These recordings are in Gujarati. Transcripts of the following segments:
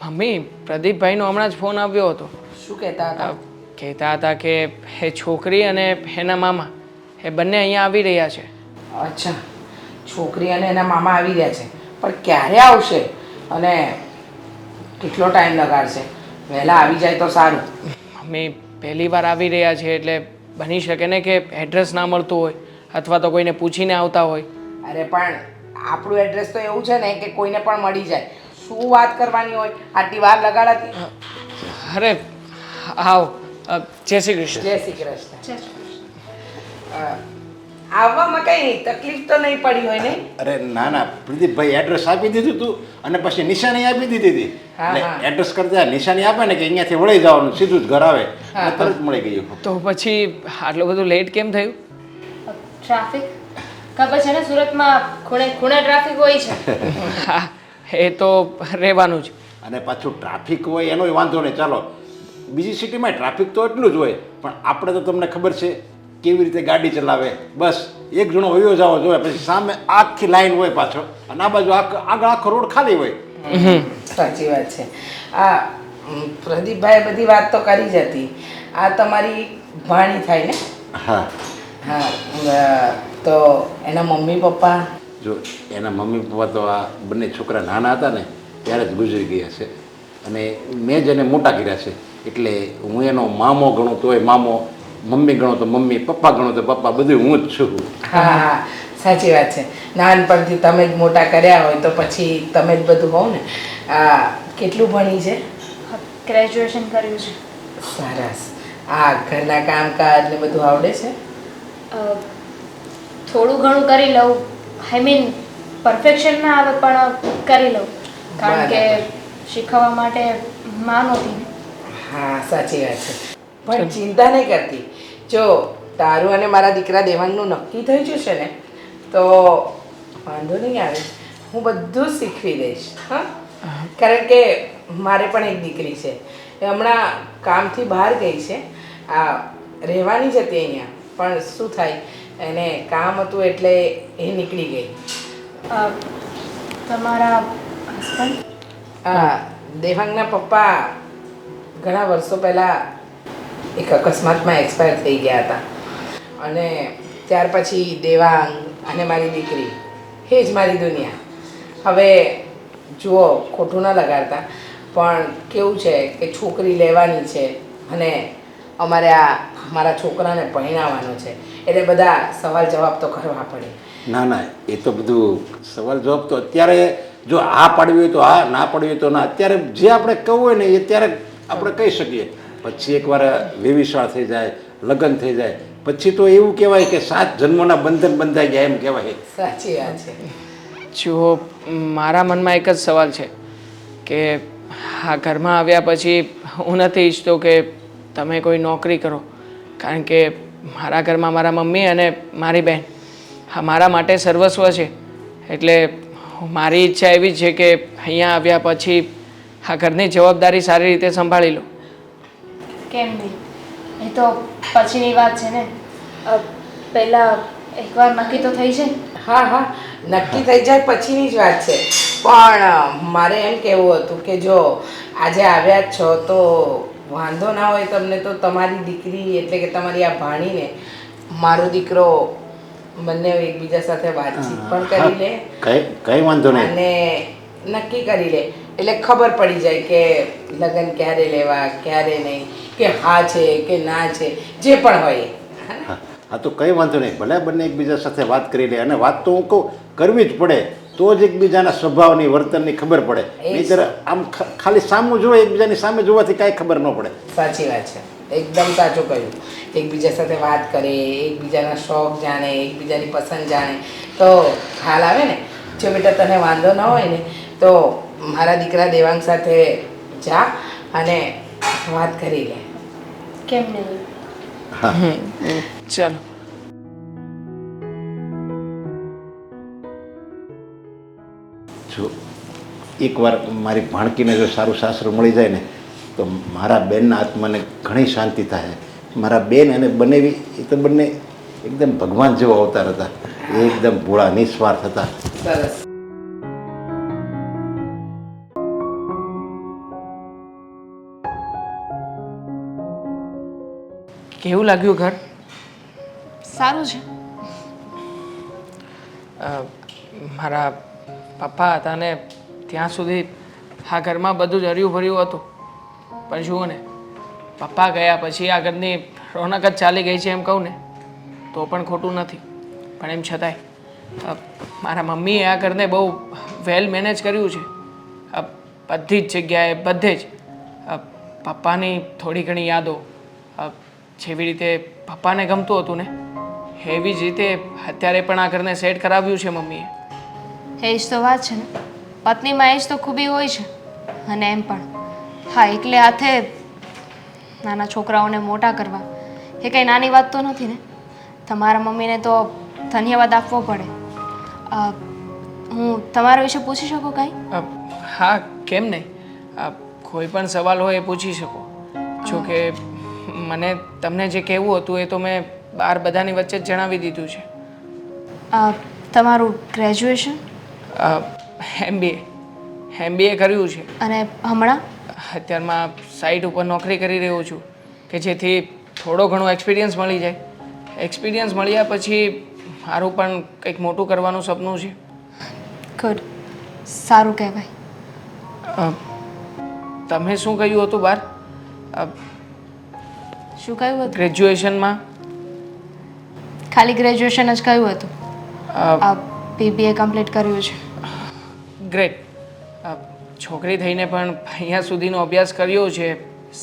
મમ્મી પ્રદીપભાઈનો હમણાં જ ફોન આવ્યો હતો. શું કહેતા હતા? કહેતા હતા કે એ છોકરી અને એના મામા એ બંને અહીંયા આવી રહ્યા છે. અચ્છા, છોકરી અને એના મામા આવી રહ્યા છે, પણ ક્યારે આવશે અને કેટલો ટાઈમ લગાડશે? વહેલા આવી જાય તો સારું. મમ્મી પહેલી વાર આવી રહ્યા છે એટલે બની શકે ને કે એડ્રેસ ના મળતું હોય અથવા તો કોઈને પૂછીને આવતા હોય. અરે પણ આપણું એડ્રેસ તો એવું છે ને કે કોઈને પણ મળી જાય. શું વાત કરવાની હોય આટલી વાર લગાડાતી? અરે આવો, જય શ્રી કૃષ્ણ. જય શ્રી કૃષ્ણ. આવવામાં કઈ તકલીફ તો નહીં પડી હોય ને? અરે ના ના પ્રદીપભાઈ એડ્રેસ આપી દીધું તું અને પછી નિશાની આપી દીધી હતી. હા, એટલે હા. એડ્રેસ કરતા નિશાની આપે ને કે અહીંયાથી વળી જવાનું, સીધું જ ઘર આવે હા, એટલે તરત મળી ગયું. તો પછી આટલું બધું લેટ કેમ થયું? ટ્રાફિક ખબર છે ને, સુરતમાં ખૂણે ખૂણે ટ્રાફિક હોય છે. હા, એ તો રહેવાનું જ. અને પાછું ટ્રાફિક હોય એનોય વાંધો નહીં, ચાલો બીજી સિટીમાં ટ્રાફિક તો એટલું જ હોય, પણ આપણે તો તમને ખબર છે કેવી રીતે ગાડી ચલાવે. બસ એક જણો વયો જવો જોઈએ, પછી સામે આખી લાઈન હોય પાછો અને આ બાજુ આગળ આખો રોડ ખાલી હોય. સાચી વાત છે. આ પ્રદીપભાઈ બધી વાત તો કરી જ હતી. આ તમારી ભાણી થાય ને? હા હા, તો એના મમ્મી પપ્પા? જો એના મમ્મી પપ્પા તો આ બંને છોકરા નાના હતા ને ત્યારે જ ગુજરી ગયા છે અને મેં જ એને મોટા કર્યા છે, એટલે હું એનો મામો ગણું તોય મામો, મમ્મી ગણો તો મમ્મી, પપ્પા ગણો તો પપ્પા, બધું હું જ છું. હા હા, સાચી વાત છે. નાનપણથી તમે જ મોટા કર્યા હોય તો પછી તમે જ બધું હોવ ને. કેટલું ભણી છે? ગ્રેજ્યુએશન કર્યું છે. સરસ. આ ઘરના કામકાજ ને બધું આવડે છે? થોડું ઘણું કરી લઉં. આઈ મીન પરફેક્શન ના આવે પણ કરી લઉં, કારણ કે શીખવવા માટે માં નહોતી ને. હા, સાચી વાત છે. પણ ચિંતા નહીં કરતી. જો તારું અને મારા દીકરા દેવાંગનું નક્કી થઈ જશે ને તો વાંધો નહીં આવે. હું બધું જ શીખવી દઈશ. હા, કારણ કે મારે પણ એક દીકરી છે, એ હમણાં કામથી બહાર ગઈ છે. આ રહેવાની જ હતી અહીંયા, પણ શું થાય એને કામ હતું એટલે એ નીકળી ગઈ. તમારા હસબન્ડ? દેવાંગના પપ્પા ઘણા વર્ષો પહેલાં એક અકસ્માતમાં એક્સપાયર થઈ ગયા હતા અને ત્યાર પછી દેવાંગ અને મારી દીકરી એ જ મારી દુનિયા. હવે જુઓ, ખોટું ન લગાડતા, પણ કેવું છે કે છોકરી લેવાની છે અને અમારે આ મારા છોકરાને પરણાવવાનો છે, એટલે બધા સવાલ જવાબ તો કરવા પડે. ના ના, એ તો બધું સવાલ જવાબ તો અત્યારે જો હા પાડવી હોય તો હા, ના પાડવી હોય તો ના. અત્યારે જે આપણે કહવું હોય ને એ ત્યારે આપણે કહી શકીએ. પછી એકવાર વેવિશાળ થઈ જાય, લગ્ન થઈ જાય પછી તો એવું કહેવાય કે 7 જન્મોના બંધન બંધાઈ ગયા એમ કહેવાય. સાચી વાત છે. જુઓ, મારા મનમાં એક જ સવાલ છે કે આ ઘરમાં આવ્યા પછી હું નથી ઈચ્છતો કે તમે કોઈ નોકરી કરો, કારણ કે મારા ઘરમાં મારા મમ્મી અને મારી બહેન હા મારા માટે સર્વસ્વ છે. એટલે મારી ઈચ્છા એવી છે કે અહીંયા આવ્યા પછી આ ઘરની જવાબદારી સારી રીતે સંભાળી લો. કેમ નહીં, એ તો પછીની વાત છે ને. પહેલાં એકવાર નક્કી તો થઈ જાય. હા હા, નક્કી થઈ જાય પછીની જ વાત છે. પણ મારે એમ કહેવું હતું કે જો આજે આવ્યા જ છો તો વાંધો ના હોય તમને તો તમારી દીકરી એટલે કે તમારી આ ભાણીને મારો દીકરો બંને એકબીજા સાથે વાતચીત પણ કરી લે. કઈ વાંધો નહીં. અને નક્કી કરી લે એટલે ખબર પડી જાય કે લગ્ન ક્યારે લેવા ક્યારે નહીં, કે હા છે કે ના છે, જે પણ હોય. હા તો કંઈ વાંધો નહીં, ભલે બંને એકબીજા સાથે વાત કરી લે. અને વાત તો હું કહું કરવી જ પડે, તો જ એકબીજાના સ્વભાવની વર્તનની ખબર પડે. નહીંતર આમ ખાલી સામું જોવે, એકબીજાની સામે જોવાથી કાંઈ ખબર ન પડે. સાચી વાત છે, એકદમ સાચું કહ્યું. એકબીજા સાથે વાત કરે, એકબીજાના શોખ જાણે, એકબીજાની પસંદ જાણે તો ખ્યાલ આવે ને. જો બેટા તને વાંધો ન હોય ને તો મારા દીકરા દેવાંગ સાથે જા અને વાત કરી લે. કેમ નહીં? ચાલો. જો એકવાર મારી ભાણકીને જો સારું સાસરું મળી જાય ને તો મારા બેનના આત્માને ઘણી શાંતિ થાય. મારા બેન અને બનેવી એ તો બંને એકદમ ભગવાન જેવો અવતાર હતા, એકદમ ભોળા નિસ્વાર્થ હતા. સરસ. કેવું લાગ્યું ઘર? સારું છે. મારા પપ્પા હતા ને ત્યાં સુધી આ ઘરમાં બધું જ હર્યું ભર્યું હતું, પણ જુઓ ને, પપ્પા ગયા પછી આ ઘરની રોનક જ ચાલી ગઈ છે એમ કહું ને તો પણ ખોટું નથી. પણ એમ છતાંય મારા મમ્મીએ આ ઘરને બહુ વેલ મેનેજ કર્યું છે. બધી જ જગ્યાએ બધે જ પપ્પાની થોડી ઘણી યાદો, જેવી રીતે પપ્પાને ગમતું હતું ને એવી જ રીતે અત્યારે પણ આ ઘરને સેટ કરાવ્યું છે મમ્મીએ. એ જ તો વાત છે ને, પત્નીમાં એ જ તો ખૂબી હોય છે. અને એમ પણ હા, એકલે હાથે નાના છોકરાઓને મોટા કરવા એ કંઈ નાની વાત તો નથી ને. તમારા મમ્મીને તો ધન્યવાદ આપવો પડે. હું તમારા વિશે પૂછી શકું કાંઈ? હા, કેમ નહીં. કોઈ પણ સવાલ હોય એ પૂછી શકો. જો કે મને તમને જે કહેવું હતું એ તો મેં બહાર બધાની વચ્ચે જ જણાવી દીધું છે. તમારું ગ્રેજ્યુએશન? MBA કર્યું છે. અને હમણાં? અત્યારમાં સાઇટ ઉપર નોકરી કરી રહ્યો છું કે જેથી થોડો ઘણો એક્સપિરિયન્સ મળી જાય. એક્સપિરિયન્સ મળ્યા પછી મારું પણ કંઈક મોટું કરવાનું સપનું છે. ગુડ, સારું કહેવાય. તમે શું કહ્યું હતું બહાર? શું કહ્યું હતું? ગ્રેજ્યુએશનમાં? ખાલી ગ્રેજ્યુએશન જ કહ્યું હતું. BBA કમ્પ્લીટ કર્યું છે. ગ્રેટ. છોકરી થઈને પણ અહીંયા સુધીનો અભ્યાસ કર્યો છે,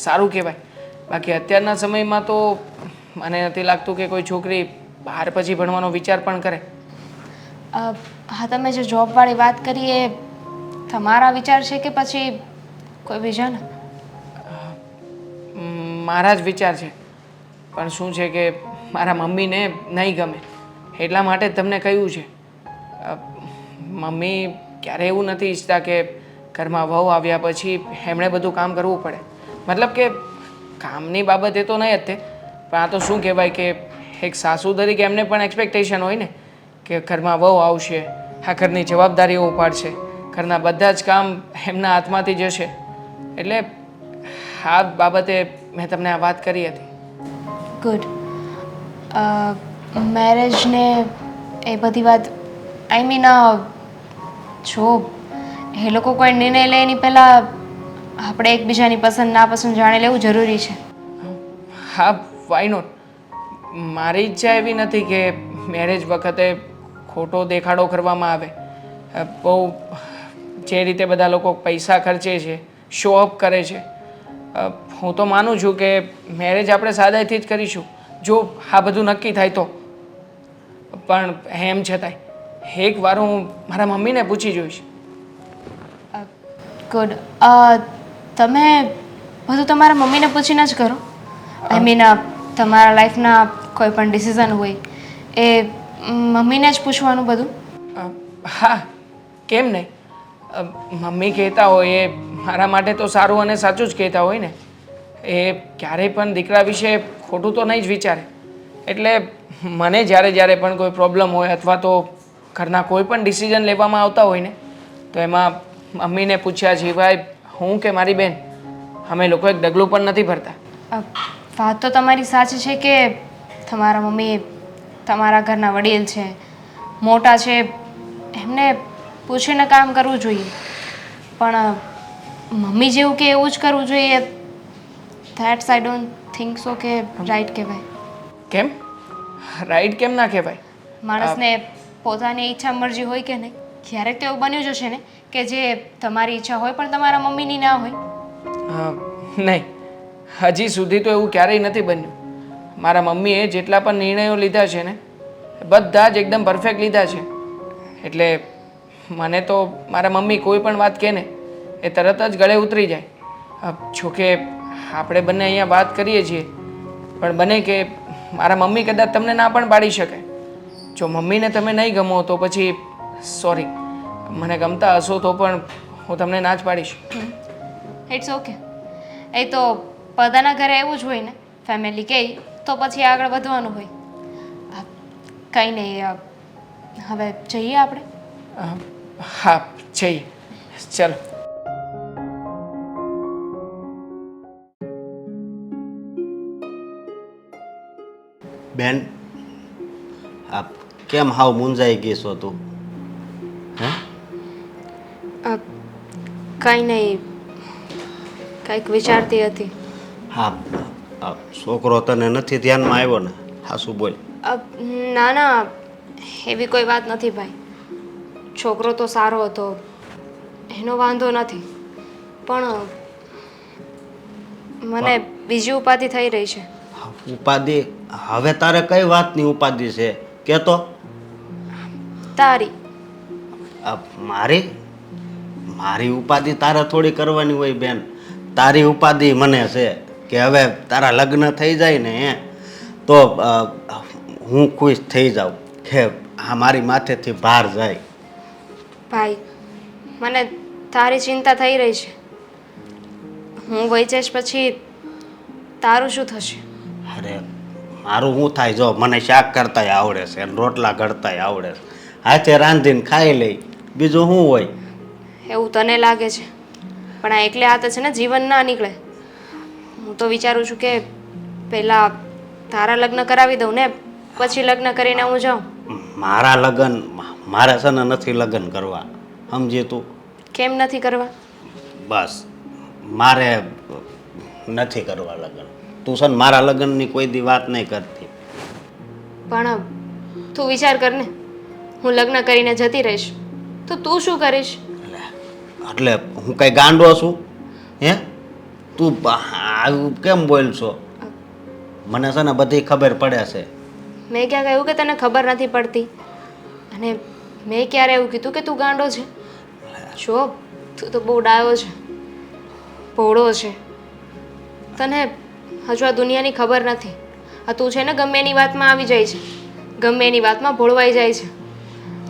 સારું કહેવાય. બાકી અત્યારના સમયમાં તો મને નથી લાગતું કે કોઈ છોકરી બહાર પછી ભણવાનો વિચાર પણ કરે. હા, તમે જે જોબવાળી વાત કરી એ તમારા વિચાર છે કે પછી કોઈ બીજાના? મારા જ વિચાર છે, પણ શું છે કે મારા મમ્મીને નહીં ગમે એટલા માટે જ તમને કહ્યું છે. મમ્મી ક્યારે એવું નથી ઈચ્છતા કે ઘરમાં વહુ આવ્યા પછી એમણે બધું કામ કરવું પડે. મતલબ કે કામની બાબતે તો નહીં જ તે, પણ આ તો શું કહેવાય કે એક સાસુ તરીકે એમને પણ એક્સપેક્ટેશન હોય ને કે ઘરમાં વહુ આવશે, આ ઘરની જવાબદારીઓ ઉપાડશે, ઘરના બધા જ કામ એમના હાથમાંથી જશે. એટલે આ બાબતે મેં તમને આ વાત કરી હતી. ગુડ. મેરેજને એ બધી વાત આઈ મીન જો એ લોકો કોઈ નિર્ણય લે એની પહેલાં આપણે એકબીજાની પસંદ નાપસંદ જાણી લેવું જરૂરી છે. હા, વાય નોટ. મારી ઈચ્છા એવી નથી કે મેરેજ વખતે ખોટો દેખાડો કરવામાં આવે. બહુ જે રીતે બધા લોકો પૈસા ખર્ચે છે, શો અપ કરે છે. હું તો માનું છું કે મેરેજ આપણે સાદાઈથી જ કરીશું જો આ બધું નક્કી થાય તો. પણ એમ છતાંય એકવાર હું મારા મમ્મીને પૂછી જોઈશ. ગુડ. તમે બધું તમારા મમ્મીને પૂછીને જ કરો? આઈ મીન તમારા લાઈફના કોઈ પણ ડિસિઝન હોય એ મમ્મીને જ પૂછવાનું બધું? હા, કેમ નહીં. મમ્મી કહેતા હોય એ મારા માટે તો સારું અને સાચું જ કહેતા હોય ને. એ ક્યારેય પણ દીકરા વિશે ખોટું તો નહીં જ વિચારે. એટલે મને જ્યારે જ્યારે પણ કોઈ પ્રોબ્લેમ હોય અથવા તો ઘરના કોઈ પણ ડિસિઝન લેવામાં આવતા હોય ને તો એમાં મમ્મીને પૂછ્યા સિવાય હું કે મારી બેન અમે લોકો એક ડગલું પણ નથી ભરતા. વાત તો તમારી સાચી છે કે તમારા મમ્મી તમારા ઘરના વડીલ છે, મોટા છે, એમને પૂછીને કામ કરવું જોઈએ. પણ મમ્મી જેવું કે એવું જ કરવું જોઈએ, that's I don't think so કે રાઈટ કહેવાય. કેમ રાઈટ કેમ ના કહેવાય? માણસને પોતાની ઈચ્છા મરજી હોય કે નહીં. ક્યારેક તો એવું બન્યું જ હશે ને કે જે તમારી ઈચ્છા હોય પણ તમારા મમ્મીની ના હોય? નહીં, હજી સુધી તો એવું ક્યારેય નથી બન્યું. મારા મમ્મીએ જેટલા પણ નિર્ણયો લીધા છે ને બધા જ એકદમ પરફેક્ટ લીધા છે. એટલે મને તો મારા મમ્મી કોઈ પણ વાત કહે ને એ તરત જ ગળે ઉતરી જાય. જોકે આપણે બંને અહીંયા વાત કરીએ છીએ પણ બને કે મારા મમ્મી કદાચ તમને ના પણ પાડી શકે. જો મમ્મીને તમે નહીં ગમો તો પછી સોરી, મને ગમતા હશો તો પણ હું તમને ના જ પાડીશ. It's okay. એ તો બધાના ઘરે એવું જ હોય ને, ફેમિલી કહે તો પછી આગળ વધવાનું હોય. કંઈ નહીં, હવે જઈએ આપણે? હા, જઈએ. ચાલો. બેન આ કેમ હાવ મૂંઝાઈ ગઈ છો તું? હે? કંઈ નહીં, કંઈક વિચારતી હતી. હા, આ છોકરો તને નથી ધ્યાનમાં આવ્યો ને? હા, શું બોલ. ના ના, એવી કોઈ વાત નથી ભાઈ. છોકરો તો સારો હતો, એનો વાંધો નથી, પણ મને બીજી ઉપાધિ થઈ રહી છે. ઉપાધિ? હવે તારે કઈ વાતની ઉપાધિ છે કે તો? તારી. મારી મારી ઉપાધિ તારે થોડી કરવાની હોય બેન. તારી ઉપાધિ મને છે કે હવે તારા લગ્ન થઈ જાય ને તો હું ખુશ થઈ જાઉં કે આ મારી માથેથી ભાર જાય. ભાઈ, મને તારી ચિંતા થઈ રહી છે. હું વહી જઈશ પછી તારું શું થશે? અરે મારું શું થાય? જો મને શાક કરતાંય આવડે છે અને રોટલા ઘડતાંય આવડે છે, હાથે રાંધીને ખાઈ લઈ, બીજું શું હોય? એવું તને લાગે છે, પણ આ એકલે હાથે છે ને જીવન ના નીકળે. હું તો વિચારું છું કે પહેલાં તારા લગ્ન કરાવી દઉં ને પછી લગ્ન કરીને હું જાઉં. મારા લગ્ન મારે છે ને નથી લગ્ન કરવા, સમજી તું? કેમ નથી કરવા? બસ મારે નથી કરવા લગ્ન. તું છે ને મારા લગ્નની કોઈ દી વાત નહીં કરતી. પણ તું વિચાર કર ને, હું લગ્ન કરીને જતી રહીશ તો તું શું કરીશ? એટલે હું કઈ ગાંડો છું? હે, તું આવું કેમ બોલ છો? મને છે ને બધી ખબર પડે છે. મેં ક્યાં કહ્યું કે તને ખબર નથી પડતી? અને મેં ક્યારે એવું કીધું કે તું ગાંડો છે? જો તું તો બહુ ડાયો છે, ભોળો છે. તને હજુ આ દુનિયાની ખબર નથી. આ તું છે ને ગમે એની વાતમાં આવી જાય છે, ગમે એની વાતમાં ભોળવાઈ જાય છે,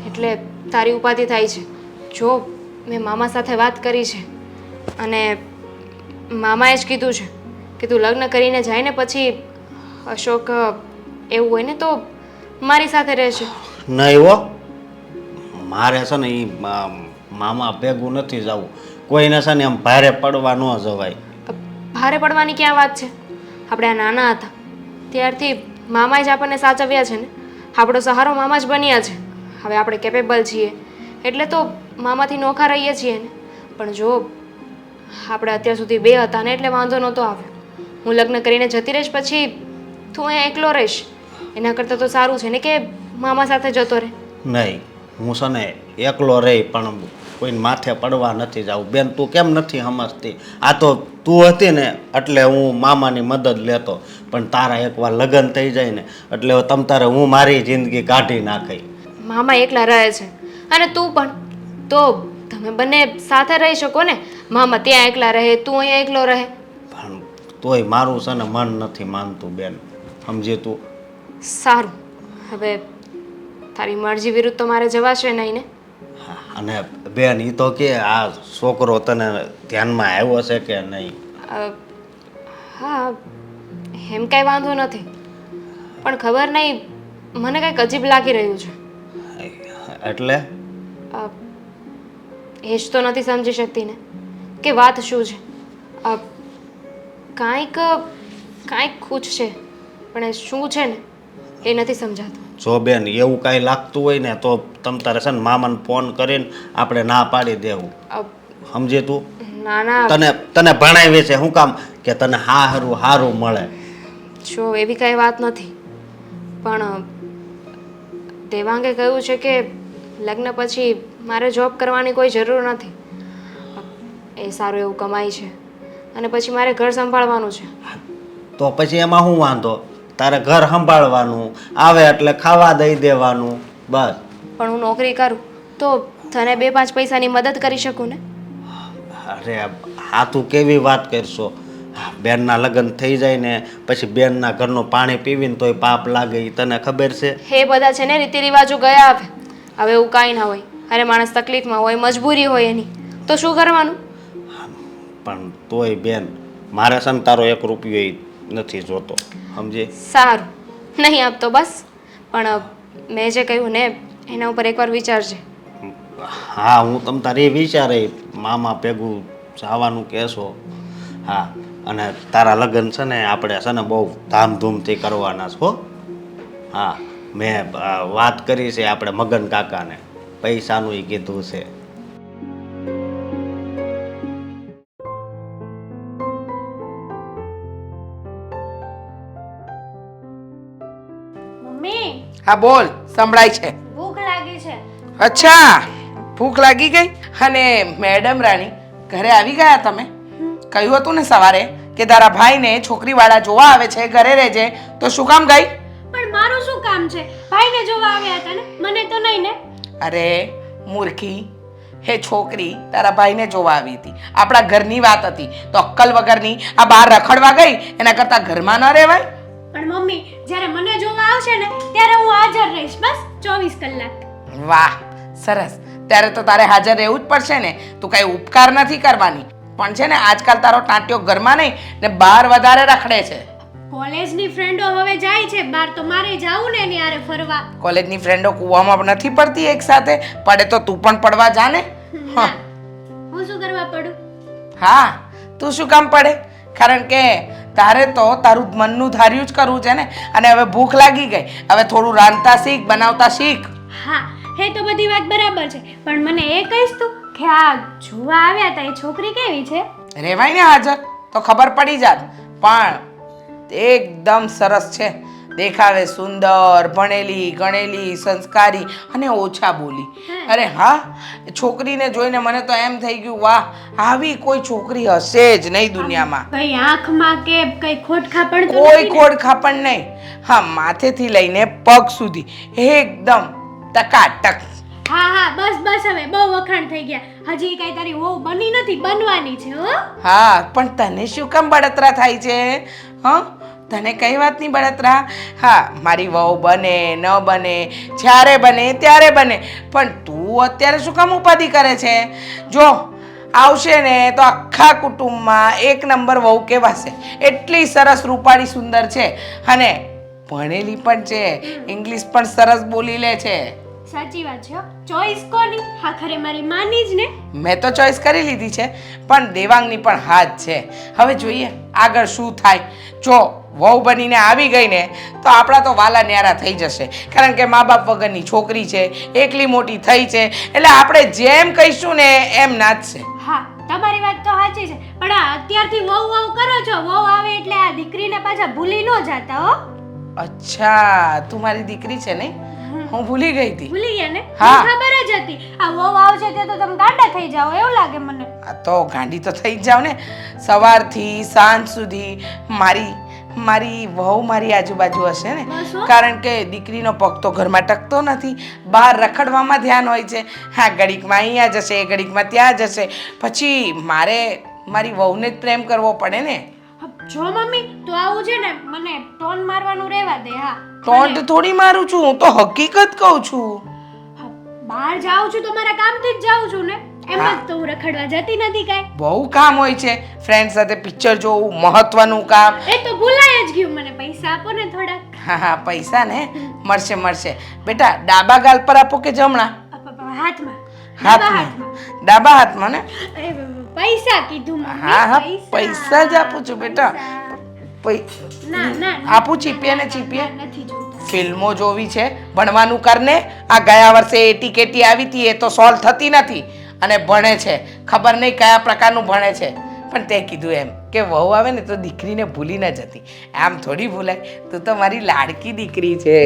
એટલે તારી ઉપાધિ થાય છે. જો મેં મામા સાથે વાત કરી છે અને મામાએ જ કીધું છે કે તું લગ્ન કરીને જાય ને પછી અશોક એવું હોય ને તો મારી સાથે રહેશે. નહીં હો, મારે છે ને એ મામા ભેગું નથી જવું. કોઈને છે ને એમ ભારે પડવા ન જવાય. ભારે પડવાની ક્યાં વાત છે? આપણે આ નાના હતા ત્યારથી મામાએ જ આપણને સાચવ્યા છે ને, આપણો સહારો મામા જ બન્યા છે. હવે આપણે કેપેબલ છીએ એટલે તો મામાથી નોખા રહીએ છીએ ને. પણ જો આપણે અત્યાર સુધી બે હતા ને એટલે વાંધો નહોતો આવ્યો. હું લગ્ન કરીને જતી રહીશ પછી તું અહીંયા એકલો રહીશ, એના કરતાં તો સારું છે ને કે મામા સાથે જતો રહે. નહીં, હું છે ને એકલો રહી પણ કોઈને માથે પડવા નથી જાઉં. બેન તું કેમ નથી સમજતી? આ તો તું હતી ને એટલે હું મામાની મદદ લેતો, પણ તારા એકવાર લગ્ન થઈ જાય ને એટલે તમ તારે હું મારી જિંદગી કાઢી નાખી. મામા એકલા રહે છે અને તું પણ, તો તમે બંને સાથે રહી શકો ને. મામા ત્યાં એકલા રહે, તું અહીંયા એકલો રહે. પણ તોય મારું છે ને મન નથી માનતું બેન, સમજી તું? સારું, હવે તારી મરજી વિરુદ્ધ તો મારે જવાશે નહીં ને. અને બેન એ તો કે આ છોકરો તને ધ્યાનમાં આવ્યો છે કે નહીં? હા, એમ કાંઈ વાંધો નથી, પણ ખબર નહીં મને કંઈક અજીબ લાગી રહ્યું છે. એટલે એ જ તો નથી સમજી શકતી ને કે વાત શું છે. કાંઈક કાંઈક ખૂચ છે, પણ એ શું છે ને એ નથી સમજાતું. જો બેન એવું કાંઈ લાગતું હોય ને તો તમ તારે છે ને મામાને ફોન કરીને આપણે ના પાડી દેવું, સમજે તું? ના ના, તને ભણાવી છે શું કામ કે તને હારું મળે. જો એવી કાંઈ વાત નથી, પણ દેવાંગે કહ્યું છે કે લગ્ન પછી મારે જોબ કરવાની કોઈ જરૂર નથી. એ સારું એવું કમાય છે અને પછી મારે ઘર સંભાળવાનું છે. તો પછી એમાં શું વાંધો? તારે ઘર સંભાળવાનું આવે એટલે ખાવા દઈ દેવાનું, બસ. પણ હું નોકરી કરું તો તને 2-5 પૈસાની મદદ કરી શકું ને. અરે આ તું કેવી વાત કરશો? બેનના લગ્ન થઈ જાય ને પછી બેનના ઘરનું પાણી પીવીને તોય પાપ લાગે, એ તને ખબર છે? એ બધા છે ને રીતિ રિવાજો ગયા આવે. હવે એવું કાંઈ ના હોય. અરે માણસ તકલીફમાં હોય, મજબૂરી હોય એની, તો શું કરવાનું? પણ તોય બેન મારે છે ને તારો 1 રૂપિયો નથી જોતો, સમજે? સારું, નહીં આપતો બસ. પણ મેં જે કહ્યું ને એના ઉપર એકવાર વિચારજે. હા, હું તમ તારે વિચારે મામા ભેગું જવાનું કહેશો. હા, અને તારા લગ્ન છે ને આપણે છે ને બહુ ધામધૂમથી કરવાના છો. હા મેં વાત કરી છે આપણે મગન કાકાને, પૈસાનું ય કીધું છે. મમ્મી હા બોલ, સંભળાય છે. ભૂખ લાગી છે. અચ્છા, ભૂખ લાગી ગઈ. અને મેડમ રાણી ઘરે આવી ગયા તમે? કહ્યું હતું ને સવારે કે તારા ભાઈને છોકરીવાળા જોવા આવે છે, ઘરે રહેજે, તો શું કામ ગઈ? પણ મારું શું કામ છે? ભાઈને જોવા આવ્યા હતા ને, મને તો નહીં ને. અરે મૂર્ખી, હે છોકરી તારા ભાઈને જોવા આવી હતી, આપણા ઘરની વાત હતી, તો અક્કલ વગરની આ બહાર રખડવા ગઈ, એના કરતાં ઘરમાં ન રહેવાય? પણ મમ્મી, જ્યારે મને જોવા આવશે ને ત્યારે હું હાજર રહીશ, બસ 24 કલાક. વાહ, સરસ. ત્યારે તો તારે હાજર રહેવું જ પડશે ને, તું કઈ ઉપકાર નથી કરવાની. પણ છે ને આજકાલ તારો ટાંટિયો ઘરમાં નહીં ને બહાર વધારે રખડે છે. કોલેજની ફ્રેન્ડો હવે જાય છે બહાર, તો મારે જાવું ને એની હારે ફરવા. કોલેજની ફ્રેન્ડો કૂવામાં નથી પડતી એક સાથે? પડે તો તું પણ પડવા જા ને. ના, હું શું કરવા પડું? હા, તું શું કામ પડે? કારણ કે તારે તો તારું મનનું ધાર્યું જ કરવું છે ને. અને હવે ભૂખ લાગી ગઈ, હવે થોડું રાંધતા શીખ, બનાવતા શીખ. હા, એ તો બધી વાત બરાબર છે, પણ મને એ કહીશ તું કે આ જોવા આવ્યા હતા એ છોકરી કેવી છે? રહેવાય ને હાજર તો ખબર પડી જાત. પણ એકદમ સરસ છે, દેખાવે સુંદર, ભણેલી ગણેલી, સંસ્કારી અને ઓછા બોલી. અરે હા, છોકરીને જોઈને મને તો એમ થઈ ગયું, વાહ, આવી કોઈ છોકરી હશે જ નહીં દુનિયામાં. કઈ આંખમાં કે કઈ ખોટખાપણ તો કોઈ નથી ને? ખોડખાપણ નહીં. હા, માથેથી લઈને પગ સુધી એકદમ ટકાટક. હા હા, બસ બસ, હવે બહુ વખાણ થઈ ગયા. હજી કઈ તારી વહુ બની નથી, બનવાની છે હો. હા, પણ તને શું કામ બળતરા થાય છે? હા, તને કઈ વાતની બળતરા? હા, મારી વહુ બને ન બને, જ્યારે બને ત્યારે બને, પણ તું અત્યારે શું કામ ઉપાધિ કરે છે? જો આવશે ને તો આખા કુટુંબમાં એક નંબર વહુ કહેવાશે. એટલી સરસ, રૂપાળી, સુંદર છે અને ભણેલી પણ છે, ઇંગ્લિશ પણ સરસ બોલી લે છે. સાચી વાત છે. ચોઈસ કોની? આખરે મારી માની જ ને. મેં તો ચોઈસ કરી લીધી છે, પણ દેવાંગની પણ હાથ છે. હવે જોઈએ આગળ શું થાય. જો વહુ બનીને આવી ગઈ ને તો આપણા તો વાલા ન્યારા થઈ જશે, કારણ કે મા બાપ વગરની છોકરી છે, એકલી મોટી થઈ છે, એટલે આપણે જેમ કહીશું ને એમ નાચશે. હા, તમારી વાત તો સાચી છે, પણ આ અત્યારથી વહુ વહુ કરો છો. વહુ આવે એટલે આ દીકરીને પાછા ભૂલી ન જાતા હો. અચ્છા, તું મારી દીકરી છે નહીં? હું ભૂલી ગઈ હતી. ભૂલી ગયા ને? હા. મને ખબર જ હતી આ વહુ આવશે તે તો તમે ગાંડા થઈ જાઓ એવું લાગે મને. આ તો ગાંડી તો થઈ જ જાવ ને. સવારથી સાંજ સુધી મારી વહુ મારી આજુબાજુ હશે ને, બસ હો. કારણ કે દીકરીનો પગ તો ઘરમાં ટકતો નથી, બહાર રખડવામાં ધ્યાન હોય છે. હા, ઘડીકમાં અહીંયા જશે, ઘડીકમાં ત્યાં જશે, પછી મારે મારી વહુને જ પ્રેમ કરવો પડે ને. જો મમ્મી, તો આવું છે ને મને ટોન મારવાનું રહેવા દે. હા, ટોન્ટ થોડી મારું છું, હું તો હકીકત કહું છું. હા, બહાર જાઉં છું તો મારા કામથી જ જાઉં છું ને, એમ જ તો હું રખડવા જતી નથી કાંઈ. બહુ કામ હોય છે, ફ્રેન્ડ સાથે પિક્ચર જોવું, મહત્વનું કામ. એ તો ભૂલાય જ ગયું. મને પૈસા આપો ને થોડાક. હા હા, પૈસા ને મળશે મળશે. બેટા, ડાબા ગાલ પર આપો કે જમણા? હાથમાં. ડાબા હાથમાં. ડાબા હાથમાં ને? એ પૈસા કીધું મમ્મી. હા હા, પૈસા જ આપું છું બેટા. ના ના, આપું ચીપીએ ને ચીપીએ. નથી જોતા. ફિલ્મો જોવી છે, ભણવાનું કરને. આ ગયા વર્ષે એટી કેટી આવી હતી, એ તો સોલ્વ થતી નથી. અને ભણે છે, ખબર નહીં કયા પ્રકારનું ભણે છે. પણ તે કીધું એમ કે વહુ આવે ને તો દીકરીને ભૂલી ન જતી. આમ થોડી ભૂલાય, તું તો મારી લાડકી દીકરી છે.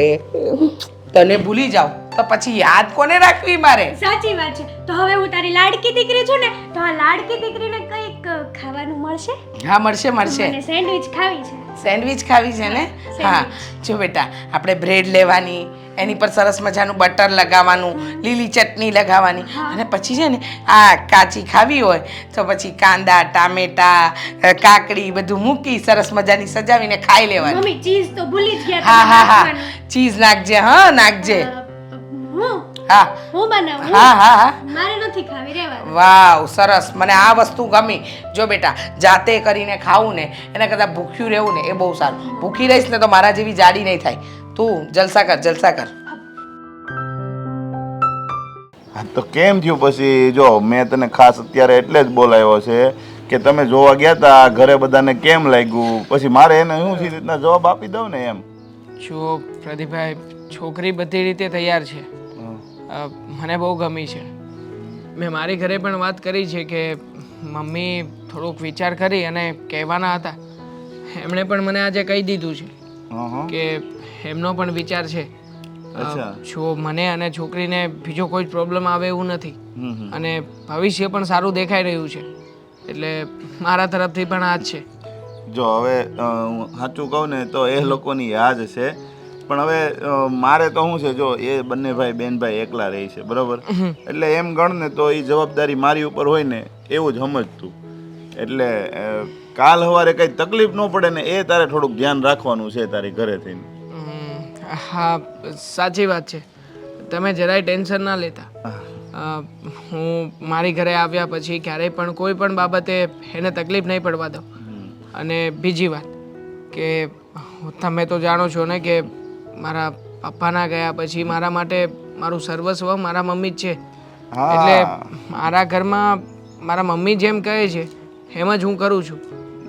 તને ભૂલી જાઉં તો પછી યાદ કોને રાખવી મારે? સાચી વાત છે. તો હવે હું તારી લાડકી દીકરી છું ને, તો આ લાડકી દીકરીને કંઈક ખાવાનું મળશે? હા, મળશે મળશે. મને સેન્ડવિચ ખાવી છે. સેન્ડવિચ ખાવી છે ને? હા, જો બેટા, આપણે બ્રેડ લેવાની, એની પર સરસ મજાનું બટર લગાવવાનું, લીલી ચટણી લગાવવાની, અને પછી છે ને આ કાચી ખાવી હોય તો પછી કાંદા, ટામેટા, કાકડી બધું મૂકી સરસ મજાની સજાવીને ખાઈ લેવાની. મમ્મી, ચીઝ તો ભૂલી જ ગયા. હા તમે હા હા, નાખવાનું. ચીઝ નાખજે. હા, નાખજે. હા હું બનાવું? હા હા હા. મારે નથી ખાવી, રહેવા દે. વાવ, સરસ, મને આ વસ્તુ ગમી. જો બેટા, જાતે કરીને ખાવું ને એના કરતાં ભૂખ્યું રહેવું ને એ બહુ સારું. ભૂખી રહીશ ને તો મારા જેવી જાડી નહીં થાય. તું જલસા કર, જલસા કર. હા, તો કેમ થયું પછી? જો મેં તને ખાસ અત્યારે એટલે જ બોલાવ્યો છે કે તમે જોવા ગયા હતા, ઘરે બધાને કેમ લાગ્યું, પછી મારે એને શું છે રીતના જવાબ આપી દઉં ને એમ. જુઓ પ્રદીપભાઈ, છોકરી બધી રીતે તૈયાર છે. મને બહુ ગમી છે. મેં મારી ઘરે પણ વાત કરી છે કે મમ્મી થોડોક વિચાર કરી અને કહેવાના હતા. એમણે પણ મને આજે કહી દીધું છે કે એમનો પણ વિચાર છે. જો મને અને છોકરીને બીજો કોઈ પ્રોબ્લેમ આવે એવું નથી અને ભવિષ્ય પણ સારું દેખાઈ રહ્યું છે, એટલે મારા તરફથી પણ આ જ છે. જો હવે સાચું કહું ને તો એ લોકોની યાદ છે, પણ હવે મારે તો શું છે, જો એ બંને ભાઈ બેનભાઈ એકલા રહે છે, બરોબર, એટલે એમ ગણ ને તો એ જવાબદારી મારી ઉપર હોય ને એવું જ સમજતું. એટલે કાલ સવારે કઈ તકલીફ ન પડે ને એ તારે થોડુંક ધ્યાન રાખવાનું છે તારી ઘરે થઈને. હા, સાચી વાત છે. તમે જરાય ટેન્શન ના લેતા. હું મારી ઘરે આવ્યા પછી ક્યારેય પણ કોઈ પણ બાબતે એને તકલીફ નહીં પડવા દઉં. અને બીજી વાત કે તમે તો જાણો છો ને કે મારા પપ્પાના ગયા પછી મારા માટે મારું સર્વસ્વ મારા મમ્મી જ છે. એટલે મારા ઘરમાં મારા મમ્મી જેમ કહે છે એમ જ હું કરું છું.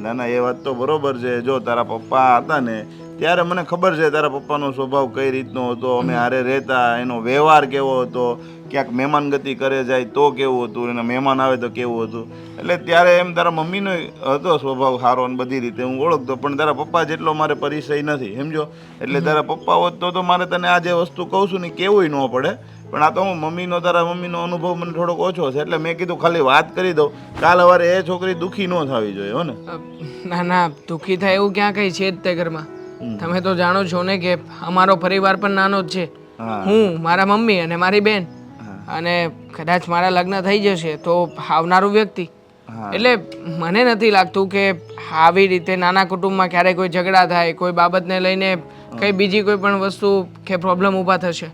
ના ના, એ વાત તો બરોબર છે. જો તારા પપ્પા હતા ને ત્યારે મને ખબર છે તારા પપ્પાનો સ્વભાવ કઈ રીતનો હતો, અમે હારે રહેતા, એનો વ્યવહાર કેવો હતો, ક્યાંક મહેમાનગતિ કરે જાય તો કેવું હતું, એના મહેમાન આવે તો કેવું હતું. એટલે ત્યારે એમ તારા મમ્મીનો હતો સ્વભાવ સારો અને બધી રીતે હું ઓળખતો, પણ તારા પપ્પા જેટલો મારે પરિચય નથી, સમજો. એટલે તારા પપ્પા હોત તો મારે તને આ જે વસ્તુ કહું છું ને કેવુંય ન પડે, પણ આ તો હું તારા મમ્મીનો અનુભવ મને થોડોક ઓછો છે એટલે મેં કીધું ખાલી વાત કરી દઉં. કાલ સવારે એ છોકરી દુઃખી ન થવી જોઈએ, હો ને. ના ના, દુઃખી થાય એવું ક્યાં કઈ છે જ તે ઘરમાં. તમે તો જાણો છો ને કે અમારો પરિવાર પણ નાનો જ છે. હું, મારા મમ્મી અને મારી બેન, અને કદાચ મારા લગ્ન થઈ જશે તો આવનારું વ્યક્તિ. એટલે મને નથી લાગતું કે આવી રીતે નાના કુટુંબમાં ક્યારેય કોઈ ઝઘડા થાય, કોઈ બાબતને લઈને કઈ બીજી કોઈ પણ વસ્તુ કે પ્રોબ્લેમ ઊભા થશે.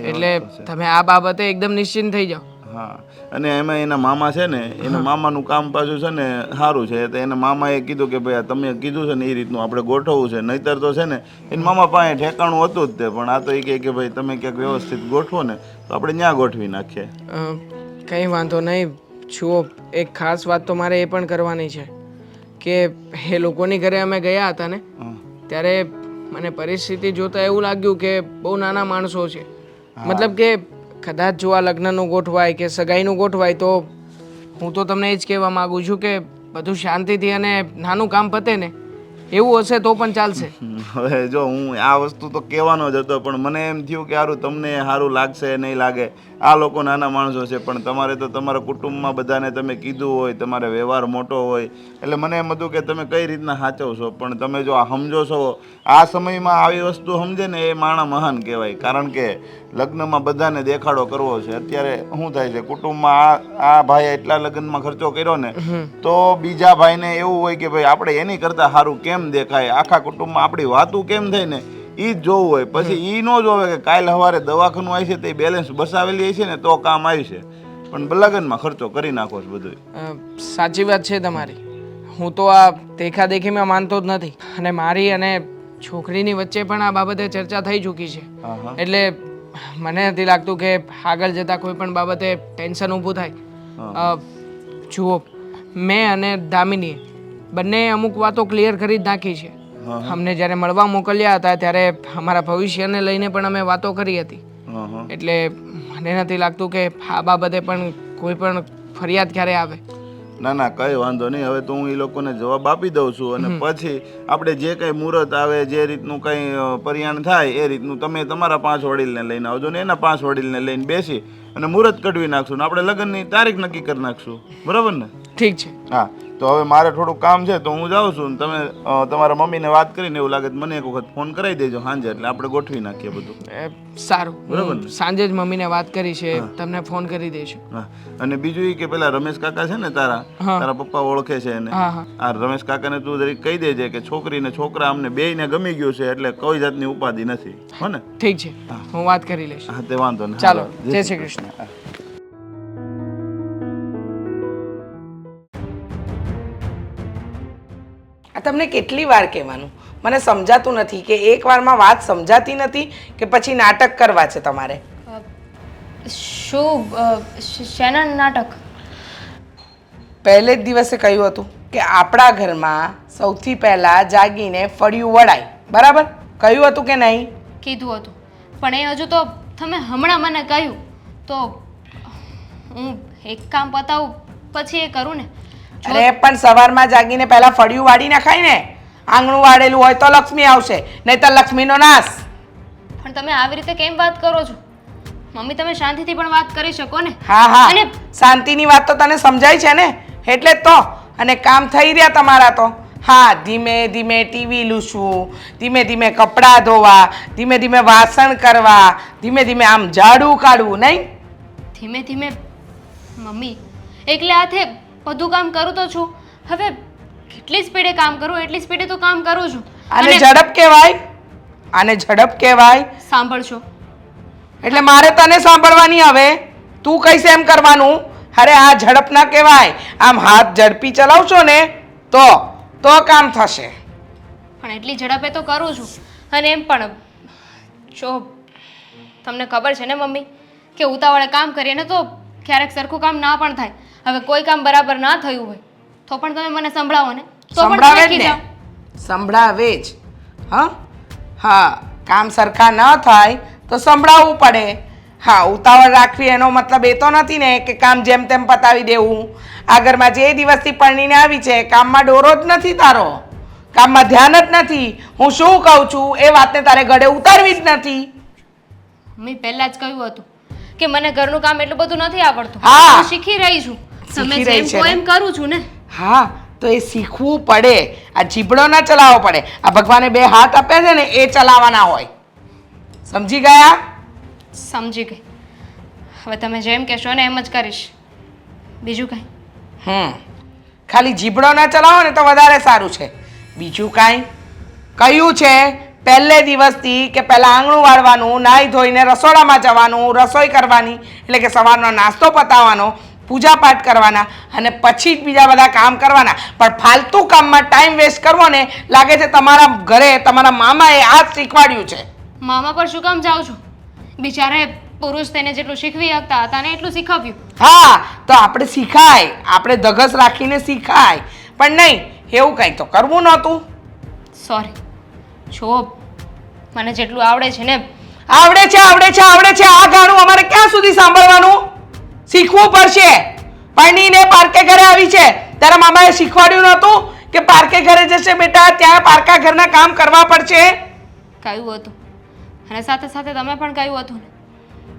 એટલે તમે આ બાબતે એકદમ નિશ્ચિંત થઈ જાઓ. હા, અને એમાં એના મામા છે ને, એના મામાનું કામ પાછું છે ને સારું છે, તો એના મામાએ કીધું કે ભાઈ તમે કીધું છે ને એ રીતનું આપણે ગોઠવવું છે, નહીતર તો છે ને એના મામા પાસે ઠેકાણું હતું જ તે, પણ આ તો એ કહે કે ભાઈ તમે ક્યાંક વ્યવસ્થિત ગોઠવો ને તો આપણે ત્યાં ગોઠવી નાખીએ. કંઈ વાંધો નહીં. જુઓ, એક ખાસ વાત તો મારે એ પણ કરવાની છે કે એ લોકોની ઘરે અમે ગયા હતા ને ત્યારે મને પરિસ્થિતિ જોતા એવું લાગ્યું કે બહુ નાના માણસો છે. મતલબ કે કદાચ જો આ લગ્નનું ગોઠવાય કે સગાઈનું ગોઠવાય તો હું તો તમને એ જ કહેવા માગું છું કે બધું શાંતિથી અને નાનું કામ પતે ને એવું હશે તો પણ ચાલશે. હવે જો હું આ વસ્તુ તો કહેવાનો જ હતો, પણ મને એમ થયું કે સારું તમને સારું લાગશે નહીં લાગે, આ લોકો નાના માણસો છે, પણ તમારે તો તમારા કુટુંબમાં બધાને તમે કીધું હોય, તમારે વ્યવહાર મોટો હોય, એટલે મને એમ હતું કે તમે કઈ રીતના સાચવશો. પણ તમે જો આ સમજો છો, આ સમયમાં આવી વસ્તુ સમજે ને એ માણસ મહાન કહેવાય. કારણ કે લગ્નમાં બધાને દેખાડો કરવો છે. અત્યારે શું થાય છે કુટુંબમાં, આ ભાઈએ એટલા લગ્નમાં ખર્ચો કર્યો ને તો બીજા ભાઈને એવું હોય કે ભાઈ આપણે એની કરતાં સારું કેમ દેખાય, આખા કુટુંબમાં આપણી વાતું કેમ થાય ને એ જ જોવું હોય. પછી એ ન જોવે કે કાલે સવારે દવાખાનું આવી છે તો એ બેલેન્સ બસાવેલી હશે ને તો કામ આવશે, પણ લગ્નમાં ખર્ચો કરી નાખો છો બધું. સાચી વાત છે તમારી. હું તો આ દેખાદેખીમાં માનતો જ નથી, અને મારી અને છોકરીની વચ્ચે પણ આ બાબતે ચર્ચા થઈ ચૂકી છે. એટલે મને નથી લાગતું કે આગળ જતાં કોઈ પણ બાબતે ટેન્શન ઊભું થાય. જુઓ, મેં અને દામિનીએ બંને અમુક વાતો ક્લિયર કરી જ નાખી છે. અમને જ્યારે મળવા મોકલ્યા હતા ત્યારે અમારા ભવિષ્યને લઈને પણ અમે વાતો કરી હતી. એટલે મને નથી લાગતું કે આ બાબતે પણ કોઈ પણ ફરિયાદ ક્યારે આવે. ના ના, કઈ વાંધો નહીં. હવે તો હું એ લોકોને જવાબ આપી દઉં છું, અને પછી આપણે જે કંઈ મુહૂર્ત આવે, જે રીતનું કંઈ પરિણામ થાય એ રીતનું તમે તમારા 5 વડીલને લઈને આવજો ને એના 5 વડીલને લઈને બેસી અને મુહૂર્ત કઢવી નાખશું ને આપણે લગ્નની તારીખ નક્કી કરી નાખશું, બરાબર ને? ઠીક છે. હા, તો હવે મારે થોડું કામ છે તો હું જાઉં છું. તમે તમારા મમ્મીને વાત કરીને એવું લાગે તો મને એક વખત ફોન કરાવી દેજો સાંજે, એટલે આપણે ગોઠવી નાખીએ બધું. સારું, બરાબર. સાંજે જ મમ્મીને વાત કરી છે, તમને ફોન કરી દઈશું. હા, અને બીજું એ કે પેલા રમેશ કાકા છે ને તારા પપ્પા ઓળખે છે એને, આ રમેશ કાકાને તું જરીક કહી દેજે કે છોકરી ને છોકરા અમને બેયને ગમી ગયું છે, એટલે કોઈ જાતની ઉપાધિ નથી, હો ને? ઠીક છે, હું વાત કરી લઈશ. હા, તે વાંધો નહીં. ચાલો, જય શ્રી કૃષ્ણ. આ તમને કેટલી વાર કહેવાનું, મને સમજાતું નથી કે એક વારમાં વાત સમજાતી નથી કે પછી નાટક કરવા છે તમારે. શું શેના નાટક? પહેલે જ દિવસે કહ્યું હતું કે આપણા ઘરમાં સૌથી પહેલાં જાગીને ફળિયું વળાય, બરાબર? કહ્યું હતું કે નહીં? કીધું હતું, પણ એ હજુ તો તમે હમણાં મને કહ્યું તો હું એક કામ પતાવું પછી એ કરું ને. અરે પણ સવારમાં જાગીને પહેલા ફળિયું વાળી નાખાય ને. આંગણું વાળેલું હોય તો લક્ષ્મી આવશે, નહીં તો લક્ષ્મીનો નાશ. પણ તમે આવી રીતે કેમ વાત કરો છો મમ્મી? તમે શાંતિથી પણ વાત કરી શકો ને. હા હા, અને શાંતિની વાત તો તને સમજાય છે ને, એટલે જ તો. અને કામ થઈ રહ્યા તમારા તો. હા, ધીમે ધીમે ટીવી લૂછવું, ધીમે ધીમે કપડાં ધોવા, ધીમે ધીમે વાસણ કરવા, ધીમે ધીમે આમ ઝાડુ કાઢવું, નહીં? ધીમે ધીમે મમ્મી એકલે હાથે બધું કામ કરું તો છું. હવે કેટલી સ્પીડે કામ કરું એટલી સ્પીડે તો કામ કરું છું. આને ઝડપ કહેવાય, આને ઝડપ કહેવાય. સાંભળશો? એટલે મારે તને સાંભળવાની હવે. તું કહીશ એમ કરવાનું. અરે આ ઝડપ ના કહેવાય. આમ હાથ ઝડપી ચલાવશો ને તો કામ થશે. પણ એટલી ઝડપે તો કરું છું. અને એમ પણ જો તમને ખબર છે ને મમ્મી કે ઉતાવળે કામ કરીએ ને તો ક્યારેક સરખું કામ ના પણ થાય. હવે કોઈ કામ બરાબર ના થયું હોય તો પણ તમે મને સંભળાવો ને, તો પણ સંભળાવે થાકી જ ને, જાઓ. સંભળાવે જ. હા હા, કામ સરખા ન થાય તો સંભળાવવું પડે. હા, ઉતાવળ રાખવી એનો મતલબ એ તો નથી ને કે કામ જેમ તેમ પતાવી દેવું. આ ઘરમાં જે દિવસથી પરણીને આવી છે કામમાં ડોરો જ નથી તારો, કામમાં ધ્યાન જ નથી. હું શું કહું છું એ વાતને તારે ગળે ઉતારવી જ નથી. મમ્મી પહેલા જ કહ્યું હતું કે મને ઘરનું કામ એટલું બધું નથી આવડતું. હા. હું શીખી રહી છું. તમે શીખી રહી જેમ છે કહો ને? એમ કરું છું ને. હા, તો એ શીખવું પડે. આ જીબડો ના ચલાવવો પડે. આ ભગવાને 2 હાથ આપ્યા છે ને એ ચલાવવાના હોય. સમજી ગયા? સમજી ગઈ. હવે તમે જેમ કહેશો ને એમ જ કરીશ. બીજું કંઈ? ખાલી જીબડો ના ચલાવો ને તો વધારે સારું છે. બીજું કાંઈ કયું છે? પહેલે દિવસથી કે પહેલાં આંગણું વાળવાનું, નાહી ધોઈને રસોડામાં જવાનું, રસોઈ કરવાની, એટલે કે સવારનો નાસ્તો પતાવવાનો, પૂજા પાઠ કરવાના અને પછી જ બીજા બધા કામ કરવાના. પણ ફાલતુ કામમાં ટાઈમ વેસ્ટ કરવો ને લાગે છે તમારા ઘરે તમારા મામાએ આ જ શીખવાડ્યું છે. મામા પર શું કામ જાઉં છું? બિચારે પુરુષ તેને જેટલું શીખવી શકતા હતા ને એટલું શીખવ્યું. હા, તો આપણે શીખાય, આપણે ધગસ રાખીને શીખાય. પણ નહીં, એવું કંઈ તો કરવું નહોતું. સોરી. જો મને જેટલું આવડે છે ને. આવડે છે આવડે છે આવડે છે આ ગાણું અમારે ક્યાં સુધી સાંભળવાનું? શીખવું પડશે. પરણીને પારકે ઘરે આવી છે, તારા મામાએ શીખવાડ્યું નહોતું કે પારકે ઘરે જશે બેટા ત્યાં પારકા ઘરના કામ કરવા પડશે? કહ્યું હતું અને સાથે સાથે તમે પણ કહ્યું હતું ને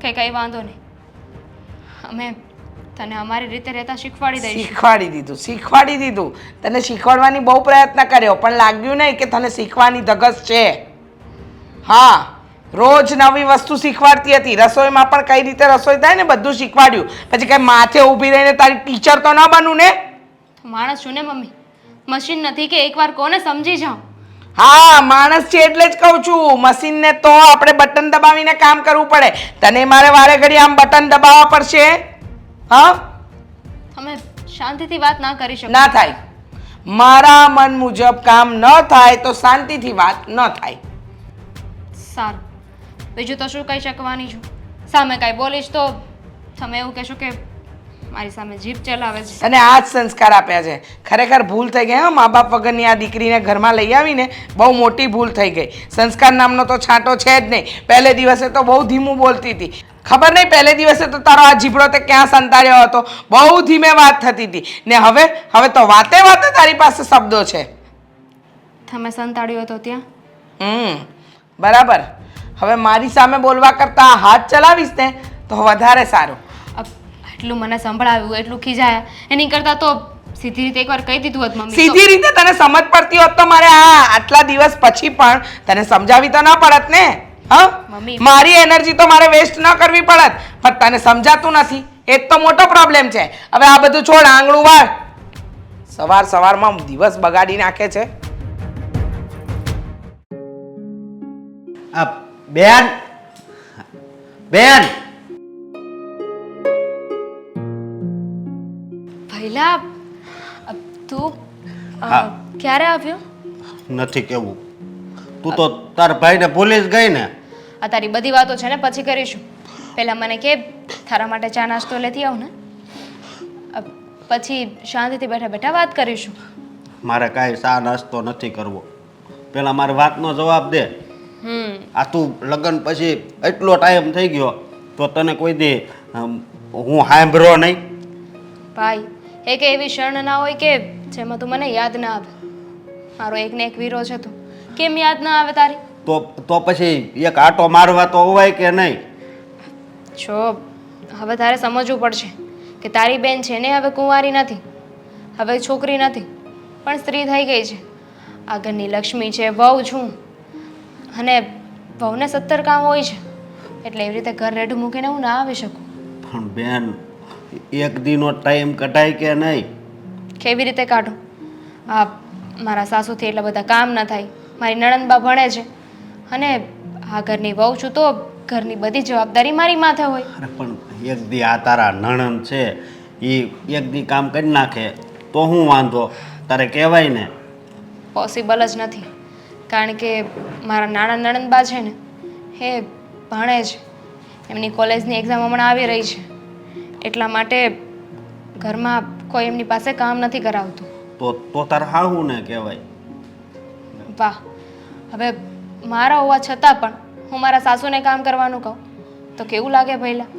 કે કંઈ વાંધો નહીં, અમે તને અમારી રીતે રહેતા શીખવાડી દઈશું. શીખવાડી દીધું. તને શીખવાડવાની બહુ પ્રયત્ન કર્યો પણ લાગ્યું નહીં કે તને શીખવાની ધગસ છે. હા, રોજ નવી વસ્તુ શીખવાડતી હતી. રસોઈમાં પણ કઈ રીતે રસોઈ થાય ને બધું શીખવાડ્યું. પછી કઈ માથે ઊભી રહીને તારી ટીચર તો ન બનું ને. માણસ છું ને મમ્મી, મશીન નથી કે એકવાર કોને સમજી જાઓ. હા, માણસ છે એટલે જ કહું છું. મશીનને તો આપણે બટન દબાવીને કામ કરવું પડે. તને મારે વારે ઘડી આમ બટન દબાવવા પડશે? હા, તમે શાંતિથી વાત ના કરી શકો? ના થાય. મારા મન મુજબ કામ ન થાય તો શાંતિથી વાત ન થાય. સારું, બીજું તો શું કહી શકવાની છું? સામે કાંઈ બોલીશ તો તમે એવું કહેશો કે મારી સામે જીભ ચલાવે છે. અને આ જ સંસ્કાર આપ્યા છે. ખરેખર ભૂલ થઈ ગઈ. હા, મા બાપ વગરની આ દીકરીને ઘરમાં લઈ આવીને બહુ મોટી ભૂલ થઈ ગઈ. સંસ્કાર નામનો તો છાંટો છે જ નહીં. પહેલે દિવસે તો બહુ ધીમું બોલતી હતી. ખબર નહીં પહેલે દિવસે તો તારો આ જીભડો તે ક્યાં સંતાડ્યો હતો. બહુ ધીમે વાત થતી હતી ને હવે તો વાતે વાતે તારી પાસે શબ્દો છે. તમે સંતાડ્યો હતો ત્યાં? બરાબર. હવે મારી સામે બોલવા કરતાં હાથ ચલાવીશ ને તો વધારે સારું. એટલું મને સંભળાવ્યું, એટલું ખીજાયા, એની કરતાં તો સીધી રીતે એકવાર કહી દીધું હોત મમ્મી. સીધી રીતે તને સમજ પડતી હોત તો મારે આટલા દિવસ પછી પણ તને સમજાવી તો ના પડત ને. હા, મમ્મી. મારી એનર્જી તો મારે વેસ્ટ ન કરવી પડત, પણ તને સમજાતું નથી. એ જ તો મોટો પ્રોબ્લેમ છે. હવે આ બધું છોડ, આંગળું વાળ. સવારમાં દિવસ બગાડી નાખે છે. આ બેન બેન પહેલા તું હા. ક્યારે આવ્યો? નથી કેવું. તું તો તારા ભાઈને ભૂલી જ ગઈ ને. આ તારી બધી વાતો છે ને પછી કરીશું. પહેલા મને કે તારા માટે ચા નાસ્તો લેતી આવ ને, પછી શાંતિથી બેઠા બેઠા વાત કરીશું. મારે કાંઈ ચા નાસ્તો નથી કરવો. પહેલાં મારી વાતનો જવાબ દે. આ તું લગ્ન પછી એટલો ટાઈમ થઈ ગયો તો તને કોઈ દી હું સાંભળ્યો નહીં? ભાઈ એક એવી ક્ષણ ના હોય કે જેમાં તું મને યાદ ના આવે. મારો એક ને એક વીરો છે તું, કેમ યાદ ના આવે તારી? તો પછી એક આટો મારવા તો હોવાય કે નહીં? જો હવે તારે સમજવું પડશે કે તારી બેન છે ને હવે કુંવારી નથી, હવે છોકરી નથી, પણ સ્ત્રી થઈ ગઈ છે. આ ઘરની લક્ષ્મી છે, વહુ છું, અને વહુને 70 કામ હોય છે, એટલે એવી રીતે ઘર રેઢું મૂકીને હું ના આવી શકું. પણ બેન, એક દીનો ટાઈમ કઢાય કે નહીં? કેવી રીતે કાઢું? આ મારા સાસુથી એટલા બધા કામ ન થાય, મારી નણંદબા ભણે છે, અને આ ઘરની વહુ છું તો ઘરની બધી જવાબદારી મારી માથે હોય. અરે પણ એક દી આ તારા નણંદ છે એ એક દી કામ કરી નાખે તો હું વાંધો? તારે કહેવાય ને. પોસિબલ જ નથી, કારણ કે મારા નાના નણંદબા છે ને એ ભણે છે, એમની કોલેજની એક્ઝામ હમણાં આવી રહી છે, એટલા માટે ઘરમાં કોઈ એમની પાસે કામ નથી કરાવતું. તો તારે હાહું ને કહેવાય. વાહ, હવે મારા હોવા છતાં પણ હું મારા સાસુને કામ કરવાનું કહું તો કેવું લાગે પહેલાં?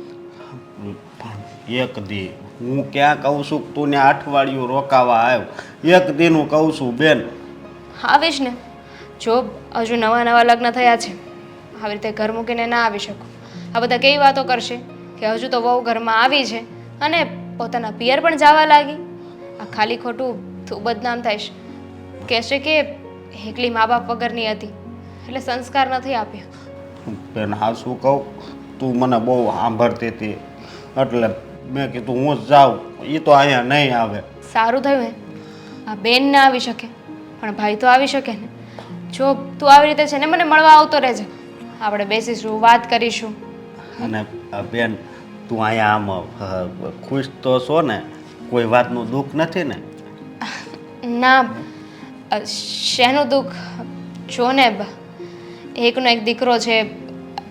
પણ એક દી હું ક્યાં કહું છું કે તું ને અઠવાડિયું રોકાવા આવ્યો? એક દીનું કહું છું બેન. આવીશ ને, જો હજુ નવા નવા લગ્ન થયા છે, આવી રીતે ઘર મૂકીને ના આવી શકું. આ બધા કેવી વાતો કરશે કે હજુ તો વહુ ઘરમાં આવી છે અને પોતાના પિયર પણ જવા લાગી. આ ખાલી ખોટું તું બદનામ થઈશ. કહેશે કે એકલી મા બાપ વગરની હતી એટલે સંસ્કાર નથી આપ્યા. બેન હા શું કહું, તું મને બહુ સાંભળતી હતી એટલે મેં કીધું હું જ જાઉં, એ તો અહીંયા નહીં આવે. સારું થયું હે, આ બેન ના આવી શકે પણ ભાઈ તો આવી શકે ને. જો તું આવી રીતે છે ને મને મળવા આવતો રહેજે, આપણે બેસીશું, વાત કરીશું. અને બેન તું અહીંયા આમ ખુશ તો છો ને? કોઈ વાતનું દુઃખ નથી ને? ના, શેનું દુઃખ? જો ને એકનો એક દીકરો છે,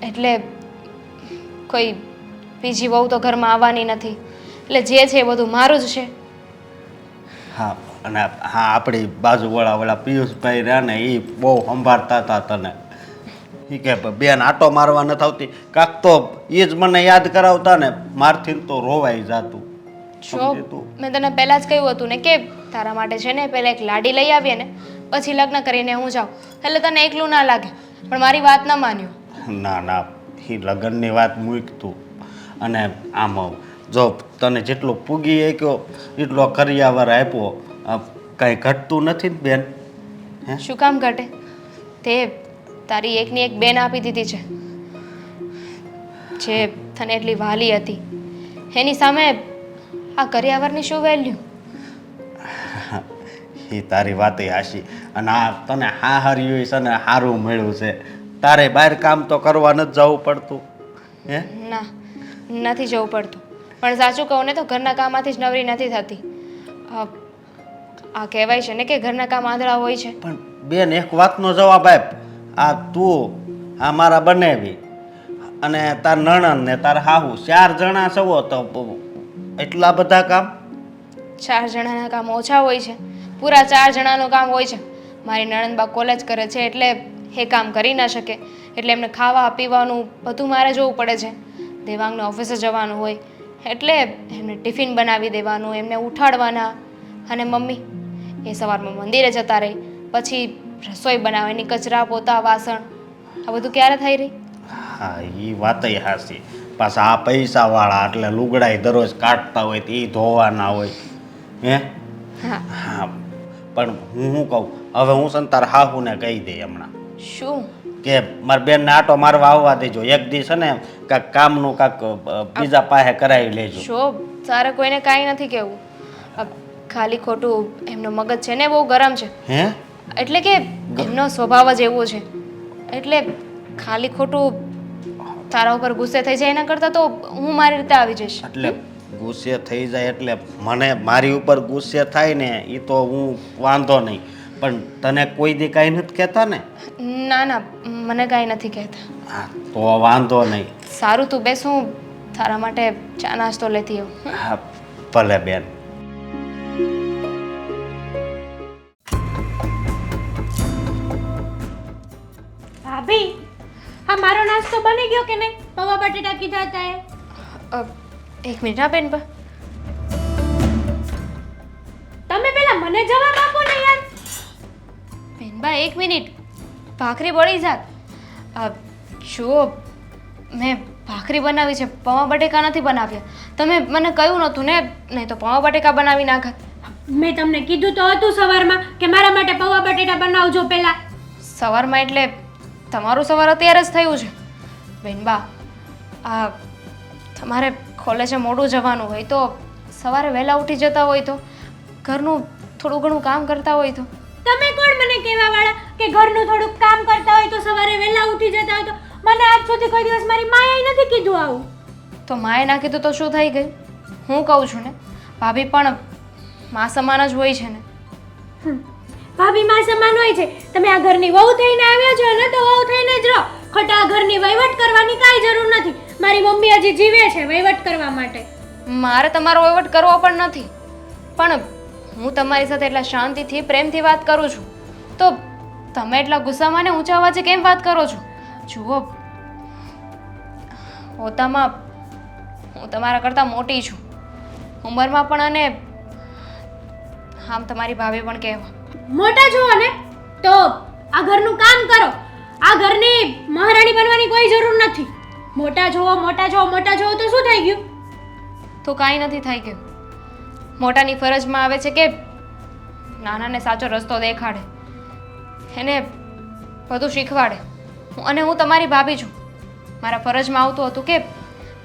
એટલે કોઈ બીજી વહુ તો ઘરમાં આવવાની નથી, એટલે જે છે એ બધું મારું જ છે. હા, અને હા આપણી બાજુવાળા પિયુષભાઈ રહ્યા ને એ બહુ સંભાળતા હતા તને. એ કે બેન આટો મારવા નથી આવતી કાંક, તો એ જ મને યાદ કરાવતા ને, મારથી તો રોવાઈ જાતું. જો મેં તને પહેલાં જ કહ્યું હતું ને કે તારા માટે છે ને પહેલાં એક લાડી લઈ આવીએ ને પછી લગ્ન કરીને હું જાઉં, એટલે તને એકલું ના લાગે, પણ મારી વાત ન માન્યો. ના ના, એ લગ્નની વાત મૂક તું. અને આમ જો તને જેટલો પૂગી શક્યો એટલો કરિયાવર આપ્યો, કાંઈ ઘટતું નથી ને બેન? હે શું કામ ઘટે? તે તારી એકની એક બેન આપી દીધી છે જે તને એટલી વાલી હતી, એની સામે આ કરિયાવરની શું વેલ્યુ? એ તારી વાત હાશી. અને આ તને હા હાર્યું છે ને સારું મળ્યું છે, તારે બહાર કામ તો કરવા નથી જવું પડતું. હે ના, નથી જવું પડતું, પણ સાચું કહું ને તો ઘરના કામમાંથી જ નવરી નથી થતી. આ કહેવાય છે ને કે ઘરના કામ આંધળા હોય છે. પણ બેન એક વાતનો જવાબ આપ. આ તું આ મારા બનેવી અને તાર નણંદ ને તાર હાહુ 4 જણા છો તો એટલા બધા કામ? 4 જણાના કામ ઓછા હોય છે? પૂરા 4 જણાનું કામ હોય છે. મારી નણંદબા કોલેજ કરે છે એટલે એ કામ કરી ના શકે, એટલે એમને ખાવા પીવાનું બધું મારે જોવું પડે છે. દેવાંગને ઓફિસે જવાનું હોય એટલે એમને ટિફિન બનાવી દેવાનું, એમને ઉઠાડવાના. અને મમ્મી એ સવારમાં મંદિરે જતા રહી, પછી રસોઈ બનાવવાની, કચરા પોતા વાસણ, આ બધું ક્યારે થઈ રહી? હા એ વાતય હાસી. પાછા આ પૈસાવાળા એટલે લુગડાય દરરોજ કાઢતા હોય તો એ ધોવાના હોય. હે હા, પણ હું શું કહું, હવે હું સંતાર હાહુને કહી દઈ હમણાં. શું? કે મારી બેનને આટો મારવા આવવા દેજો, એક દિવસ છે ને કાંક કામનું કાંક બીજા પાસે કરાવી લેજો. શોભ, તારે કોઈને કાંઈ નથી કહેવું. ખાલી ખોટું એમનો મગજ છે ને બહુ ગરમ છે. હે એટલે કે એમનો સ્વભાવ જ એવો છે, એટલે ખાલી ખોટું તારા ઉપર ગુસ્સે થઈ જાય એના કરતાં તો હું મારી રીતે આવી જઈશ. એટલે ગુસ્સે થઈ જાય એટલે મને મારી ઉપર ગુસ્સે થાય ને એ તો હું વાંધો નહીં, પણ તને કોઈ દી કાંઈ નથી કહેતા ને? ના ના, મને કાંઈ નથી કહેતા. હા તો વાંધો નહીં. સારું, તું બેસ, હું તારા માટે ચા નાસ્તો લેતી આવું. હા ભલે બેન. ભાભી આ મારો નાસ્તો બની ગયો કે નહીં? પૌવા બટેટા કીધા હતા એ. એક મિનિટ હા બેન બા. તમે પેલા મને જવાબ આપો ને યાર. બેનબા એક મિનિટ, ભાખરી બળી જાત. જુઓ, મેં ભાખરી બનાવી છે, પૌવા બટેકા નથી બનાવ્યા. તમે મને કહ્યું નહોતું ને, નહીં તો પૌવા બટેકા બનાવી નાખત. મેં તમને કીધું તો હતું સવારમાં કે મારા માટે પૌવા બટેટા બનાવજો પહેલા. સવારમાં એટલે તમારું સવાર અત્યારે જ થયું છે. બેનબા, આ તમારે કોલેજે મોડું જવાનું હોય તો સવારે વહેલા ઉઠી જતા હોય તો ઘરનું થોડું ઘણું કામ કરતા હોય તો. તમે કોણ મને કહેવા વાળા કે ઘરનું થોડુંક કામ કરતા હોય તો સવારે વહેલા ઉઠી જતા હોય તો? મને આજ સુધી કોઈ દિવસ મારી માએ નથી કીધું આવું. તો માએ ના કીધું તો શું થઈ ગયું? હું કહું છું ને, ભાભી પણ મા સમાન જ હોય છે ને. ભાભી માં સમાન હોય છે. તમે આ ઘરની વહુ થઈને આવ્યા છો ને તો વહુ થઈને જ રહો. ખોટા આ ઘરની વહીવટ કરવાની કાંઈ જરૂર નથી. મારી મમ્મી હજી જીવે છે વહીવટ કરવા માટે. મારે તમારો વહીવટ કરવો પણ નથી, પણ હું તમારી સાથે એટલા શાંતિથી પ્રેમથી વાત કરું છું તો તમે એટલા ગુસ્સામાં ને ઊંચા અવાજે કેમ વાત કરો છો? જુઓ, હોતામાં હું તમારા કરતાં મોટી છું ઉંમરમાં પણ, અને આમ તમારી ભાભી પણ કહેવા. મોટા છો ને તો આ ઘરનું કામ કરો. આ ઘરની મહારાણી બનવાની કોઈ જરૂર નથી. મોટા છો મોટા છો મોટા છો તો શું થઈ ગયું? તો કાંઈ નથી થઈ ગયું. મોટાની ફરજમાં આવે છે કે નાનાને સાચો રસ્તો દેખાડે, એને બધું શીખવાડે. અને હું તમારી ભાભી છું. મારા ફરજમાં આવતું હતું કે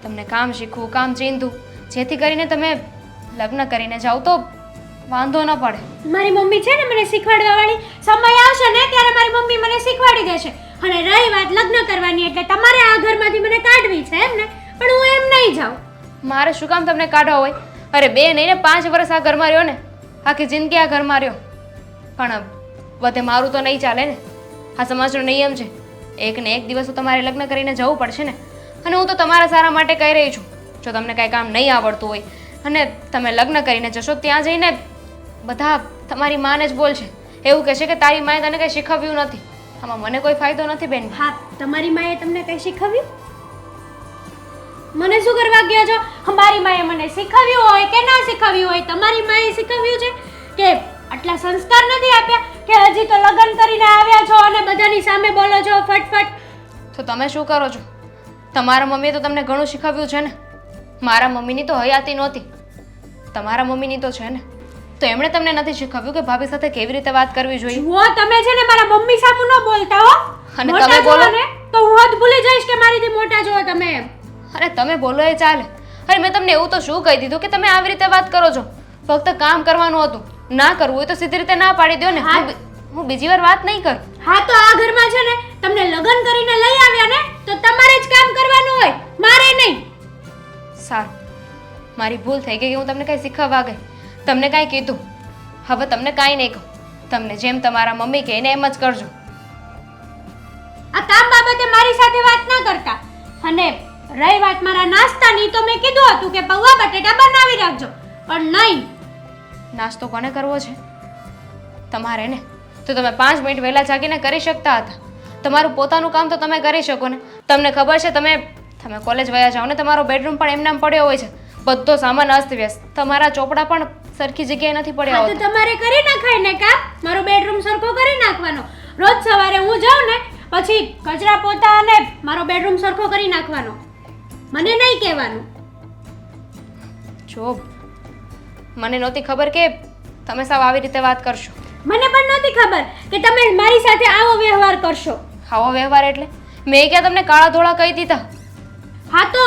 તમને કામ શીખવું, કામ ચીંધું, જેથી કરીને તમે લગ્ન કરીને જાઓ તો વાંધો ન પડે. મારી મમ્મી છે ને મને શીખવાડવા વાળી. સમય આવશે ને ત્યારે મારી મમ્મી મને શીખવાડી દેશે. અને રહી વાત લગ્ન કરવાની, એટલે તમારે આ ઘરમાંથી મને કાઢવી છે એમ ને? પણ હું એમ નહીં જાઉં. મારે શું કામ તમને કાઢવા હોય? અરે 2 નહીં ને 5 વર્ષ આ ઘરમાં રહ્યો ને, આખી જિંદગી આ ઘરમાં રહ્યો. પણ બધે મારું તો નહીં ચાલે ને. આ સમાજનો નિયમ છે, એક ને એક દિવસ તો તમારે લગ્ન કરીને જવું પડશે ને. અને હું તો તમારા સારા માટે કહી રહી છું. જો તમને કાંઈ કામ નહીં આવડતું હોય અને તમે લગ્ન કરીને જશો, ત્યાં જઈને બધા તમારી માને જ બોલશે. એવું કહેશે કે તારી માએ તને કંઈ શીખવ્યું નથી. આમાં મને કોઈ ફાયદો નથી બેન. હા, તમારી માએ તમને કંઈ શીખવ્યું? મને શું કરવા ગયો છો? મારી માએ મને શીખવ્યું હોય કે ના શીખવ્યું હોય, તમારી માએ શીખવ્યું છે કે આટલા સંસ્કાર નથી આપ્યા કે હજી તો લગ્ન કરીને આવ્યા છો અને બધાની સામે બોલો છો ફટફટ? તો તમે શું કરો છો? તમારા મમ્મીએ તો તમને ઘણું શીખવ્યું છે ને. મારા મમ્મીની તો હયાતી નહોતી, તમારા મમ્મીની તો છે ને. તો એમણે તમને નથી શીખવ્યું કે ભાભી સાથે કેવી રીતે વાત કરવી જોઈએ? જુઓ, તમે છે ને મારા મમ્મી સામું ન બોલતા હો. અને મોટા તમે બોલો છો ને તો હું હદ ભૂલી જઈશ કે મારીથી મોટા છો તમે એમ. અરે તમે બોલો એ ચાલે. અરે મેં તમને એવું તો શું કહી દીધું કે તમે આવી રીતે વાત કરો છો? ફક્ત કામ કરવાનું હતું. ના કરવું હોય તો સીધી રીતે ના પાડી દો ને. હું બીજી વાર વાત નહીં કરું. હા, તો આ ઘરમાં છે ને તમને લગ્ન કરીને લઈ આવ્યા ને તો તમારે જ કામ કરવાનું હોય, મારે નહીં. સારું, મારી ભૂલ થઈ ગઈ કે હું તમને કાંઈ શીખવવા ગઈ, તમને કાંઈ કીધું. હવે તમને કાંઈ નહીં કહું. તમને જેમ તમારા મમ્મી કહે ને એમ જ કરજો. આ કામ બાબતે મારી સાથે વાત ના કરતા. અને રહી વાત મારા નાસ્તાની, તો મેં કીધું હતું કે પૌવા બટેટા બનાવી રાખજો, પણ નહીં. નાસ્તો કોને કરવો છે? તમારે ને. તો તમે 5 મિનિટ વહેલા જાગીને કરી શકતા હતા. તમારું પોતાનું કામ તો તમે કરી શકો ને. તમને ખબર છે તમે કોલેજ વયા જાઓ ને તમારો બેડરૂમ પણ એમનામ પડ્યો હોય છે, બધો સામાન અસ્તવ્યસ્ત. તમારા ચોપડા પણ સરખી જગ્યાએ નથી પડ્યા તો હોતા. તમારે કરી નાખાય ને કામ. મારો બેડરૂમ સરખો કરી નાખવાનો. રોજ સવારે હું જાઉં ને પછી કચરા પોતા અને મારો બેડરૂમ સરખો કરી નાખવાનો. મને નહીં કહેવાનું. જો મને નહોતી ખબર કે તમે સાવ આવી રીતે વાત કરશો. મને પણ નહોતી ખબર કે તમે મારી સાથે આવો વ્યવહાર કરશો. આવો વ્યવહાર એટલે મેં ક્યાં તમને કાળા ધોળા કહી દીધા? હા, તો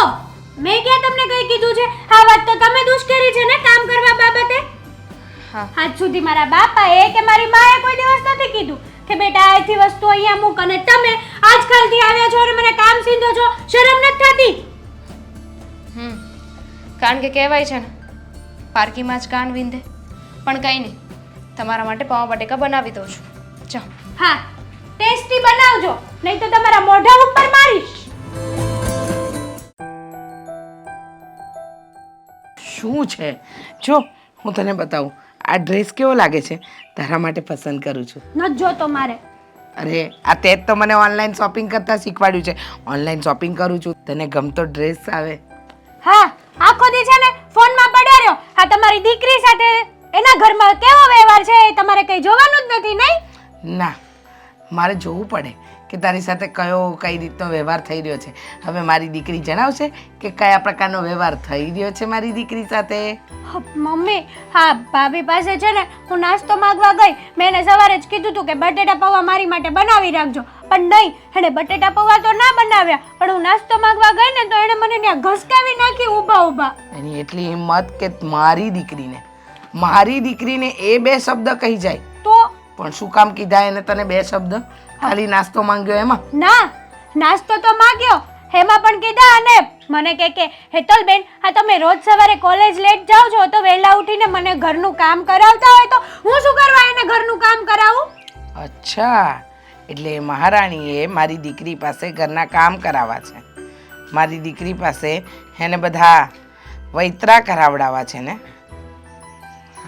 મેં ક્યાં તમને કઈ કીધું છે? આ વાત તો તમે દુષ્કરી છે ને કામ કરવા બાબતે. હા, આજ સુધી મારા બાપાએ કે મારી માએ કોઈ દિવસ નથી કીધું કે બેટા આથી વસ્તુ અહીંયા મૂક. અને તમે આજકાલથી આવ્યા છો અને મને કામ સીધો છો, શરમ નથી થતી? કારણ કે કહેવાય છે ને, પારકીમાં જ કાન વિંધે. પણ કંઈ નહીં, તમારા માટે પાઉં બટેકા બનાવી દઉં છું. ચાલો. હા, ટેસ્ટી બનાવજો, નહીં તો તમારા મોઢા ઉપર મારીશ. શું છે? જો હું તને બતાવું, આ ડ્રેસ કેવો લાગે છે? તારા માટે પસંદ કરું છું. નથી જોતો મારે. અરે આ તે જ તો મને ઓનલાઈન શોપિંગ કરતા શીખવાડ્યું છે. ઓનલાઈન શોપિંગ કરું છું. તને ગમતો ડ્રેસ આવે? હા, આખો દી છે ને ફોનમાં પડ્યા રહ્યો. હા, તમારી દીકરી સાથે એના ઘરમાં કેવો વ્યવહાર છે એ તમારે કઈ જોવાનું જ નથી, નહીં? ના, મારે જોવું પડે કે તારી સાથે કઈ રીતનો વ્યવહાર થઈ રહ્યો છે. હવે મારી દીકરી જણાવશે કે કયા પ્રકારનો વ્યવહાર થઈ રહ્યો છે મારી દીકરી સાથે. મમ્મી, હા, ભાભી પાસે છે ને હું નાસ્તો માંગવા ગઈ. મેં એને સવારે જ કીધું હતું કે બટેટા પૌવા મારી માટે બનાવી રાખજો, પણ નહીં, એણે બટેટા પૌવા તો ના બનાવ્યા, પણ હું નાસ્તો માંગવા ગઈ ને તો એણે મને ત્યાં ઘસકાવી નાખી ઊભા ઊભા. એની એટલી હિંમત કે મારી દીકરીને એ બે શબ્દ કહી જાય. તો પણ શું કામ કીધા એને તને બે શબ્દ? ખાલી નાસ્તો માંગ્યો એમાં? ના, નાસ્તો તો માંગ્યો, એમાં પણ કીધા. અને મને કે હેતલબેન, હા તમે રોજ સવારે કોલેજ લેટ જાઓ છો તો વહેલા ઉઠીને મને ઘરનું કામ કરાવતા હોય તો હું શું કરવા એને ઘરનું કામ કરાવું? અચ્છા, એટલે મહારાણીએ મારી દીકરી પાસે ઘરના કામ કરાવવા છે. મારી દીકરી પાસે એને બધા વૈતરા કરાવડાવવા છે ને?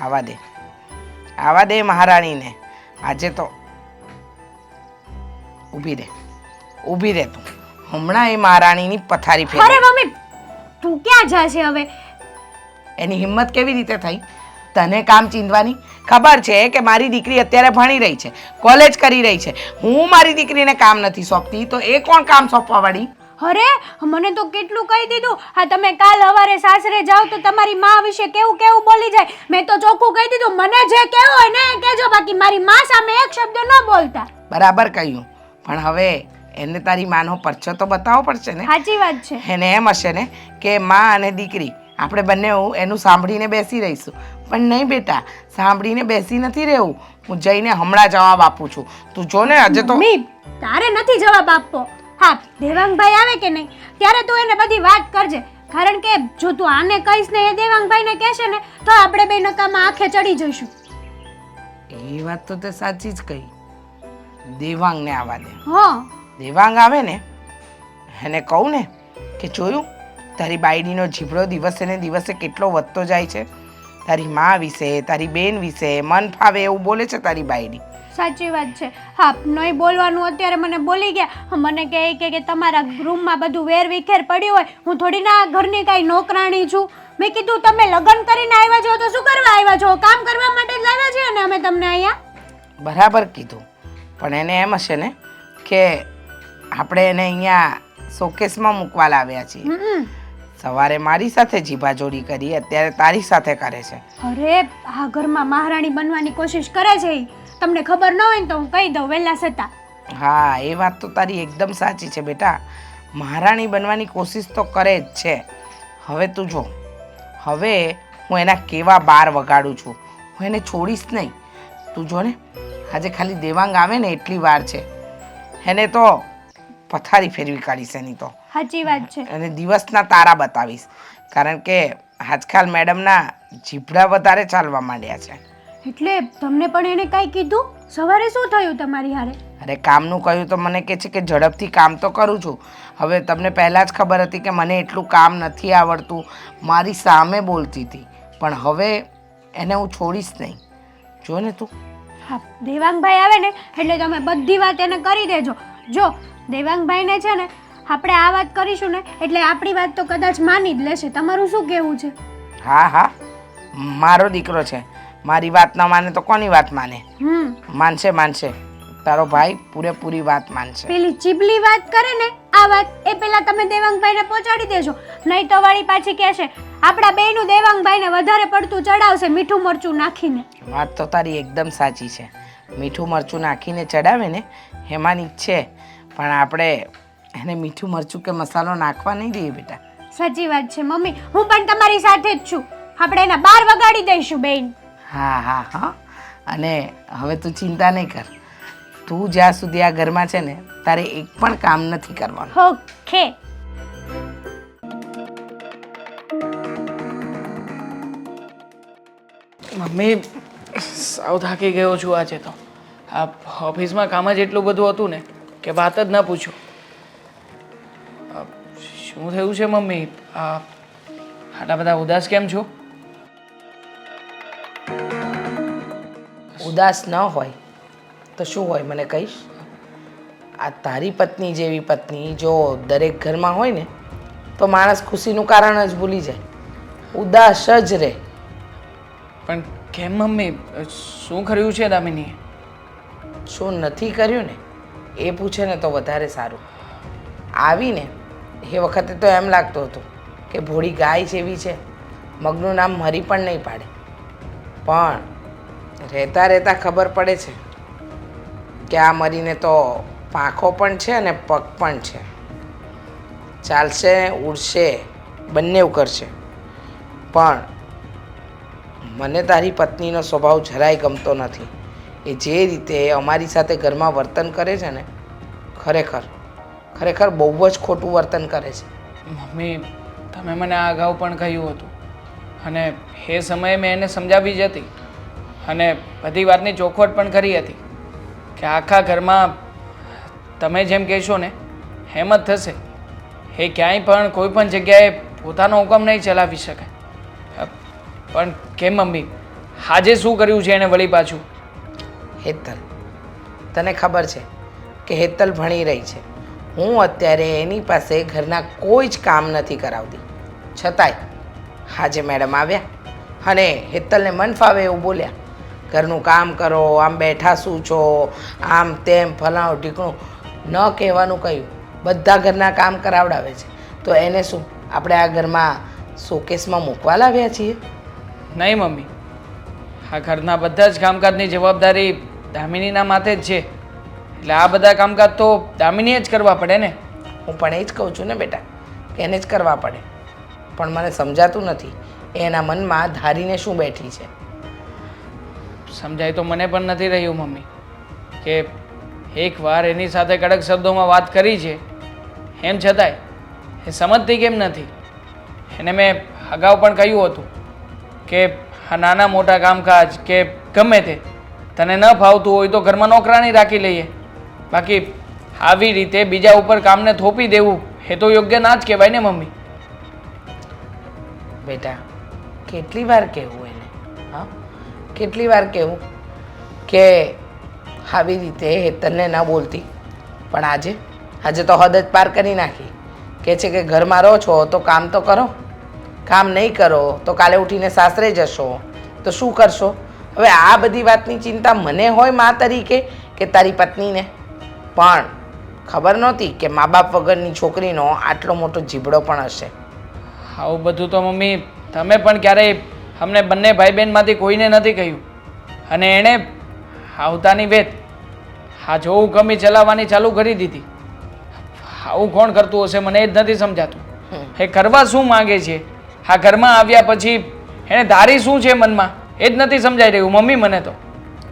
આવા દે મહારાણીને. આજે તો ઊભી રહે તું. હમણાં એ મહારાણીની પથારી ફેરવે. અરે મમ્મી, તું ક્યાં જાશે હવે? એની હિંમત કેવી રીતે થઈ તને કામ ચીંધવાની? ખબર છે કે મારી દીકરી અત્યારે ભણી રહી છે, કોલેજ કરી રહી છે. હું મારી દીકરીને કામ નથી સોંપતી તો એ કોણ કામ સોંપવા વાળી? અરે મને તો કેટલું કહી દીધું. હા, તમે કાલ સવારે સાસરે જાઓ તો તમારી માં વિશે કેવું કેવું બોલી જાય. મેં તો ચોખ્ખું કહી દીધું, મને જે કહેવું હોય ને એ કહેજો, બાકી મારી માં સામે એક શબ્દ ન બોલતા. બરાબર કહ્યું, પણ હવે એને તારી માનો પરચો તો બતાવવો પડશે ને. સાચી વાત છે. એને એમ હશે ને કે માં અને દીકરી આપણે બંને એનું સાંભળીને બેસી રહીશું, પણ નહીં બેટા, સાંભળીને બેસી નથી રહેવું. હું જઈને હમણાં જવાબ આપું છું. તું જો ને આજે તો. મમ્મી, તારે નથી જવાબ આપવો. હા, દેવાંગભાઈ આવે કે નહીં ત્યારે તું એને બધી વાત કરજે, કારણ કે જો તું આને કહીશ ને એ દેવાંગભાઈને કહેશે ને તો આપણે બે નકામાં આંખે ચડી જઈશું. એ વાત તો તે સાચી જ કહી. દેવાંગને આવવા દે. હા, દેવાંગ આવે ને એને કહું ને કે જોયું તારી બાયડીનો જીભડો દિવસે ને દિવસે કેટલો વધતો જાય છે. તારી મા વિશે, તારી બેન વિશે મન ફાવે એવું બોલે છે તારી બાયડી. સાચી વાત છે. હા, નહીં બોલવાનું અત્યારે મને બોલી ગયા. મને કહે કે તમારા રૂમમાં બધું વેર વિખેર પડ્યું હોય, હું થોડી ના ઘરની કાંઈ નોકરાણી છું. મેં કીધું તમે લગ્ન કરીને આવ્યા છો તો શું કરવા આવ્યા છો? કામ કરવા માટે જ લાવ્યા છીએ ને અમે તમને અહીંયા. બરાબર કીધું, પણ એને એમ હશે ને કે આપણે એને અહીંયા શોકેસમાં મૂકવા લાવ્યા છીએ. સવારે મારી સાથે જીભાજોડી કરી, અત્યારે તારી સાથે કરે છે. અરે આ ઘરમાં મહારાણી બનવાની કોશિશ કરે છે ઈ. તમને ખબર ન હોય ને તો હું કહી દઉં વહેલા છતાં. હા, એ વાત તો તારી એકદમ સાચી છે બેટા. મહારાણી બનવાની કોશિશ તો કરે જ છે. હવે તું જો, હવે હું એના કેવા બાર વગાડું છું. હું એને છોડીશ નહીં. તું જો ને, આજે ખાલી દેવાંગ આવે ને એટલી વાર છે, એને તો પથારી ફેરવી કાઢીશ એની તો. સાચી વાત છે. અને દિવસના તારા બતાવીશ, કારણ કે આજકાલ મેડમના જીભડા વધારે ચાલવા માંડ્યા છે. એટલે તમને પણ એને કાંઈ કીધું? સવારે શું થયું તમારી હારે? અરે કામનું કહ્યું તો મને કહે છે કે ઝડપથી કામ તો કરું છું. હવે તમને પહેલાં જ ખબર હતી કે મને એટલું કામ નથી આવડતું. મારી સામે બોલતી હતી, પણ હવે એને હું છોડીશ નહીં. જો ને તું. હા, દેવાંગભાઈ આવે ને એટલે તમે બધી વાત એને કરી દેજો. જો દેવાંગભાઈને છે ને આપણે આ વાત કરીશું ને એટલે આપણી વાત તો કદાચ માની જ લેશે. તમારું શું કહેવું છે? હા, મારો દીકરો છે, મારી વાત ન માને તો કોની વાત માને? માનશે. તારો ભાઈ પૂરેપૂરી વાત માનશે. પેલી ચીબલી વાત કરે ને આ વાત એ પેલા તમે દેવાંગભાઈને પહોંચાડી દેજો, નહીં તો વાળી પાછી કહેશે આપણા બેયનું દેવાંગભાઈને વધારે પડતું ચડાવશે મીઠું મરચું નાખીને. વાત તો તારી એકદમ સાચી છે. મીઠું મરચું નાખીને ચડાવે ને એમાંની જ છે, પણ આપણે એને મીઠું મરચું કે મસાલો નાખવા નહીં દઈએ બેટા. સાચી વાત છે મમ્મી, હું પણ તમારી સાથે જ છું. આપણે એના બાર વગાડી દઈશું બેન. હા, અને હવે તું ચિંતા નહીં કર. તું જ્યાં સુધી આ ઘરમાં છે ને તારે એક પણ કામ નથી કરવાનું. ઓકે. મમ્મી, સાવ થાકી ગયો છું આજે તો. આ ઓફિસમાં કામ જ એટલું બધું હતું ને કે વાત જ ના પૂછો. શું થયું છે મમ્મી? આટલા બધા ઉદાસ કેમ છો? ઉદાસ ન હોય તો શું હોય મને કહીશ? આ તારી પત્ની જેવી પત્ની જો દરેક ઘરમાં હોય ને તો માણસ ખુશીનું કારણ જ ભૂલી જાય, ઉદાસ જ રહે. પણ કેમ મમ્મી, શું કર્યું છે દામિનીએ? શું નથી કર્યું ને એ પૂછે ને તો વધારે સારું. આવીને એ વખતે તો એમ લાગતું હતું કે ભોળી ગાય જેવી છે, મગનું નામ મરી પણ નહીં પાડે. પણ રહેતા રહેતા ખબર પડે છે કે આ મરીને તો પાંખો પણ છે અને પગ પણ છે. ચાલશે, ઉડશે, બંને કરશે. પણ મને તારી પત્નીનો સ્વભાવ જરાય ગમતો નથી. એ જે રીતે અમારી સાથે ઘરમાં વર્તન કરે છે ને, ખરેખર બહુ જ ખોટું વર્તન કરે છે. મમ્મી, તમે મને આ અગાઉ પણ કહ્યું હતું અને એ સમયે મેં એને સમજાવી જ હતી અને બધી વાતની ચોખવટ પણ કરી હતી કે આખા ઘરમાં તમે જેમ કહેશો ને એમ જ થશે. એ ક્યાંય પણ કોઈ પણ જગ્યાએ પોતાનો હુકમ નહીં ચલાવી શકે. પણ કેમ મમ્મી, આજે શું કર્યું છે એને વળી પાછું? હેતલ, તને ખબર છે કે હેતલ ભણી રહી છે. હું અત્યારે એની પાસે ઘરના કોઈ જ કામ નથી કરાવતી. છતાંય આજે મેડમ આવ્યા અને હેતલને મન ફાવે એવું બોલ્યા, ઘરનું કામ કરો, આમ બેઠા શું છો, આમ તેમ ફલાણું ઢીકણું. ન કહેવાનું કહ્યું, બધા ઘરના કામ કરાવડાવે છે. તો એને શું આપણે આ ઘરમાં શોકેસમાં મૂકવા લાવ્યા છીએ? નહીં મમ્મી, આ ઘરના બધા જ કામકાજની જવાબદારી દામિનીના માથે જ છે. એટલે આ બધા કામકાજ તો દામિનીએ જ કરવા પડે ને. હું પણ એ જ કહું છું ને બેટા કે એને જ કરવા પડે. પણ મને સમજાતું નથી એ એના મનમાં ધારીને શું બેઠી છે. સમજાય તો મને પણ નથી રહ્યું મમ્મી કે એકવાર એની સાથે કડક શબ્દોમાં વાત કરી છે, એમ છતાંય એ સમજતી કેમ નથી? એને મેં અગાઉ પણ કહ્યું હતું કે આ નાના મોટા કામકાજ કે ગમે તે તને ન ફાવતું હોય તો ઘરમાં નોકરાણી રાખી લઈએ. બાકી આવી રીતે બીજા ઉપર કામને થોપી દેવું એ તો યોગ્ય ના જ કહેવાય ને મમ્મી. બેટા, કેટલી વાર કહેવું એને? હા, કેટલી વાર કહેવું કે આવી રીતે હેતલને ન બોલતી? પણ આજે તો હદ જ પાર કરી નાખી. કહે છે કે ઘરમાં રહો છો તો કામ તો કરો, કામ નહીં કરો તો કાલે ઉઠીને સાસરે જશો તો શું કરશો? હવે આ બધી વાતની ચિંતા મને હોય મા તરીકે કે તારી પત્નીને? પણ ખબર નહોતી કે મા બાપ વગરની છોકરીનો આટલો મોટો જીબડો પણ હશે. આવું બધું તો મમ્મી તમે પણ ક્યારેય અમને બંને ભાઈ બહેનમાંથી કોઈને નથી કહ્યું. અને એણે આવતાની વેત આ જોવું ગમી ચલાવવાની ચાલુ કરી દીધી. આવું કોણ કરતું હશે મને એ જ નથી સમજાતું. એ કરવા શું માંગે છે? આ ઘરમાં આવ્યા પછી એને ધારી શું છે મનમાં એ જ નથી સમજાઈ રહ્યું મમ્મી મને તો.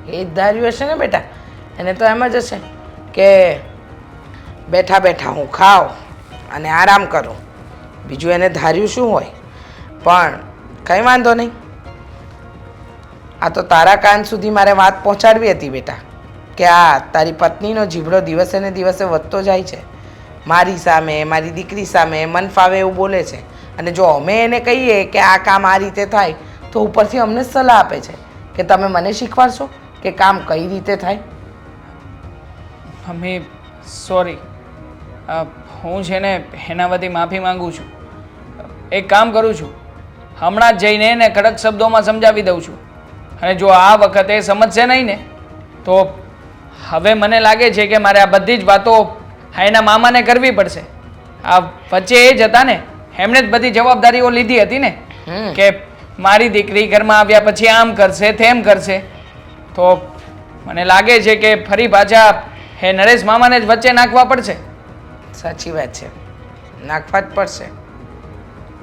એ જ ધાર્યું હશે ને બેટા. એને તો એમ જ હશે કે બેઠા બેઠા હું ખાઉં અને આરામ કરું. બીજું એને ધાર્યું શું હોય? પણ કંઈ વાંધો નહીં. આ તો તારા કાન સુધી મારે વાત પહોંચાડવી હતી બેટા કે આ તારી પત્નીનો જીભડો દિવસે ને દિવસે વધતો જાય છે. મારી સામે, મારી દીકરી સામે મન ફાવે એવું બોલે છે. અને જો અમે એને કહીએ કે આ કામ આ રીતે થાય તો ઉપરથી અમને સલાહ આપે છે કે તમે મને શીખવાડશો કે કામ કઈ રીતે થાય. મમ્મી સોરી, હું છે ને એના બધી માફી માંગુ છું. એક કામ કરું છું, હમણાં જ જઈને એને કડક શબ્દોમાં સમજાવી દઉં છું. અને જો આ વખતે સમજશે નહીં ને તો હવે મને લાગે છે કે મારે આ બધી જ વાતો એના મામાને કરવી પડશે. આ વચ્ચે એ જ હતા ને, એમણે જ બધી જવાબદારીઓ લીધી હતી ને કે મારી દીકરી ઘરમાં આવ્યા પછી આમ કરશે તેમ કરશે. તો મને લાગે છે કે ફરી પાછા એ નરેશ મામાને જ વચ્ચે નાખવા પડશે. સાચી વાત છે, નાખવા જ પડશે.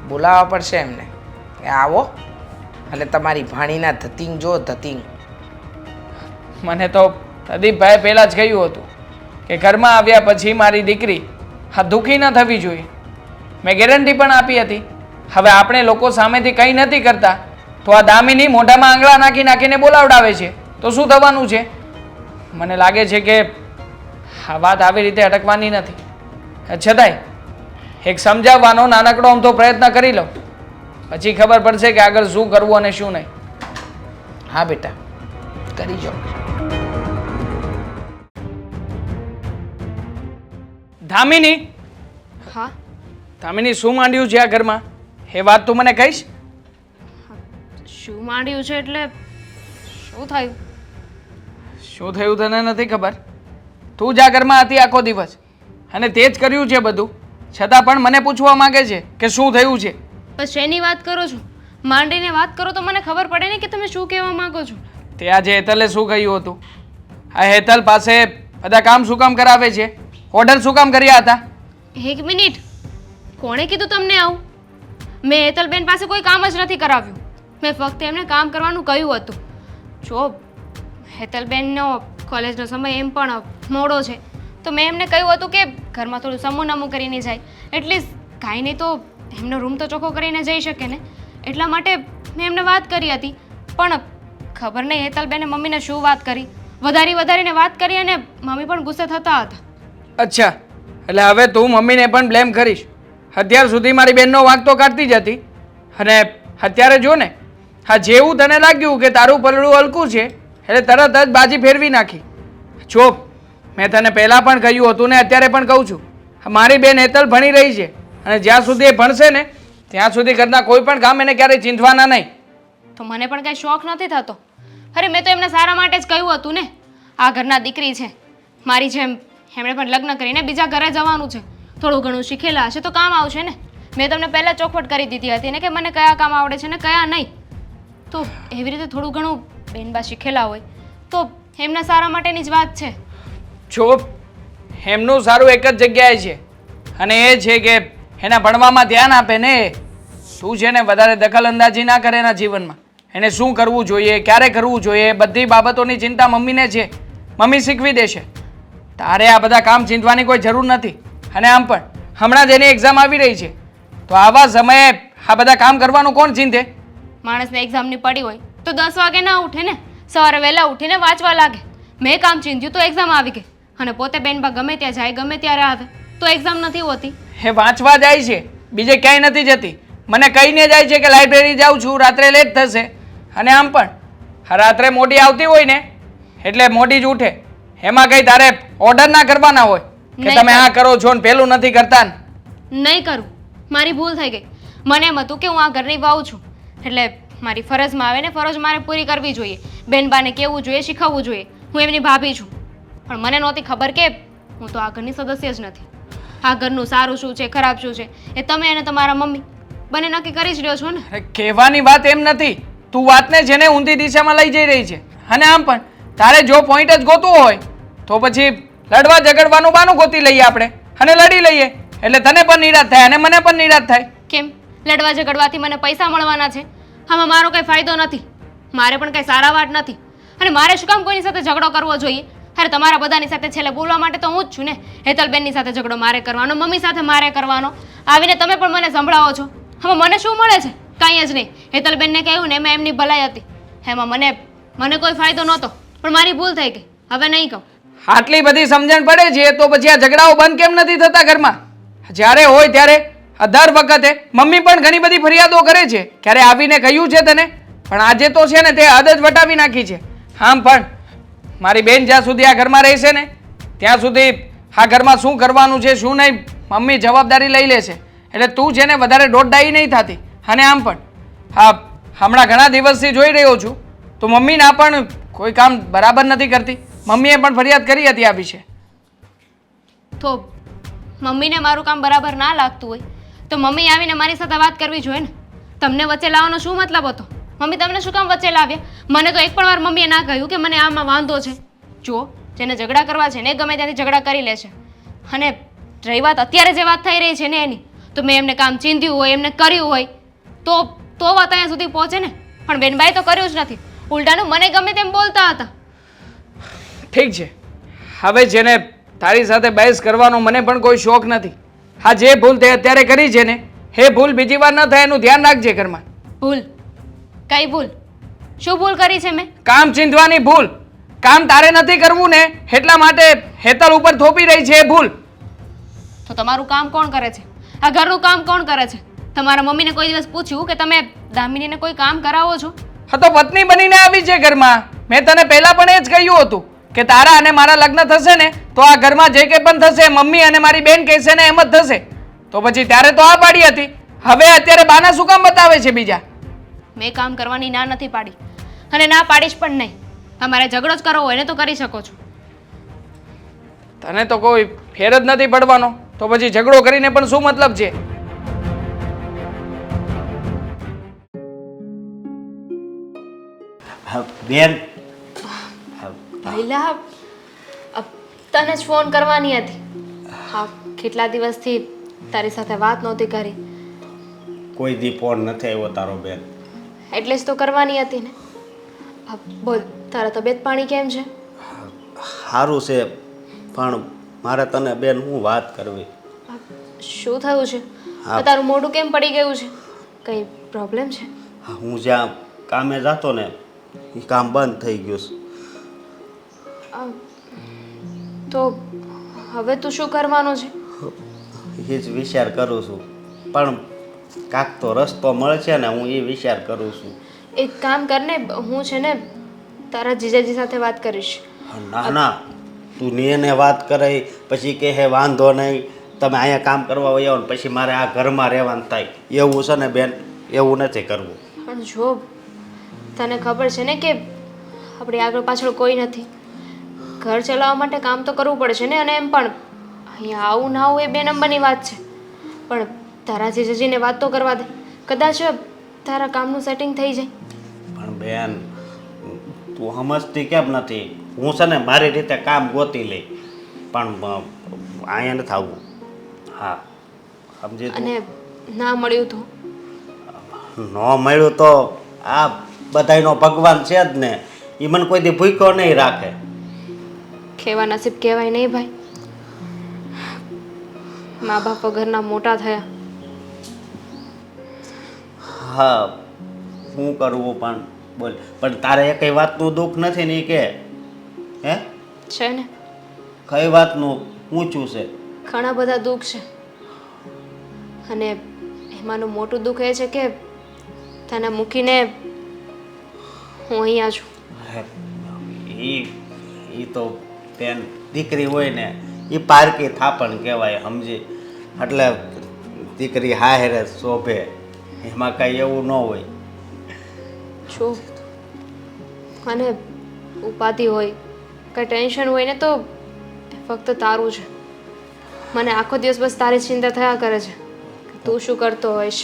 બોલાવવા પડશે એમને કે આવો અને તમારી ભાણીના ધતિંગ જો ધતિંગ. મને તો પ્રદીપભાઈ પહેલાં જ કહ્યું હતું કે ઘરમાં આવ્યા પછી મારી દીકરી આ દુઃખી ન થવી જોઈએ. મેં ગેરંટી પણ આપી હતી. હવે આપણે લોકો સામેથી કંઈ નથી કરતા તો આ દામિની મોઢામાં આંગળા નાખી નાખીને બોલાવડાવે છે તો શું થવાનું છે? મને લાગે છે કે આ વાત આવી રીતે અટકવાની નથી. છતાંય એક સમજાવવાનો નાનકડો આમ તો પ્રયત્ન કરી લો, પછી ખબર પડશે કે આગળ શું કરવું અને શું નહીં. હા બેટા, કરી જાઓ. ધામિની, હા ધામિની શું માંડ્યું છે આ ઘરમાં એ વાત તું મને કહીશ? શું માંડ્યું છે એટલે શું થયું? શું થયું તને નથી ખબર? તું જ આ ઘરમાં હતી આખો દિવસ અને તે જ કર્યું છે બધું, છતાં પણ મને પૂછવા માંગે છે કે શું થયું છે. બસ શેની વાત કરો છો? માંડીને વાત કરો તો મને ખબર પડે ને કે તમે શું કહેવા માંગો છો. તે આજે હેતલે શું કહ્યું હતું? આ હેતલ પાસે બધા કામ શું કામ કરાવે છે? ઓર્ડર શું કામ કર્યા હતા? એક મિનિટ, કોણે કીધું તમને આવું? મેં હેતલબેન પાસે કોઈ કામ જ નથી કરાવ્યું. મેં ફક્ત એમને કામ કરવાનું કહ્યું હતું. જો હેતલબેનનો કોલેજનો સમય એમ પણ મોડો છે તો મેં એમને કહ્યું હતું કે ઘરમાં થોડું સમૂહ કરીને જાય, એટલીસ્ટ કાંઈ નહીં તો એમનો રૂમ તો ચોખ્ખો કરીને જઈ શકે ને, એટલા માટે મેં એમને વાત કરી હતી. પણ ખબર નહીં હેતલબેને મમ્મીને શું વાત કરી, વધારીને વાત કરી અને મમ્મી પણ ગુસ્સે થતા હતા. અચ્છા, એટલે હવે તું મમ્મીને પણ બ્લેમ કરીશ? અત્યાર સુધી મારી બેનનો વાંક તો કાઢતી જ હતી અને અત્યારે જો ને, હા જેવું તને લાગ્યું કે તારું પલડું હલકું છે એટલે તરત જ બાજી ફેરવી નાખી. જો મેં તને પહેલાં પણ કહ્યું હતું ને અત્યારે પણ કહું છું, મારી બેન હેતલ ભણી રહી છે અને જ્યાં સુધી એ ભણશે ને ત્યાં સુધી ઘરના કોઈ પણ કામ એને ક્યારેય ચીંધવાના નહીં. તો મને પણ કાંઈ શોખ નથી થતો. અરે મેં તો એમના સારા માટે જ કહ્યું હતું ને, આ ઘરના દીકરી છે મારી જેમ, એમણે પણ લગ્ન કરીને બીજા ઘરે જવાનું છે, થોડું ઘણું શીખેલા હશે તો કામ આવશે ને. મેં તમને પહેલાં ચોખવટ કરી દીધી હતી ને કે મને કયા કામ આવડે છે ને કયા નહીં, તો એવી રીતે થોડું ઘણું બેનબા શીખેલા હોય તો એમના સારા માટેની જ વાત છે. જો એમનું સારું એક જ જગ્યાએ છે અને એ છે કે એના ભણવામાં ધ્યાન આપે ને. તું છે ને વધારે દખલ અંદાજી ના કરે એના જીવનમાં. એને શું કરવું જોઈએ, ક્યારે કરવું જોઈએ, બધી બાબતોની ચિંતા મમ્મીને છે, મમ્મી શીખવી દેશે. તારે આ બધા કામ ચીંધવાની કોઈ જરૂર નથી. અને આમ પણ હમણાં જ એની એક્ઝામ આવી રહી છે તો આવા સમયે આ બધા કામ કરવાનું કોણ ચીંધે? માણસને એક્ઝામની પડી હોય તો 10 વાગે ના ઉઠે ને, સવારે વહેલા ઉઠીને વાંચવા લાગે. મેં કામ ચીંધ્યું તો એક્ઝામ આવી ગઈ અને પોતે બેનબા ગમે ત્યાં જાય ગમે ત્યારે આવે તો એક્ઝામ નથી હોતી. એ વાંચવા જાય છે, બીજે ક્યાંય નથી જતી. મને કહીને જાય છે કે લાઇબ્રેરી જાઉં છું, રાત્રે લેટ થશે. અને આમ પણ રાત્રે મોડી આવતી હોય ને એટલે મોડી જ ઉઠે. એમાં કંઈ તારે ઓર્ડર ના કરવાના હોય કે તમે આ કરો છો ને પેલું નથી કરતા ને? નહીં કરું, મારી ભૂલ થઈ ગઈ. મને એમ હતું કે હું આ ઘરની વહુ છું એટલે મારી ફરજમાં આવે ને ફરજ મારે પૂરી કરવી જોઈએ, બેનબાને કહેવું જોઈએ, શીખવવું જોઈએ. હું એમની ભાભી છું પણ મને નહોતી ખબર કે હું તો આ ઘરની સદસ્ય જ નથી. આ ઘરનું સારું શું છે ખરાબ શું છે એ તમે અને તમારા મમ્મી બંને નક્કી કરી જ રહ્યો છો ને. અરે કહેવાની વાત એમ નથી, તું વાતને છે ને ઊંધી દિશામાં લઈ જઈ રહી છે. અને આમ પણ તારે જો પોઈન્ટ જ ગોતવું હોય તો પછી લડવા ઝઘડવાનું બાનું ગોતી લઈએ આપણે અને લડી લઈએ એટલે તને પણ નિરાશ થાય અને મને પણ નિરાશ થાય. કેમ લડવા ઝઘડવાથી મને પૈસા મળવાના છે? આમાં મારો કંઈ ફાયદો નથી, મારે પણ કંઈ સારા વાત નથી અને મારે શું કામ કોઈની સાથે ઝઘડો કરવો જોઈએ? અરે તમારા બધાની સાથે છેલ્લે બોલવા માટે તો હું જ છું ને. હેતલબેનની સાથે ઝઘડો મારે કરવાનો, મમ્મી સાથે મારે કરવાનો, આવીને તમે પણ મને સંભળાવો છો. હવે મને શું મળે છે? કાંઈ જ નહીં. હેતલબેનને કહ્યું ને એમાં એમની ભલાઈ હતી, એમાં મને કોઈ ફાયદો નહોતો પણ મારી ભૂલ થઈ ગઈ. હવે નહીં કહું. આટલી બધી સમજણ પડે છે તો પછી આ ઝઘડાઓ બંધ કેમ નથી થતા ઘરમાં? જ્યારે હોય ત્યારે દર વખતે મમ્મી પણ ઘણી બધી ફરિયાદો કરે છે. ક્યારે આવીને કહ્યું છે તને? પણ આજે તો છે ને તે હદ જ વટાવી નાખી છે. આમ પણ મારી બેન જ્યાં સુધી આ ઘરમાં રહેશે ને ત્યાં સુધી આ ઘરમાં શું કરવાનું છે શું નહીં મમ્મી જવાબદારી લઈ લેશે. એટલે તું છે ને વધારે દોડડાઈ નહીં થતી. અને આમ પણ હા હમણાં ઘણા દિવસથી જોઈ રહ્યો છું તો મમ્મીના પણ કોઈ કામ બરાબર નથી કરતી. મમ્મીએ પણ ફરિયાદ કરી હતી આ વિશે. તો મમ્મીને મારું કામ બરાબર ના લાગતું હોય તો મમ્મી આવીને મારી સાથે વાત કરવી જોઈએ ને. તમને વચ્ચે લાવવાનો શું મતલબ હતો? મમ્મી તમને શું કામ વચ્ચે લાવ્યા? મને તો એક પણ વાર મમ્મીએ ના કહ્યું કે મને આમાં વાંધો છે. જુઓ, જેને ઝઘડા કરવા છે ને ગમે ત્યાંથી ઝઘડા કરી લે છે. અને રહી વાત અત્યારે જે વાત થઈ રહી છે ને એની, તો મેં એમને કામ ચીંધ્યું હોય, એમને કર્યું હોય તો વાત અહીંયા સુધી પહોંચે ને. પણ બેનબાઈ તો કર્યું જ નથી, ઉલટાનું મને ગમે તેમ બોલતા હતા. ઠીક છે, હવે જેને તારી સાથે બહેસ કરવાનો મને પણ કોઈ શોખ નથી. હા જે ભૂલ તે અત્યારે કરી છે ને એ ભૂલ બીજી વાર ન થાય એનું ધ્યાન રાખજે ઘરમાં. ભૂલ? કઈ ભૂલ? શું ભૂલ કરી છે મેં? કામ ચીંધવાની ભૂલ. કામ તારે નથી કરવું ને એટલા માટે હેતલ ઉપર થોપી રહી છે એ ભૂલ. તો તમારું કામ કોણ કરે છે? આ ઘરનું કામ કોણ કરે છે? તમારા મમ્મીને કોઈ દિવસ પૂછ્યું કે તમે દામિનીને કોઈ કામ કરાવો છો? હા તો પત્ની બનીને આવી છે ઘરમાં. મેં તને પહેલા પણ એ જ કહ્યું હતું કે તારા અને મારા લગ્ન થશે ને તો આ ઘરમાં જે કંઈ પણ થશે મમ્મી અને મારી બેન કહેશે ને એમ જ થશે. તો પછી ત્યારે તો આ પાડી હતી, હવે અત્યારે બાના શું કામ બતાવે છે બીજા? મેં કામ કરવાની ના નથી પાડી અને ના પાડીશ પણ નહીં. તમારે ઝઘડો જ કરવો હોય ને તો કરી શકો છો. તને તો કોઈ ફેર જ નથી પડવાનો, તો પછી ઝઘડો કરીને પણ શું મતલબ છે? બેન પહેલા તને જ ફોન કરવાની હતી. હા, કેટલા દિવસથી તારી સાથે વાત નહોતી કરી કોઈ દી ફોન નથી આવ્યો તારો બેન. એટલે જ તો કરવાની હતી ને. બોલ, તારા તબિયત પાણી કેમ છે? સારું છે, પણ મારે તને બેન હું વાત કરવી. શું થયું છે? હા. તારું મોઢું કેમ પડી ગયું છે? કઈ પ્રોબ્લેમ છે? હું જ્યાં કામે જતો ને એ કામ બંધ થઈ ગયું છે. તો હવે તું શું કરવાનું છે? એ જ વિચાર કરું છું, પણ કાંક તો રસ્તો મળશે ને, હું એ વિચાર કરું છું. એક કામ કરને, હું છે ને તારા જીજાજી સાથે વાત કરીશ. ના ના, તું ને એને વાત કરાઈ પછી કહે હે વાંધો નહીં, તમે અહીંયા કામ કરવા વયા આવો ને પછી મારે આ ઘરમાં રહેવાનું થાય, એવું છે ને બેન, એવું નથી કરવું. પણ જો તને ખબર છે ને કે આપણી આગળ પાછળ કોઈ નથી. ઘર ચલાવવા માટે કામ તો કરવું પડશે ને. અને એમ પણ અહીંયા આવું ના આવું એ 2 નંબરની વાત છે. પણ તારા જીજાજીને વાત તો કરવા દે, કદાચ તારા કામનું સેટિંગ થઈ જાય. પણ બેન તું સમજતી કેમ નથી? હું છે ને મારી રીતે કામ ગોતી લઈ, પણ અહીંયા નથી આવવું. હા, સમજી તું? અને ના મળ્યું તો ન મળ્યું તો આ બધાયનો ભગવાન છે જ ને, એ મને કોઈ દી ભૂખ્યો નહીં રાખે. કહેવા નસીબ કહેવાય નહીં ભાઈ. મા બાપ વગરના મોટા થયા. હા, શું કરવું પણ બોલ. પણ તારે કઈ વાતનું દુઃખ નથી ને? કે હે છે ને, કઈ વાતનું ઊંચું છે? ઘણા બધા દુઃખ છે. અને એમાંનું મોટું દુઃખ એ છે કે તને મૂકીને હું અહીંયા છું. એ તો બેન દીકરી હોય ને એ પારકી થાપણ કહેવાય, સમજી? એટલે દીકરી હારે શોભે, એમાં કાંઈ એવું ન હોય. છું અને ઉપાધિ હોય, કંઈ ટેન્શન હોય ને તો ફક્ત તારું છે. મને આખો દિવસ બસ તારી ચિંતા થયા કરે છે, તું શું કરતો હોઈશ.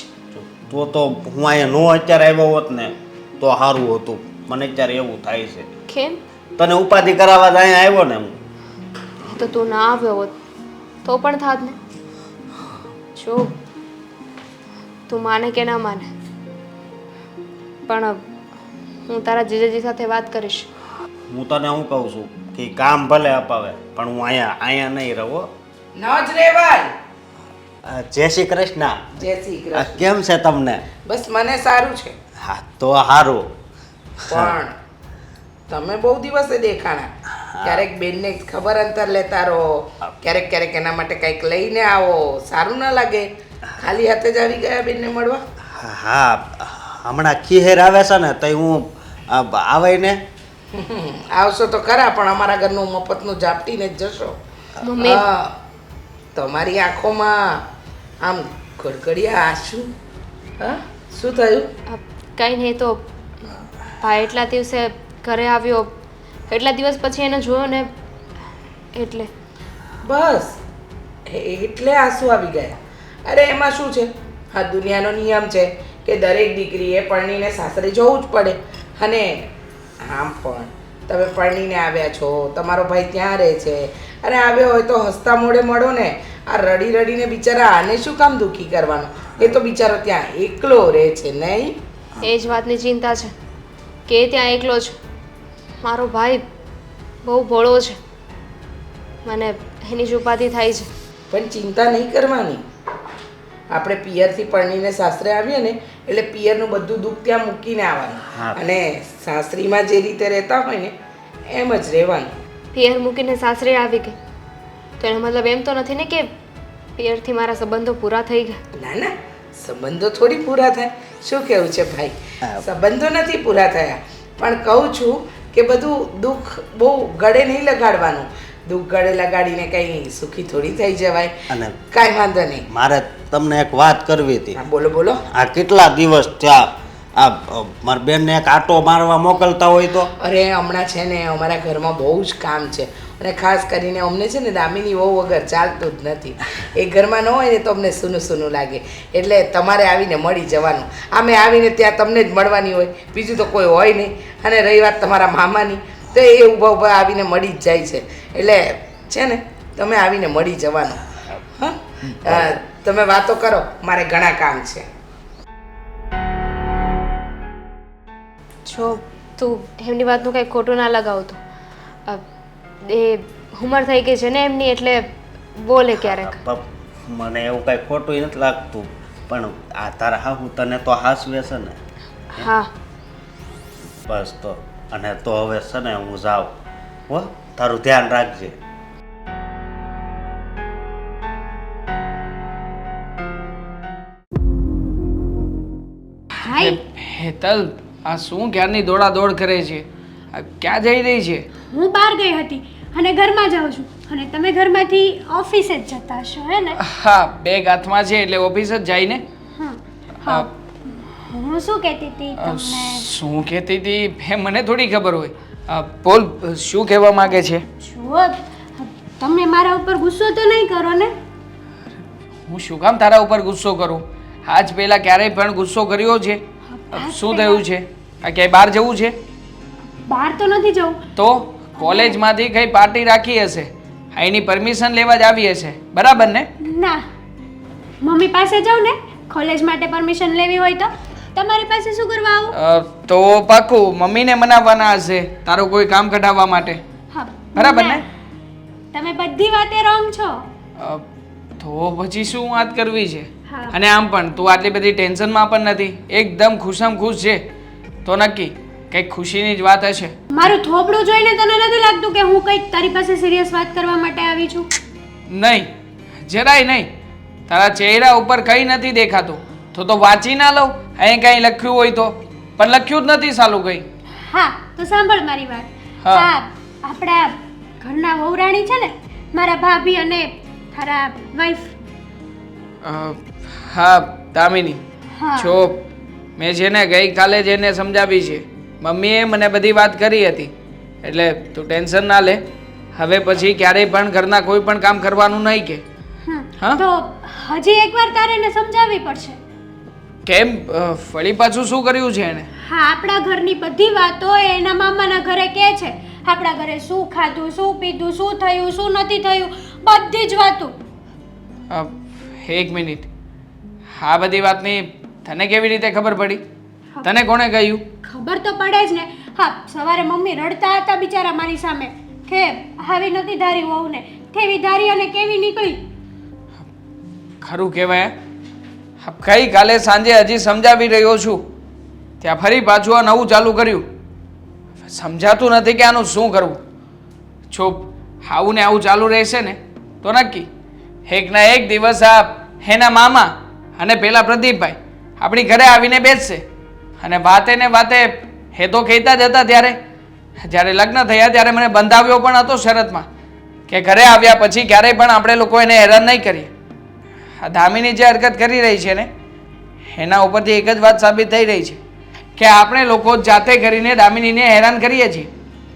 તો હું અહીંયા નો અત્યારે આવ્યો હોત ને તો સારું હતું. મને અત્યારે એવું થાય છે. કેમ? તને ઉપાધિ કરાવવા જ અહીંયા આવ્યો ને હું. તો તું ના આવ્યો હોત તો પણ થાત ને. જો તું માને કે ના માને, પણ હું તારા જીજાજી સાથે વાત કરીશ. હું તને શું કહું છું કે કામ ભલે અપાવે પણ હું અહીંયા નહીં રહો. ન જ રેવાય. જય શ્રી કૃષ્ણ. જય શ્રી કૃષ્ણ. કેમ છે તમને? બસ મને સારું છે. હા તો સારું. પણ તમે બહુ દિવસે દેખાણા. ક્યારેક બેનને ખબર અંતર લેતા રહો, ક્યારેક ક્યારેક એના માટે કંઈક લઈને આવો. સારું ના લાગે ખાલી હાથે જ આવી ગયા બેનને મળવા. હા, હમણાં ખીહેર આવે છે ને તો હું આવે ને. આવશો તો ખરા, પણ અમારા ઘરનું મફતનું ઝાપટીને જ જશો. મમ્મી. હા, તમારી આંખોમાં આમ ગડગડિયા આંસુ. હા, શું થયું? કંઈ નહીં, તો ભાઈ એટલા દિવસે ઘરે આવ્યો, એટલા દિવસ પછી એને જોયો ને એટલે. બસ એટલે આંસુ આવી ગયા? અરે એમાં શું છે, આ દુનિયાનો નિયમ છે કે દરેક દીકરીએ પરણીને સાસરે જવું જ પડે. અને આમ પણ તમે પરણીને આવ્યા છો, તમારો ભાઈ ત્યાં રહે છે, અને આવ્યો હોય તો હસતા મોઢે મળો ને. આ રડી રડીને બિચારા આને શું કામ દુઃખી કરવાનો? એ તો બિચારો ત્યાં એકલો રહે છે, નહીં? એ જ વાતની ચિંતા છે કે એ ત્યાં એકલો છે. મારો ભાઈ બહુ ભોળો છે, મને એની જ ઉપાધિ થાય છે. પણ ચિંતા નહીં કરવાની. આપણે પિયરથી પરણીને સાસરે આવીએ ને એટલે પિયરનું બધું દુઃખ ત્યાં મૂકીને આવવાનું. હા. અને સાસરીમાં જે રીતે રહેતા હોય ને એમ જ રહેવાનું. પિયર મૂકીને સાસરે આવી ગઈ તો એનો મતલબ એમ તો નથી ને કે પિયરથી મારા સંબંધો પૂરા થઈ ગયા. ના ના, સંબંધો થોડી પૂરા થાય. શું કહેવું છે ભાઈ? સંબંધો નથી પૂરા થયા, પણ કહું છું કે બધું દુઃખ બહુ ગળે નહીં લગાડવાનું. દુઃખ ગળે લગાડીને કંઈ સુખી થોડી થઈ જવાય. અને કાંઈ વાંધો નહીં. મારે તમને એક વાત કરવી હતી. હા, બોલો બોલો. આ કેટલા દિવસ થયા આ મારા બેનને એક આટો મારવા મોકલતા હોય તો? અરે હમણાં છે ને અમારા ઘરમાં બહુ જ કામ છે અને ખાસ કરીને અમને છે ને દામિની વહુ વગર ચાલતું જ નથી. એ ઘરમાં ન હોય ને તો અમને સૂનું સૂનું લાગે. એટલે તમારે આવીને મળી જવાનું. આમે આવીને ત્યાં તમને જ મળવાની હોય, બીજું તો કોઈ હોય નહીં. અને રહી વાત તમારા મામાની, તો એ ઊભા ઊભા આવીને મળી જ જાય છે. એટલે છે ને તમે આવીને મળી જવાનું. હા, તમે વાતો કરો, મારે ઘણા કામ છે. જો તું એમની વાતનું કંઈ ખોટું ના લગાવતો. એ ઉંમર થઈ ગઈ છે ને એમની, એટલે બોલે ક્યારેક. મને એવું કાંઈ ખોટું નથી લાગતું, પણ આ તારા હાહુ તને તો હાસવે છે ને? હા. બસ તો, અને તો હવે છે ને હું જાઉં હો, તારું ધ્યાન રાખજે. હાય, હેતલ, આ શું ક્યારની દોડા દોડ કરે છે? આ ક્યાં જઈ રહી છે? હું બહાર ગઈ હતી અને ઘરમાં જાઉં છું અને તમે ઘરમાંથી ઓફિસે જ જતા હશો હે ને? હા, બેગ હાથમાં છે એટલે ઓફિસ જ જાય ને. હા. હું શું કહેતી હતી તમને? શું કહેતી હતી એ મને થોડી ખબર હોય. બોલ, શું કહેવા માંગે છે? જુઓ, તમે મારા ઉપર ગુસ્સો તો નહીં કરો ને? હું શું કામ તારા ઉપર ગુસ્સો કરું? આજ પહેલા ક્યારેય પણ ગુસ્સો કર્યો છે? શું થયું છે? આ ક્યાંય બહાર જવું છે? બહાર તો નથી જવું. તો કોલેજમાંથી કઈ પાર્ટી રાખી હશે, એની પરમિશન લેવા જ આવી હશે, બરાબર ને? ના, મમ્મી પાસે જાઉં ને કોલેજ માટે પરમિશન લેવી હોય તો. તમારી પાસે શું કરવા આવું? તો પાક્કું મમ્મીને મનાવવાના હશે તારું કોઈ કામ કઢાવવા માટે, હા, બરાબર ને? તમે બધી વાતે રોંગ છો. તો પછી શું વાત કરવી છે? હા. અને આમ પણ તું આટલી બધી ટેન્શનમાં પણ નથી, એકદમ ખુશામ ખુશ છે. તો નક્કી કંઈક ખુશીની જ વાત હશે. મારું થોબડું જોઈને તને નથી લાગતું કે હું કંઈક તારી પાસે સિરિયસ વાત કરવા માટે આવી છું? નહીં, જરાય નહીં. તારા ચહેરા ઉપર કંઈ નથી દેખાતું. તો વાંચી ના લઉં, અહીં કંઈ લખ્યું હોય તો. પણ લખ્યું જ નથી સાલું કંઈ. હા, તો સાંભળ મારી વાત. હા. હા, આપણા ઘરના વહુરાણી છે ને, મારા ભાભી અને તારા વાઈફ. હા, દામિની. હા. જો મેં છે ને ગઈકાલે જ એને સમજાવી છે. મમ્મીએ મને બધી વાત કરી હતી, એટલે તું ટેન્શન ના લે. હવે પછી ક્યારેય પણ ઘરના કોઈ પણ કામ કરવાનું નહીં કે. હા? તો હજી એકવાર તારે એને સમજાવવી પડશે. કેમ? ફળી પાછું શું કર્યું છે એને? હા, આપણા ઘરની બધી વાતો એ એના મામાના ઘરે કહે છે. આપણા ઘરે શું ખાધું, શું પીધું, શું થયું, શું નથી થયું, બધી જ વાતો. એક મિનિટ, આ બધી વાતની તને કેવી રીતે ખબર પડી? તને કોણે કહ્યું? ખબર તો પડે જ ને. હા, સવારે મમ્મી રડતા હતા બિચારા મારી સામે કે આવી નથી ધારી વહુને, કેવી ધારી અને કેવી નીકળી. ખરું કહેવાય. ગઈકાલે સાંજે હજી સમજાવી રહ્યો છું, ત્યાં ફરી પાછું આ નવું ચાલુ કર્યું. સમજાતું નથી કે આનું શું કરવું. જો આવું ને આવું ચાલુ રહેશે ને તો નક્કી એક ના એક દિવસ આ એના મામા અને પેલા પ્રદીપભાઈ આપણી ઘરે આવીને બેસશે. અને વાતે ને વાતે હે તો કહેતા જ હતા ત્યારે, જ્યારે લગ્ન થયા ત્યારે મને બંધાવ્યો પણ હતો શરતમાં કે ઘરે આવ્યા પછી ક્યારેય પણ આપણે લોકો એને હેરાન નહીં કરીએ. આ દામિની જે હરકત કરી રહી છે ને, એના ઉપરથી એક જ વાત સાબિત થઈ રહી છે કે આપણે લોકો જાતે કરીને દામિનીને હેરાન કરીએ છીએ.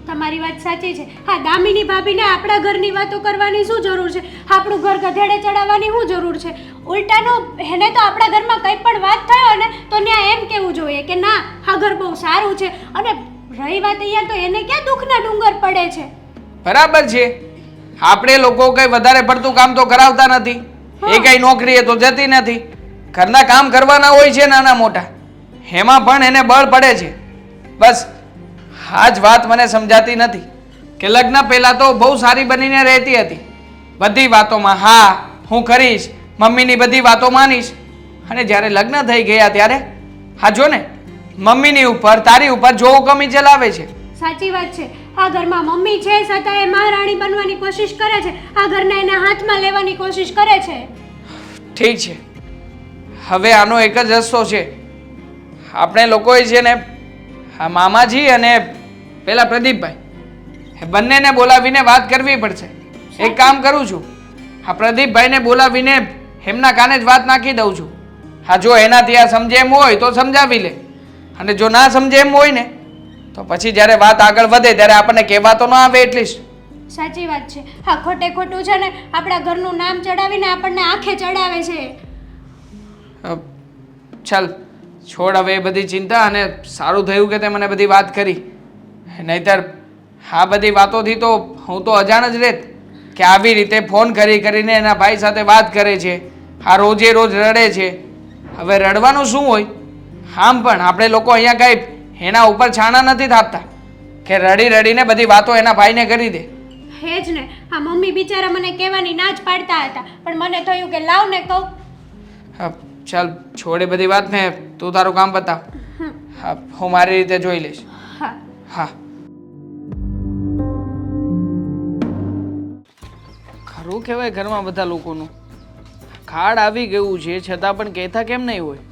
તમારી વાત સાચી છે. હા, દામિની ભાભીને આપણા ઘરની વાતો કરવાની શું જરૂર છે? આપણું ઘર ગધેડે ચડાવવાની શું જરૂર છે? ઉલટાનું એને તો આપણા ઘરમાં કંઈ પણ વાત થયો ને તો ત્યાં એમ કહેવું જોઈએ કે ના, આ ઘર બહુ સારું છે. અને રહી વાત અહીંયા, તો એને ક્યાં દુઃખના ડુંગર પડે છે? બરાબર છે. આપણે લોકો કઈ વધારે પડતું કામ તો કરાવતા નથી, એ કઈ નોકરીએ તો જતી નથી. ઘરના કામ કરવાના હોય છે નાના મોટા, એમાં પણ એને બળ પડે છે. બસ આ જ વાત મને સમજાતી નથી કે લગ્ન પહેલા તો બહુ સારી બનીને રહેતી હતી, બધી વાતોમાં હા હું કરીશ, મમ્મીની બધી વાતો માનીશ. અને જ્યારે લગ્ન થઈ ગયા ત્યારે હા જો ને, મમ્મીની ઉપર તારી ઉપર જો હુકમી ચલાવે છે. સાચી વાત છે. આ ઘરમાં મમ્મી છે છતાં એ મહારાણી બનવાની કોશિશ કરે છે. આ ઘરને એના હાથમાં લેવાની કોશિશ કરે છે. ઠીક છે, હવે આનો એક જ રસ્તો છે. આપણે લોકોએ છે ને આ મામાજી અને પેલા પ્રદીપભાઈ, એ બંનેને બોલાવીને વાત કરવી પડશે. એક કામ કરું છું, આ પ્રદીપભાઈને બોલાવીને એમના કાને જ વાત નાખી દઉં છું. હા, જો એનાથી આ સમજે એમ હોય તો સમજાવી લે, અને જો ના સમજે એમ હોય ને તો પછી જ્યારે વાત આગળ વધે ત્યારે આપણને કહેવા તો ન આવે એટલીસ્ટ. સાચી વાત છે. હા, ખોટે ખોટું છે ને આપણા ઘરનું નામ ચડાવીને આપણને આંખે ચડાવે છે. ચાલ છોડ હવે એ બધી ચિંતા, અને સારું થયું કે તે મને બધી વાત કરી. નહીંતર આ બધી વાતોથી તો હું તો અજાણ જ રહેત કે આવી રીતે ફોન કરીને એના ભાઈ સાથે વાત કરે છે, આ રોજે રોજ રડે છે. હવે રડવાનું શું હોય? આમ પણ આપણે લોકો અહીંયા કાંઈ એના ઉપર છાણા નથી થાપતા કે રડી રડીને બધી વાતો એના ભાઈને કરી દે. હે જ ને, આ મમ્મી બિચારા મને કહેવાની ના જ પાડતા હતા, પણ મને થયું કે લાવ ને કહું. હા ચાલ છોડે બધી વાત ને, તું તારું કામ બતાવ. હા, હું મારી રીતે જોઈ લઈશ. હા. હા, ખરું કહેવાય ઘરમાં બધા લોકોનું ખાડ આવી ગયું છે છતાં પણ કહેતા કેમ નહીં હોય?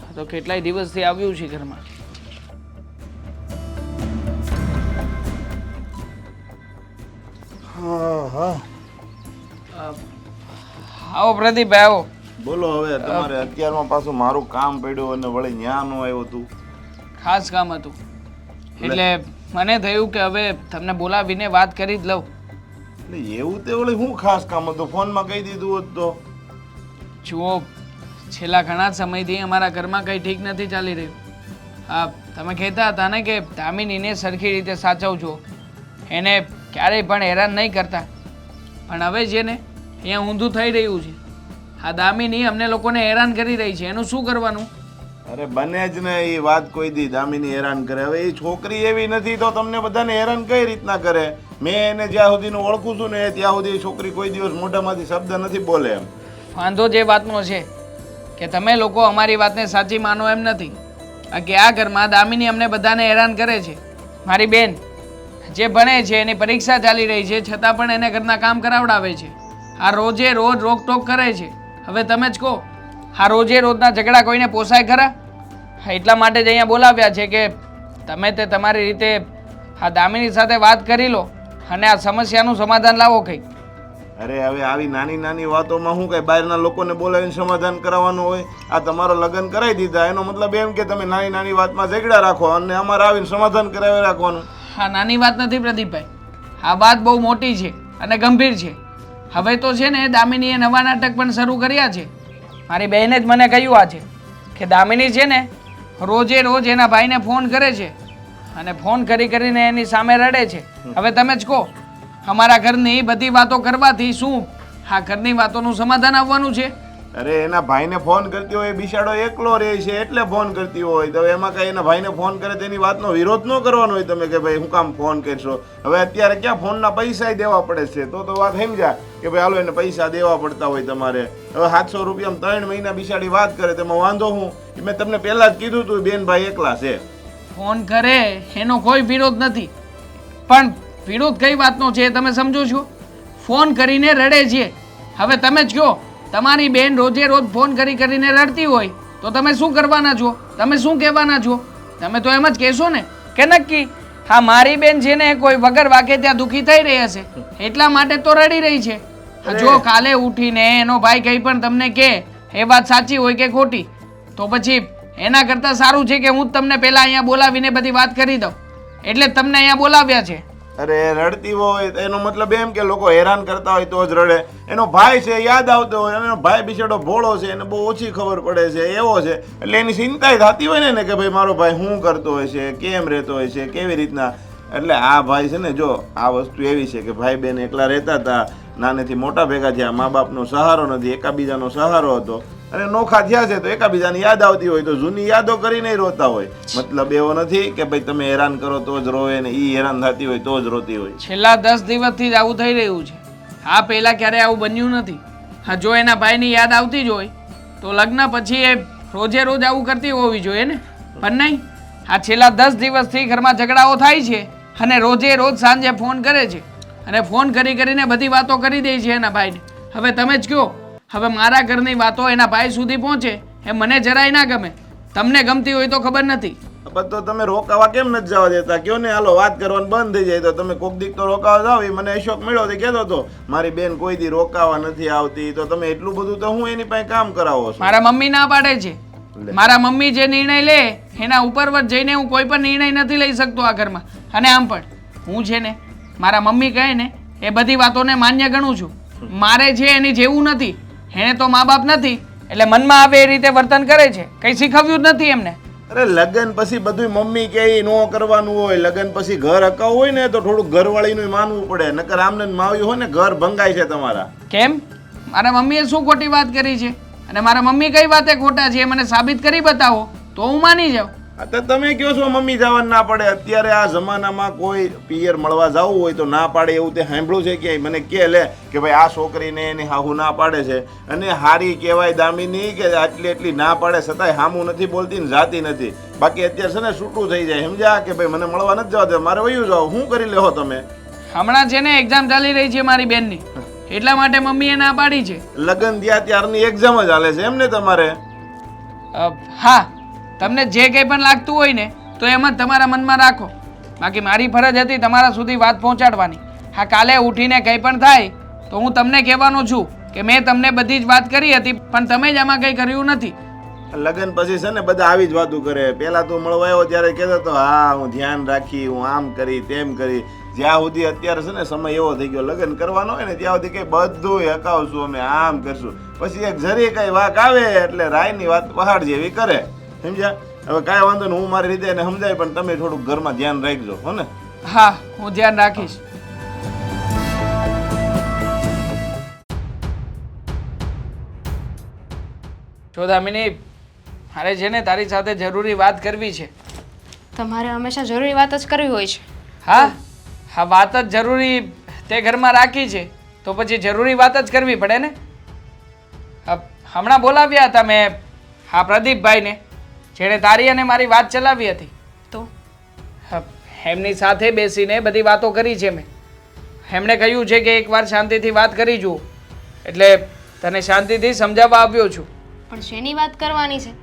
આ તો કેટલાય દિવસથી આવ્યું છે ઘરમાં. આવો પ્રદીપભાઈ આવો. બોલો હવે તમારે અત્યારમાં પાછું મારું કામ પડ્યું અને વળી ન્યા નો આવ્યો તું. ખાસ કામ હતું એટલે મને થયું કે હવે તમને બોલાવીને વાત કરી જ લઉં. એટલે એવું તે વળી શું ખાસ કામ હતું? ફોનમાં કહી દીધું હોત તો. જુઓ, છેલ્લા ઘણા સમયથી અમારા ઘરમાં કંઈ ઠીક નથી ચાલી રહ્યું. હા, તમે કહેતા હતા ને કે દામિનીને સરખી રીતે સાચવજો, એને ક્યારેય પણ હેરાન નહીં કરતા. પણ હવે છે ને અહીંયા ઊંધું થઈ રહ્યું છે. આ દામિની અમને લોકોને હેરાન કરી રહી છે, એનું શું કરવાનું? અરે બને જ ને એ વાત કોઈ દી દામિની હેરાન કરે. હવે એ છોકરી એવી નથી તો તમને બધાને હેરાન કઈ રીતના કરે? મેં એને જ્યાં સુધીનું ઓળખું છું ને ત્યાં સુધી એ છોકરી કોઈ દિવસ મોઢામાંથી શબ્દ નથી બોલે એમ. વાંધો જે વાતનો છે કે તમે લોકો અમારી વાતને સાચી માનો એમ નથી. કે આ ઘરમાં દામિની અમને બધાને હેરાન કરે છે. મારી બેન જે ભણે છે એની પરીક્ષા ચાલી રહી છે છતાં પણ એને ઘરના કામ કરાવડાવે છે. આ રોજે રોજ રોકટોક કરે છે. હવે તમે જ કહો, આ રોજે રોજના ઝઘડા કોઈને પોસાય ખરા? એટલા માટે જ અહીંયા બોલાવ્યા છે કે તમે તે તમારી રીતે આ દામિની સાથે વાત કરી લો અને આ સમસ્યાનું સમાધાન લાવો કંઈક. અરે હવે આવી નાની નાની વાતોમાં શું કઈ બહારના લોકોને બોલાવીને સમાધાન કરાવવાનું હોય? આ તમારો લગ્ન કરાવી દીધા એનો મતલબ એમ કે તમે નાની નાની વાતમાં ઝઘડા રાખો અને અમારે આવીને સમાધાન કરાવી રાખવાનું. હા, નાની વાત નથી પ્રદીપભાઈ, આ વાત બહુ મોટી છે અને ગંભીર છે. હવે તો છે ને દામિનીએ નવા નાટક પણ શરૂ કર્યા છે. મારી બહેને જ મને કહ્યું આ છે કે દામિની છે ને રોજે રોજ એના ભાઈને ફોન કરે છે અને ફોન કરીને એની સામે રડે છે. હવે તમે જ કહો, અમારા ઘરની બધી વાતો કરવાથી શું આ ઘરની વાતોનું સમાધાન આવવાનું છે? અરે એના ભાઈને ફોન કરતી હોય, બિચારો એકલો રહે છે એટલે ફોન કરતી હોય. તો એમાં કઈ એના ભાઈને ફોન કરે તેની વાતનો વિરોધ ન કરવાનો હોય તમે કે ભાઈ હું કામ ફોન કરશો? હવે અત્યારે ક્યાં ફોનના પૈસા દેવા પડે છે? તો વાત સમજ્યા કે ભાઈ હાલો એને પૈસા દેવા પડતા હોય તમારે. હવે 700 રૂપિયામાં 3 મહિના બિચારી વાત કરે તેમાં વાંધો હું? મેં તમને પહેલા જ કીધું તું બેન ભાઈ એકલા છે. ફોન કરે એનો કોઈ વિરોધ નથી, પણ વિરોધ કઈ વાતનો છે તમે સમજો છો? ફોન કરીને રડે છે. હવે તમે જ કહો, તમારી બેન રોજે રોજ ફોન કરીને રડતી હોય તો તમે શું કરવાના છો? તમે શું કહેવાના છો? તમે તો એમ જ કહેશો ને કે નક્કી હા મારી બેન છે ને કોઈ વગર વાકે ત્યાં દુઃખી થઈ રહી હશે એટલા માટે તો રડી રહી છે. જો કાલે ઉઠીને એનો ભાઈ કંઈ પણ તમને કહે એ વાત સાચી હોય કે ખોટી, તો પછી એના કરતાં સારું છે કે હું જ તમને પહેલાં અહીંયા બોલાવીને બધી વાત કરી દઉં. એટલે જ તમને અહીંયા બોલાવ્યા છે. અરે રડતી હોય એનો મતલબ એમ કે લોકો હેરાન કરતા હોય તો જ રડે. એનો ભાઈ છે યાદ આવતો હોય, એનો ભાઈ બિચારો ભોળો છે, એને બહુ ઓછી ખબર પડે છે, એવો છે એટલે એની ચિંતા થતી હોય ને કે ભાઈ મારો ભાઈ શું કરતો હોય છે, કેમ રહેતો હોય છે, કેવી રીતના. એટલે આ ભાઈ છે ને, જો આ વસ્તુ એવી છે કે ભાઈ બેન એકલા રહેતા હતા, નાનેથી મોટા ભેગા થયા, મા બાપનો સહારો નથી, એકાબીજાનો સહારો હતો અને નોખા થયા છે તો એકાબીજાની યાદ આવતી હોય તો જૂની યાદો કરીને રોતા હોય. મતલબ એવો નથી કે ભાઈ તમે હેરાન કરો તો જ રોવે ને ઈ હેરાન થતી હોય તો જ રોતી હોય. છેલ્લા 10 દિવસથી જ આવું થઈ રહ્યું છે. આ પહેલા ક્યારે આવું બન્યું નથી. હા, જો એના ભાઈની યાદ આવતી જ હોય તો લગ્ન પછી એ રોજે રોજ આવું કરતી હોવી જોઈએ ને, પણ નહીં. આ છેલ્લા 10 દિવસથી ઘરમાં ઝઘડાઓ થાય છે અને રોજે રોજ સાંજે ફોન કરે છે અને ફોન કરીને બધી વાતો કરી દે છે એના ભાઈને. હવે તમે જ કહો, હવે મારા ઘરની વાતો એના ભાઈ સુધી પહોંચે એ મને જરાય ના ગમે. તમને ગમતી હોય તો ખબર નથી. પણ તો તમે રોકાવા કેમ નથી જવા દેતા? કયો ને હાલો વાત કરવાનું બંધ થઈ જાય તો તમે કોક દીક તો રોકાવા જાવ. એ મને અશોક મળ્યો તો કહેતો હતો મારી બેન કોઈ દી રોકાવા નથી આવતી. તો તમે એટલું બધું તો હું એની પાસે કામ કરાવો છો? મારા મમ્મી ના પાડે છે. મારા મમ્મી જે નિર્ણય લે એના ઉપરવટ જઈને હું કોઈ પણ નિર્ણય નથી લઈ શકતો આ ઘરમાં. અને આમ પણ હું છે ને મારા મમ્મી કહે ને એ બધી વાતોને માન્ય ગણું છું. મારે છે એની જેવું નથી. એને તો મા બાપ નથી એટલે મનમાં આવે એ રીતે વર્તન કરે છે. કંઈ શીખવ્યું જ નથી એમને. અરે લગ્ન પછી બધું મમ્મી કે નો કરવાનું હોય. લગ્ન પછી ઘર અકાવું હોય ને તો થોડુંક ઘરવાળીનું માનવું પડે. નકર આમને માવ્યું હોય ને ઘર ભંગાય છે તમારા. કેમ? મારા મમ્મીએ શું ખોટી વાત કરી છે? અને મારા મમ્મી કઈ વાતે ખોટા છે એ મને સાબિત કરી બતાવો તો હું માની જાઉં. તો તમે કહો છો મમ્મી જવાનું ના પડે. અત્યારે આ જમાનામાં કોઈ પિયર મળવા જવું હોય તો ના પાડે એવું તે સાંભળ્યું છે ક્યાંય? મને કે લે કે ભાઈ આ છોકરીને એની હાહુ ના પાડે છે અને હારી કહેવાય દામિની કે આટલી એટલી ના પાડે છતાંય હામું નથી બોલતી ને જાતી નથી. બાકી અત્યારે છે ને છૂટું થઈ જાય સમજ્યા કે ભાઈ મને મળવા નથી જવા દે મારે વયું જાવ. શું કરી લેહો તમે? હમણાં છે ને એક્ઝામ ચાલી રહી છે મારી બેનની એટલા માટે મમ્મીએ ના પાડી છે. લગ્ન થયા ત્યારની એક્ઝામ જ હાલે છે એમ ને તમારે? હા, તમને જે કંઈ પણ લાગતું હોય ને તો એમ જ તમારા મનમાં રાખો. બાકી મારી ફરજ હતી તમારા સુધી વાત પહોંચાડવાની. હા, કાલે ઉઠીને કંઈ પણ થાય તો હું તમને કહેવાનો છું કે મેં તમને બધી જ વાત કરી હતી પણ તમે જ આમાં કંઈ કર્યું નથી. લગ્ન પછી છે ને બધા આવી જ વાતું કરે. પેલા તું મળવા આવ્યો ત્યારે કહેતો હતો હા હું ધ્યાન રાખી, હું આમ કરી તેમ કરી. જ્યાં સુધી અત્યારે છે ને સમય એવો થઈ ગયો લગ્ન કરવાનો હોય ને ત્યાં સુધી કઈ બધું હકાવશું અમે આમ કરશું. પછી એક જરી કઈ વાક આવે એટલે રાયની વાત પહાડ જેવી કરે સમજ્યા? હવે કાંઈ વાંધો નહીં હું મારી રીતે એને સમજાય પણ તમે થોડુંક ઘરમાં ધ્યાન રાખજો હો ને? હા, હું ધ્યાન રાખીશ. જો દામિની, મારે છે ને તારી સાથે જરૂરી વાત કરવી છે. તમારે હંમેશા જરૂરી વાત જ કરવી હોય છે. હા હા, વાત જ જરૂરી તે ઘરમાં રાખી છે તો પછી જરૂરી વાત જ કરવી પડે ને. હમણાં બોલાવ્યા હતા મેં હા પ્રદીપભાઈને જેણે તારી અને મારી વાત ચલાવી હતી. તો એમની સાથે બેસીને બધી વાતો કરી છે મેં. એમણે કહ્યું છે કે એકવાર શાંતિથી વાત કરી જુઓ એટલે તને શાંતિથી સમજાવવા આવ્યો છું. પણ શેની વાત કરવાની છે?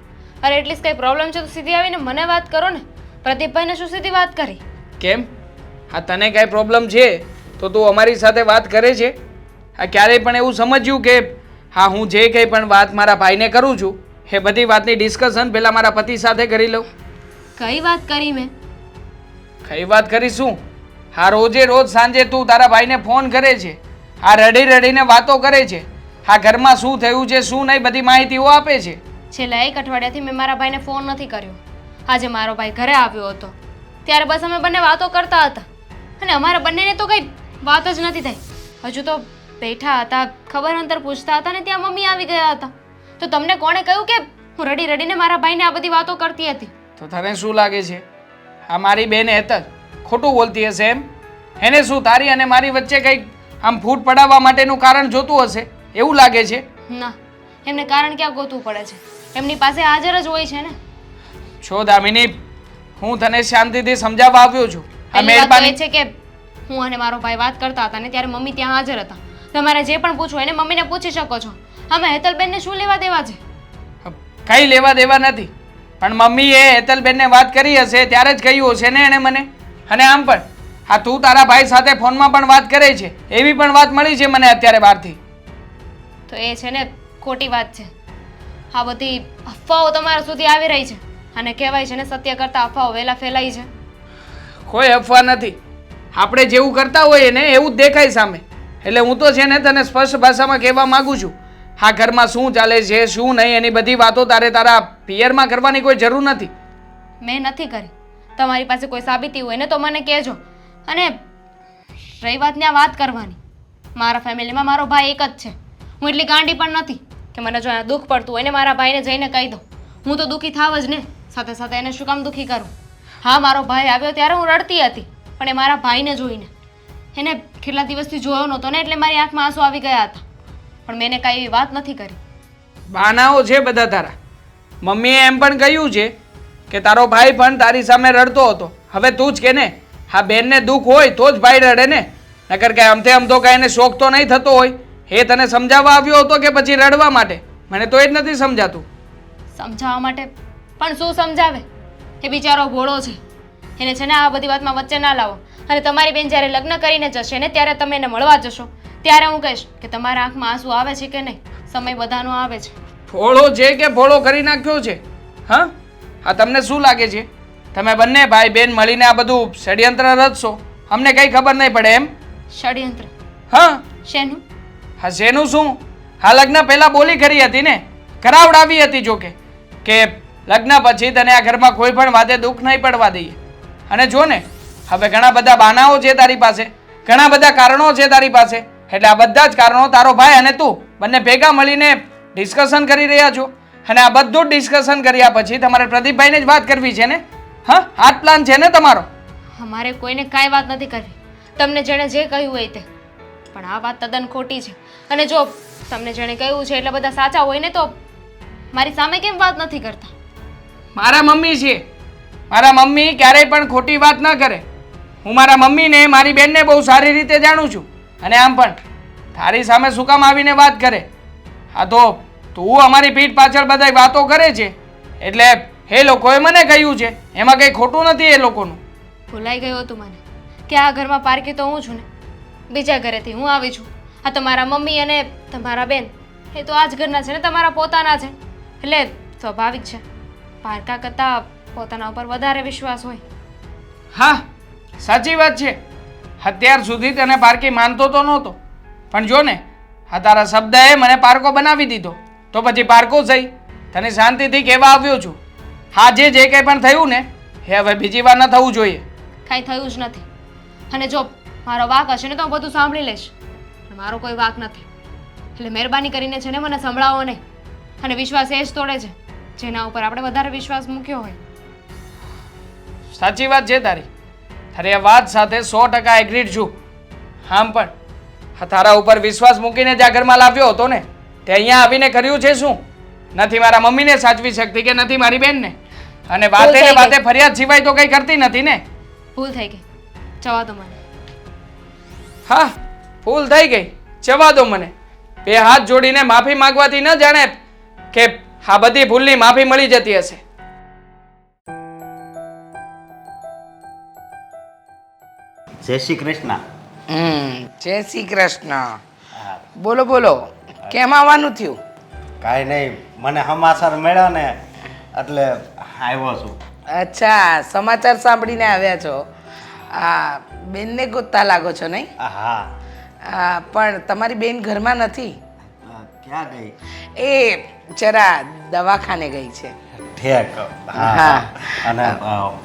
અરે એટલીસ્ટ કંઈ પ્રોબ્લેમ છે તો સીધી આવીને મને વાત કરો ને. પ્રદીપભાઈને શું સીધી વાત કરી? કેમ? હા, તને કાંઈ પ્રોબ્લેમ છે તો તું અમારી સાથે વાત કરે છે? હા, ક્યારેય પણ એવું સમજ્યું કે હા હું જે કંઈ પણ વાત મારા ભાઈને કરું છું એ બધી વાતની ડિસ્કશન પહેલાં મારા પતિ સાથે કરી લઉં? કઈ વાત કરી મેં? કઈ વાત કરી શું? હા, રોજે રોજ સાંજે તું તારા ભાઈને ફોન કરે છે. હા, રડી રડીને વાતો કરે છે. હા, ઘરમાં શું થયું છે શું નહીં બધી માહિતીઓ આપે છે. છેલ્લા એક અઠવાડિયાથી મેં મારા ભાઈને ફોન નથી કર્યો. આજે મારો ભાઈ ઘરે આવ્યો હતો ત્યારે બસ અમે બંને વાતો કરતા હતા અને અમારા બંનેને તો કંઈ વાત જ નથી થઈ. હજુ તો બેઠા હતા ખબર અંતર પૂછતા હતા ને ત્યાં મમ્મી આવી ગયા હતા. તો તમને કોણે કહ્યું કે હું રડી રડીને મારા ભાઈને આ બધી વાતો કરતી હતી? તો તને શું લાગે છે આ મારી બેન હેતલ ખોટું બોલતી હશે એમ? એને શું તારી અને મારી વચ્ચે કંઈક આમ ફૂટ પડાવવા માટેનું કારણ જોતું હશે એવું લાગે છે? ના, એમને કારણ ક્યાં ગોતવું પડે છે? એમની પાસે હાજર જ હોય છે ને. છો દામિની, હું તને શાંતિથી સમજાવવા આવ્યો છું. આ પહેલી વાત તો એ મહેરબાની છે કે હું અને મારો ભાઈ વાત કરતા હતા ને ત્યારે મમ્મી ત્યાં હાજર હતા. તમારે જે પણ પૂછવું એને મમ્મીને પૂછી શકો છો. આમાં હેતલબેનને શું લેવા દેવા છે? કઈ લેવા દેવા નથી પણ મમ્મીએ હેતલબેનને વાત કરી હશે ત્યારે જ કહ્યું હશે ને એણે મને. અને આમ પણ હા તું તારા ભાઈ સાથે ફોનમાં પણ વાત કરે છે એવી પણ વાત મળી છે મને અત્યારે બહારથી. તો એ છે ને ખોટી વાત છે. આ બધી અફવાઓ તમારા સુધી આવી રહી છે અને કહેવાય છે ને સત્ય કરતાં અફવાઓ વહેલા ફેલાઈ છે. કોઈ અફવા નથી. આપણે જેવું કરતા હોઈએ ને એવું જ દેખાય સામે. એટલે હું તો છે ને તને સ્પષ્ટ ભાષામાં કહેવા માંગુ છું હા ઘરમાં શું ચાલે છે શું નહીં એની બધી વાતો તારે તારા પિયરમાં કરવાની કોઈ જરૂર નથી. મેં નથી કરી. તમારી પાસે કોઈ સાબિતી હોય ને તો મને કહેજો. અને રહી વાત ને આ વાત કરવાની, મારા ફેમિલીમાં મારો ભાઈ એક જ છે. હું એટલી ગાંડી પણ નથી કે મને જો દુઃખ પડતું હોય ને મારા ભાઈને જઈને કહી દઉં. હું તો દુઃખી થાવ જ ને, સાથે સાથે એને શું કામ દુઃખી કરું? હા, મારો ભાઈ આવ્યો ત્યારે હું રડતી હતી પણ એ મારા ભાઈને જોઈને. એને કેટલા દિવસથી જોયો નહોતો ને એટલે મારી આંખમાં આંસુ આવી ગયા હતા પણ મેં એને કાંઈ એવી વાત નથી કરી. બહાનાઓ છે બધા તારા. મમ્મીએ એમ પણ કહ્યું છે કે તારો ભાઈ પણ તારી સામે રડતો હતો. હવે તું જ કે ને હા બેનને દુઃખ હોય તો જ ભાઈ રડે ને, નકર કે આમથે આમ તો કાંઈ એને શોખ તો નહીં થતો હોય. એ તને સમજાવવા આવ્યો હતો કે પછી રડવા માટે? મને તો એ જ નથી સમજાતું. સમજાવવા માટે પણ શું સમજાવે? એ બિચારો ભોળો છે. એને છે ને આ બધી વાતમાં વચ્ચે ના લાવો. અને તમારી બેન જ્યારે લગ્ન કરીને જશે ને ત્યારે તમે એને મળવા જશો ત્યારે હું કહીશ કે તમારા આંખમાં આંસુ આવે છે કે નહીં. સમય બધાનો આવે છે. ભોળો છે કે ભોળો કરી નાખ્યો છે? હા હા, તમને શું લાગે છે તમે બંને ભાઈ બેન મળીને આ બધું ષડયંત્ર રચશો? અમને કંઈ ખબર નહીં પડે એમ? ષડયંત્ર? હા. શેનું? હા શેનું શું? હા લગ્ન પહેલાં બોલી કરી હતી ને, કરાવડાવી હતી જોકે, કે લગ્ન પછી તને આ ઘરમાં કોઈ પણ વાતે દુઃખ નહીં પડવા દઈએ. અને જો ને હવે ઘણા બધા બહાનાઓ છે તારી પાસે, ઘણા બધા કારણો છે તારી પાસે, એટલે આ બધા જ કારણો તારો ભાઈ અને તું બંને ભેગા મળીને ડિસ્કશન કરી રહ્યા છો. અને આ બધું ડિસ્કશન કર્યા પછી તમારે પ્રદીપભાઈને જ વાત કરવી છે ને? હા, આ જ પ્લાન છે ને તમારો? અમારે કોઈને કાંઈ વાત નથી કરવી. તમને જેણે જે કહ્યું હોય તે. પણ આ વાત તદ્દન ખોટી છે. અને જો તમને જેણે કહ્યું છે એટલે બધા સાચા હોય ને તો મારી સામે કેમ વાત નથી કરતા? મારા મમ્મી છે, મારા મમ્મી ક્યારેય પણ ખોટી વાત ન કરે. હું મારા મમ્મીને મારી બેનને બહુ સારી રીતે જાણું છું. અને આમ પણ તારી સામે શું કામ આવીને વાત કરે? હા તો તું અમારી પીઠ પાછળ બધાય વાતો કરે છે એટલે એ લોકોએ મને કહ્યું છે, એમાં કંઈ ખોટું નથી એ લોકોનું. ભૂલાઈ ગયું હતું મને કે આ ઘરમાં પારકી તો હું છું ને, બીજા ઘરેથી હું આવી છું. આ તમારા મમ્મી અને તમારા બેન એ તો આ જ ઘરના છે ને, તમારા પોતાના છે. એટલે સ્વાભાવિક છે પારકા કરતાં પોતાના ઉપર વધારે વિશ્વાસ હોય. હા સાચી વાત છે. અત્યાર સુધી તને પારકી માનતો તો નહોતો, પણ જો ને આ તારા શબ્દએ મને પારકો બનાવી દીધો. તો પછી પારકો થઈ તને શાંતિથી કહેવા આવ્યો છું. હા જે કંઈ પણ થયું ને એ હવે બીજી વાર ન થવું જોઈએ. કાંઈ થયું જ નથી. અને જો મારો વાંક હશે ને તો હું બધું સાંભળી લઈશ. પણ મારો કોઈ વાંક નથી. એટલે મહેરબાની કરીને છે ને મને સંભળાવો નહીં. અને વિશ્વાસ એ જ તોડે છે જેના ઉપર આપણે વધારે વિશ્વાસ મૂક્યો હોય. સાચી વાત છે તારી. તારી આ વાત સાથે 100% એગ્રીડ છું. આમ પણ આ તારા ઉપર વિશ્વાસ મૂકીને જ્યાં ઘરમાં લાવ્યો હતો ને તે અહીંયા આવીને કર્યું છે શું? નથી મારા મમ્મીને સાચવી શકતી કે નથી મારી બેનને. અને વાતે ને વાતે ફરિયાદ સિવાય તો કંઈ કરતી નથી ને. ભૂલ થઈ ગઈ, જવા દો મને. હા ભૂલ થઈ ગઈ, જવા દો મને. બે હાથ જોડીને માફી માંગવાથી ન જાણે કે આ બધી ભૂલની માફી મળી જતી હશે. જય શ્રી કૃષ્ણ. જય શ્રી કૃષ્ણ. બોલો બોલો, કેમ આવવાનું થયું? કાંઈ નહીં, મને સમાચાર મળ્યા ને એટલે આવ્યો છું. અચ્છા, સમાચાર સાંભળીને આવ્યા છો. આ બેનને ગોતતા લાગો છો નહીં? હા. પણ તમારી બેન ઘરમાં નથી. ક્યાં ગઈ? એ જરા દવાખાને ગઈ છે. ઠેક. હા. હા. અને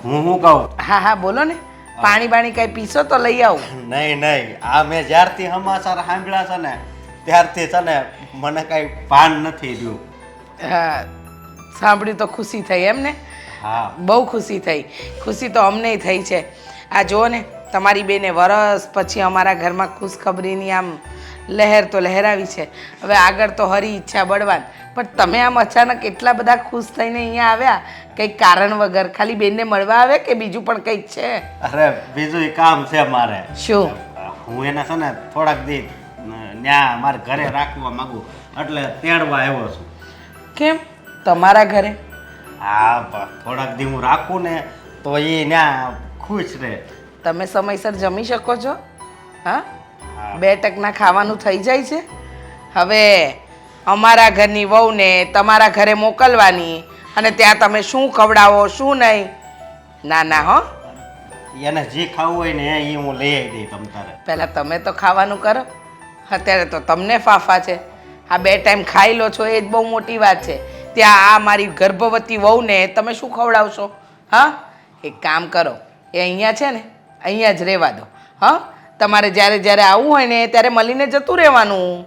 હું શું કહું? હા બોલો ને. પાણી બાણી કઈ પીશો તો લઈ આવું. નહીં, આ મેં જ્યારથી સમાચાર સાંભળ્યા છે ને ત્યારથી છે ને મને કઈ ભાન નથી રહ્યું. હા, સાંભળ્યું તો ખુશી થઈ એમ ને? હા. બહુ ખુશી થઈ. ખુશી તો અમને થઈ છે. આ જુઓ ને, તમારી બેને વરસ પછી અમારા ઘરમાં ખુશખબરીની આમ લહેર તો લહેરાવી છે. હવે આગળ તો હરી ઈચ્છા બળવાન. પણ તમે આમ અચાનક એટલા બધા ખુશ થઈને અહીંયા આવ્યા કંઈક કારણ વગર? ખાલી બેનને મળવા આવે કે બીજું પણ કંઈક છે? અરે બીજું કામ છે મારે. શું? હું એને છે ને થોડાક દી ત્યાં મારા ઘરે રાખવા માંગુ એટલે તેડવા આવ્યો છું. કેમ તમારા ઘરે? હા, થોડાક દી હું રાખું ને તો એ ત્યાં ખુશ રહે. તમે સમયસર જમી શકો છો? હા, 2 ટકના ખાવાનું થઈ જાય છે. હવે અમારા ઘરની વહુને તમારા ઘરે મોકલવાની અને ત્યાં તમે શું ખવડાવો શું નહીં? ના હો. એને જે ખાવું હોય ને એ હું લઈ આવી દઈ તમ તારે. પહેલાં તમે તો ખાવાનું કરો. અત્યારે તો તમને ફાફા છે. આ 2 ટાઈમ ખાઈ લો છો એ જ બહુ મોટી વાત છે. ત્યાં આ મારી ગર્ભવતી વહુને તમે શું ખવડાવશો? હા, એક કામ કરો, એ અહીંયા છે ને અહીંયા જ રહેવા દો. હા, તમારે જ્યારે આવવું હોય ને ત્યારે મળીને જતું રહેવાનું.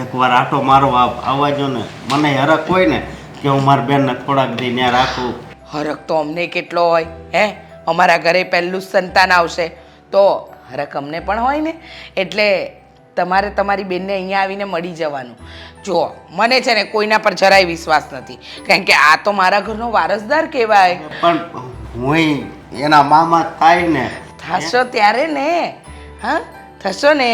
એકવાર આટો મારો આવવા જો ને, મને હરખ હોય ને કે હું મારી બેનને થોડાક દી ત્યાં રાખું. હરખ તો અમને કેટલો હોય હે? અમારા ઘરે પહેલું જ સંતાન આવશે તો હરખ અમને પણ હોય ને. એટલે તમારે તમારી બેનને અહીંયા આવીને મળી જવાનું. જુઓ, મને છે ને કોઈના પર જરાય વિશ્વાસ નથી, કારણ કે આ તો મારા ઘરનો વારસદાર કહેવાય. પણ હું એના મામા થાય ને. થશો ત્યારે ને. હા, થશો ને.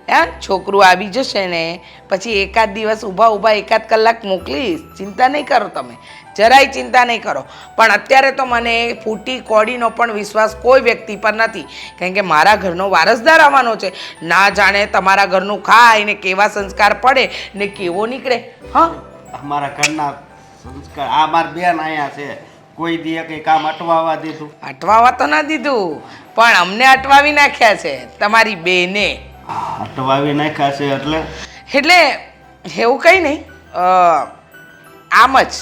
હા, છોકરું આવી જશે ને પછી એકાદ દિવસ ઊભા એકાદ કલાક મોકલીશ. ચિંતા નહીં કરો તમે. જરાય ચિંતા નહીં કરો. પણ અત્યારે તો મને ફૂટી કોડીનો પણ વિશ્વાસ કોઈ વ્યક્તિ પર નથી, કારણ કે મારા ઘરનો વારસદાર આવવાનો છે. ના જાણે તમારા ઘરનું ખાય ને કેવા સંસ્કાર પડે ને કેવો નીકળે. હા, અમારા ઘરના સંસ્કાર આ માર બેન અહીંયા છે, કોઈ દી કંઈ કામ અટવાવા દીધું? અટવાવા તો ના દીધું, પણ અમને અટવાવી નાખ્યા છે તમારી બેને. અટવાવી નાખ્યા છે એટલે એટલે એવું કંઈ નહીં, આમ જ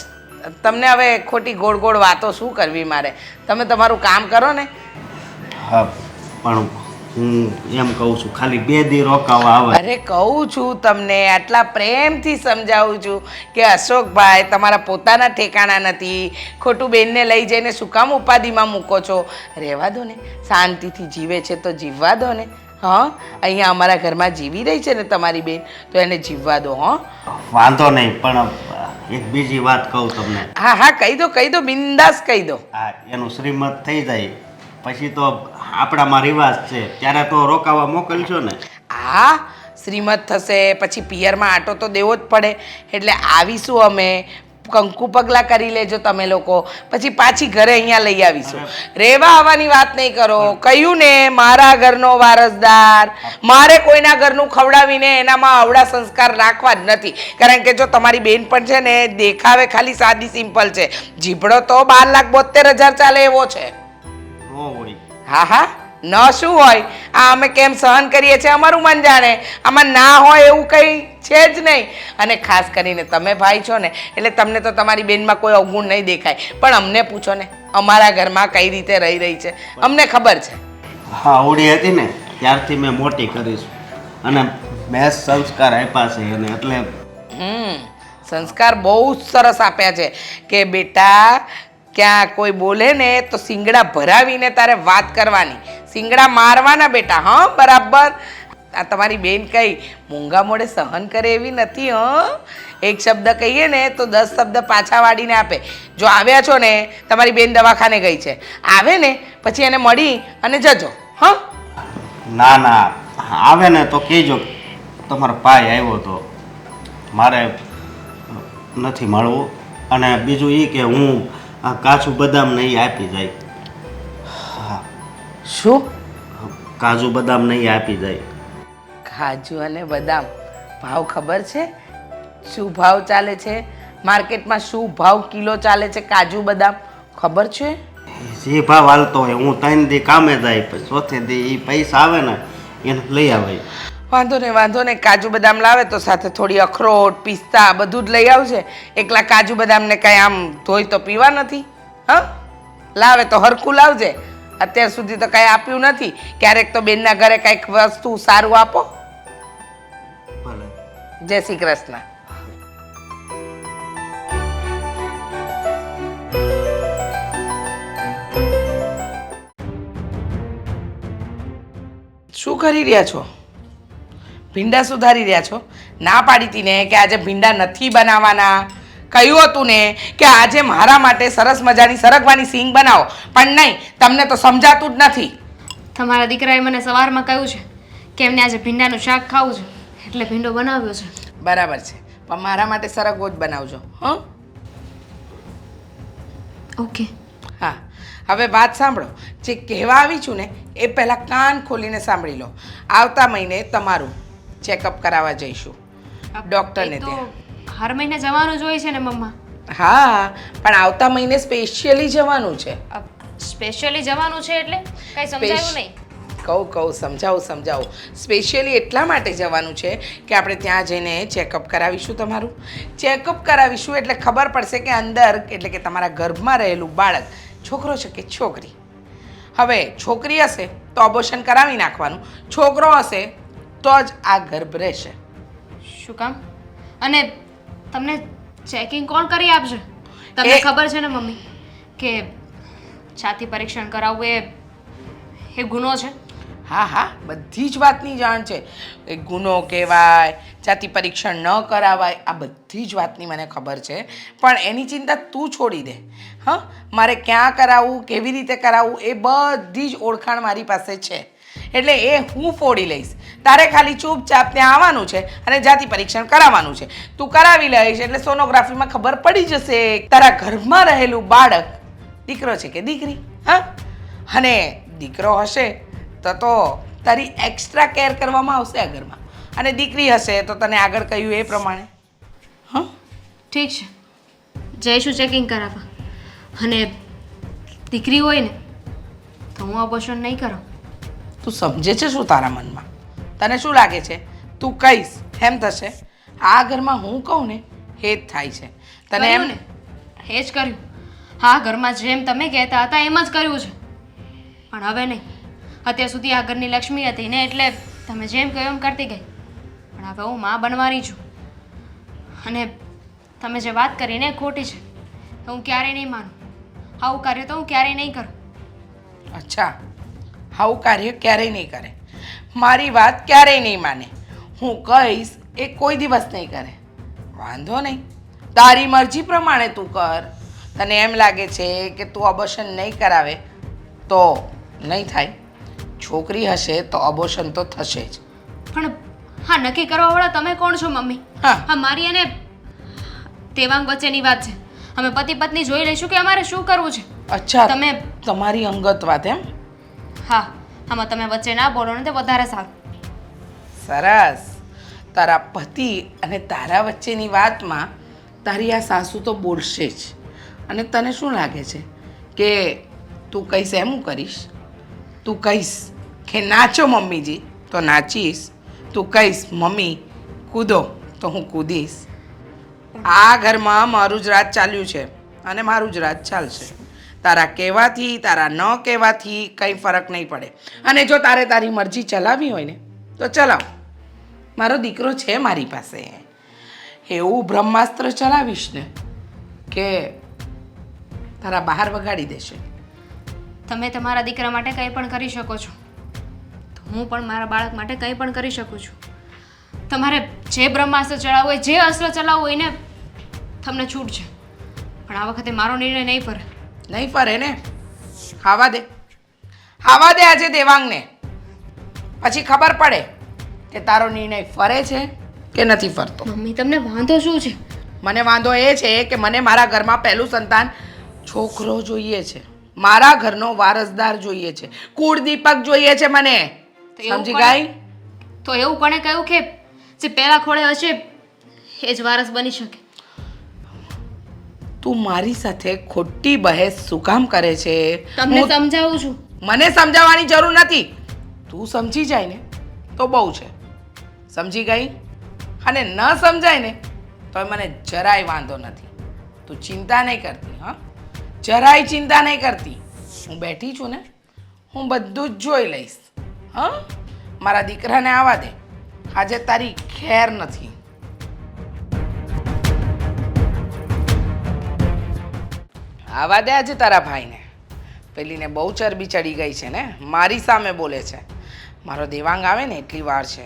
તમને હવે ખોટી ગોળ ગોળ વાતો શું કરવી મારે. તમે તમારું કામ કરો ને. હા, પણ હું એમ કહું છું ખાલી 2 દી રોકાવા આવે. અરે કહું છું તમને, આટલા પ્રેમથી સમજાવું છું કે અશોકભાઈ તમારા પોતાના ઠેકાણા નથી. ખોટું બેનને લઈ જઈને શું કામ ઉપાધિમાં મૂકો છો? રહેવા દો ને, શાંતિથી જીવે છે તો જીવવા દો ને. હા, અહીંયા અમારા ઘરમાં જીવી રહી છે ને તમારી બેન, તો એને જીવવા દો. હા, વાંધો નહીં, પણ એક બીજી વાત કહું તમને. હા હા, કહી દો, બિંદાસ કહી દો. હા, એનું શ્રીમત થઈ જાય પછી તો આપણામાં રિવાજ છે, ત્યારે તો રોકાવા મોકલશો ને? હા, શ્રીમત થશે પછી પિયરમાં આટો તો દેવો જ પડે. એટલે આવીશું અમે, કંકુ પગલાં કરી લેજો તમે લોકો, પછી પાછી ઘરે અહીંયા લઈ આવીશું. રહેવા આવવાની વાત નહીં કરો. કહ્યું ને, મારા ઘરનો વારસદાર, મારે કોઈના ઘરનું ખવડાવીને એનામાં આવડા સંસ્કાર રાખવા જ નથી. કારણ કે જો તમારી બેન પણ છે ને, દેખાવે ખાલી સાદી સિમ્પલ છે, જીભડો તો 12,72,000 ચાલે એવો છે. હા હા, ન શું હોય, આ અમે કેમ સહન કરીએ છીએ અમારું મન જાણે. આમાં ના હોય એવું કંઈ છે જ નહીં. અને ખાસ કરીને તમે ભાઈ છો ને, એટલે તમને તો તમારી બેનમાં કોઈ અવગુણ નહીં દેખાય. પણ અમને પૂછો ને, અમારા ઘરમાં કઈ રીતે રહી છે અમને ખબર છે. હા, ઓડી હતી ને ત્યારથી મેં મોટી કરીશ અને મેં સંસ્કાર આપ્યા છે એને, એટલે સંસ્કાર બહુ જ સરસ આપ્યા છે કે બેટા, ક્યાં કોઈ બોલે ને તો શિંગડા ભરાવીને તારે વાત કરવાની, શિંગડા મારવાના બેટા. હા, બરાબર. આ તમારી બેન કઈ મૂંગા મોડે સહન કરે એવી નથી. એક શબ્દ કહીએ ને તો 10 શબ્દ પાછા વાળીને આપે. જો આવ્યા છો ને, તમારી બેન દવાખાને ગઈ છે, આવે ને પછી એને મળી અને જજો. હા, ના ના, આવે ને તો કહેજો તમારો ભાઈ આવ્યો તો, મારે નથી મળવું. અને બીજું એ કે હું આ કાચું બદામ નહીં આપી જાય. શું? કાજુ બદામ નહીં આપી જાય. કાજુ અને બદામ ભાવ ખબર છે? શું ભાવ ચાલે છે માર્કેટમાં? શું ભાવ કિલો ચાલે છે કાજુ બદામ ખબર છે? જે ભાવ હાલતો હોય, હું 3 દી કામે જાય, પછી ચોથે દી એ પૈસા આવે ને એને લઈ આવે. વાંધો ને, કાજુ બદામ લાવે તો સાથે થોડી અખરોટ, પિસ્તા બધું જ લઈ આવશે. એકલા કાજુ બદામને કાંઈ આમ ધોઈ તો પીવા નથી. હા, લાવે તો હરખું લાવજે. અત્યાર સુધી તો કાંઈ આપ્યું નથી. ક્યારેક તો બેનના ઘરે કાંઈક વસ્તુ સારું આપો. ભલે. જય શ્રી કૃષ્ણ. શું કરી રહ્યા છો? ભીંડા સુધારી રહ્યા છો? ના પાડી હતી ને કે આજે ભીંડા નથી બનાવવાના. કહ્યું હતું ને કે આજે મારા માટે સરસ મજાની સરગવાની સીંગ બનાવો, પણ નહીં, તમને તો સમજાતું જ નથી. તમારા દીકરાએ મને સવારમાં કહ્યું છે કે એમને આજે ભીંડાનું શાક ખાવું છે, એટલે ભીંડો બનાવ્યો છે. બરાબર છે, પણ મારા માટે સરગવો જ બનાવજો. હં, ઓકે. હા, હવે વાત સાંભળો. જે કહેવા આવી છું ને એ પહેલાં કાન ખોલીને સાંભળી લો. આવતા મહિને તમારું ચેકઅપ કરાવવા જઈશું ડૉક્ટરને ત્યાં. હર મહિને જવાનું જ હોય છે ને મમ્મા? હા, પણ આવતા મહિને સ્પેશિયલી જવાનું છે. સ્પેશિયલી જવાનું છે એટલે કઈ સમજાયું નહીં. સમજાવું. સ્પેશિયલી એટલા માટે જવાનું છે કે આપણે ત્યાં જઈને ચેકઅપ કરાવીશું તમારું. ચેકઅપ કરાવીશું એટલે ખબર પડશે કે અંદર, એટલે કે તમારા ગર્ભમાં રહેલું બાળક છોકરો છે કે છોકરી. હવે છોકરી હશે તો અબોર્શન કરાવી નાખવાનું, છોકરો હશે તો જ આ ગર્ભ રહેશે. શું કામ? અને તમને ચેકિંગ કોણ કરી આપશે? તમને ખબર છે ને મમ્મી કે છાતી પરીક્ષણ કરાવવું એ ગુનો છે? હા, બધી જ વાતની જાણ છે. એ ગુનો કહેવાય, જાતિ પરીક્ષણ ન કરાવાય, આ બધી જ વાતની મને ખબર છે. પણ એની ચિંતા તું છોડી દે. હા, મારે ક્યાં કરાવવું, કેવી રીતે કરાવવું, એ બધી જ ઓળખાણ મારી પાસે છે. એટલે એ હું ફોડી લઈશ. તારે ખાલી ચૂપચાપ ત્યાં આવવાનું છે અને જાતિ પરીક્ષણ કરાવવાનું છે. તું કરાવી લઈશ એટલે સોનોગ્રાફીમાં ખબર પડી જશે તારા ઘરમાં રહેલું બાળક દીકરો છે કે દીકરી. હા, અને દીકરો હશે તો તારી એક્સ્ટ્રા કેર કરવામાં આવશે આ ઘરમાં, અને દીકરી હશે તો તને આગળ કહ્યું એ પ્રમાણે. હા, ઠીક છે, જઈશું ચેકિંગ કરાવવા. અને દીકરી હોય ને તો હું અબોર્શન નહીં કરું. તું સમજે છે શું તારા મનમાં? તને શું લાગે છે તું કહીશ એમ થશે? આ ઘરમાં હું કહું ને એ જ થાય છે. તને એમ ને એ જ કર્યું. હા, ઘરમાં જેમ તમે કહેતા હતા એમ જ કર્યું છે. પણ હવે નહીં. અત્યાર સુધી આ ઘરની લક્ષ્મી હતી ને એટલે તમે જેમ કહ્યું એમ કરતી ગઈ. પણ હવે હું માં બનવાની છું. અને તમે જે વાત કરીને એ ખોટી છે. તો હું ક્યારેય નહીં માનું. આવું કાર્ય તો હું ક્યારેય નહીં કરું. અચ્છા, આવું કાર્ય ક્યારેય નહીં કરે, મારી વાત ક્યારેય નહીં માને, હું કહીશ એ કોઈ દિવસ નહીં કરે. વાંધો નહીં, તારી મરજી પ્રમાણે તું કર. તને એમ લાગે છે કે તું અબોર્શન નહીં કરાવે તો નહીં થાય. છોકરી હશે તો અબોર્શન તો થશે જ. પણ હા, નક્કી કરવાવાળા તમે કોણ છો મમ્મી? હા. હા, મારી અને દેવાંગ વચ્ચેની વાત છે. અમે પતિ પત્ની જોઈ લઈશું કે અમારે શું કરવું છે. અચ્છા, તમે- તમારી અંગત વાત એમ? હા, આમાં તમે વચ્ચે ના બોલો ને તે વધારે સારું. સરસ. તારા પતિ અને તારા વચ્ચેની વાતમાં તારી આ સાસુ તો બોલશે જ. અને તને શું લાગે છે કે તું કહીશ એમ હું કરીશ? તું કહીશ કે નાચો મમ્મીજી તો નાચીશ, તું કહીશ મમ્મી કૂદો તો હું કૂદીશ. આ ઘરમાં મારું જ રાજ ચાલ્યું છે અને મારું જ રાજ ચાલશે. તારા કહેવાથી તારા ન કહેવાથી કંઈ ફરક નહીં પડે. અને જો તારે તારી મરજી ચલાવવી હોય ને તો ચલાવ. મારો દીકરો છે મારી પાસે. એવું બ્રહ્માસ્ત્ર ચલાવીશ ને કે તારા બહાર વગાડી દેશે. તમે તમારા દીકરા માટે કંઈ પણ કરી શકો છો, તો હું પણ મારા બાળક માટે કંઈ પણ કરી શકું છું. તમારે જે બ્રહ્માસ્ત્ર ચલાવવું હોય, જે અસ્ત્ર ચલાવવું હોય ને, તમને છૂટ છે. પણ આ વખતે મારો નિર્ણય નહીં ફરે. નહીં ફરે ને? ખાવા દે, ખાવા દે આજે દેવાંગને, પછી ખબર પડે કે તારો નિર્ણય ફરે છે કે નથી ફરતો. મમ્મી, તમને વાંધો શું છે? મને વાંધો એ છે કે મને મારા ઘરમાં પહેલું સંતાન છોકરો જોઈએ છે. મારા ઘરનો વારસદાર જોઈએ છે, કુળદીપક જોઈએ છે મને. તો એવું સમજી કોણે- ગઈ? તો એવું કોણે કહ્યું કે જે પહેલા ખોળે હશે એ જ વારસ બની શકે? તું મારી સાથે ખોટી બહેસ શું કામ કરે છે? તમને હું- સમજાવું છું. મને સમજાવવાની જરૂર નથી. તું સમજી જાય ને તો બહુ છે. સમજી ગઈ? અને ન સમજાય ને તો મને જરાય વાંધો નથી. તું ચિંતા નહીં કરતી. હા, જરાય ચિંતા નહીં કરતી. હું બેઠી છું ને, હું બધું જ જોઈ લઈશ. હા, મારા દીકરાને આવવા દે. આજે તારી ખેર નથી. આવવા દે આજે તારા ભાઈને. પેલીને બહુ ચરબી ચડી ગઈ છે ને, મારી સામે બોલે છે. મારો દેવાંગ આવે ને એટલી વાર છે.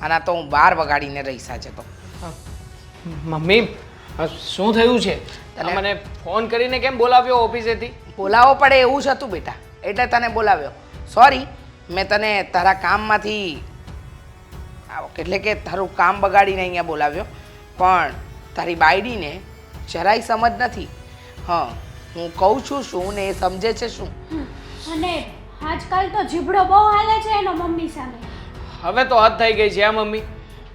આના તો હું બાર વગાડીને રહીશ આજે તો. મમ્મી, શું થયું છે? તને- મને ફોન કરીને કેમ બોલાવ્યો ઓફિસેથી? બોલાવો પડે એવું જ હતું બેટા, એટલે તને બોલાવ્યો. સોરી, મેં તને તારા કામમાંથી એટલે કે તારું કામ બગાડીને અહીંયા બોલાવ્યો. પણ તારી બાયડીને જરાય સમજ નથી. હા, હું કહું છું શું ને એ સમજે છે શું? અને આજકાલ તો જીભડો બહુ હાલે છે એનો મમ્મી સામે. હવે તો હદ થઈ ગઈ છે આ મમ્મી.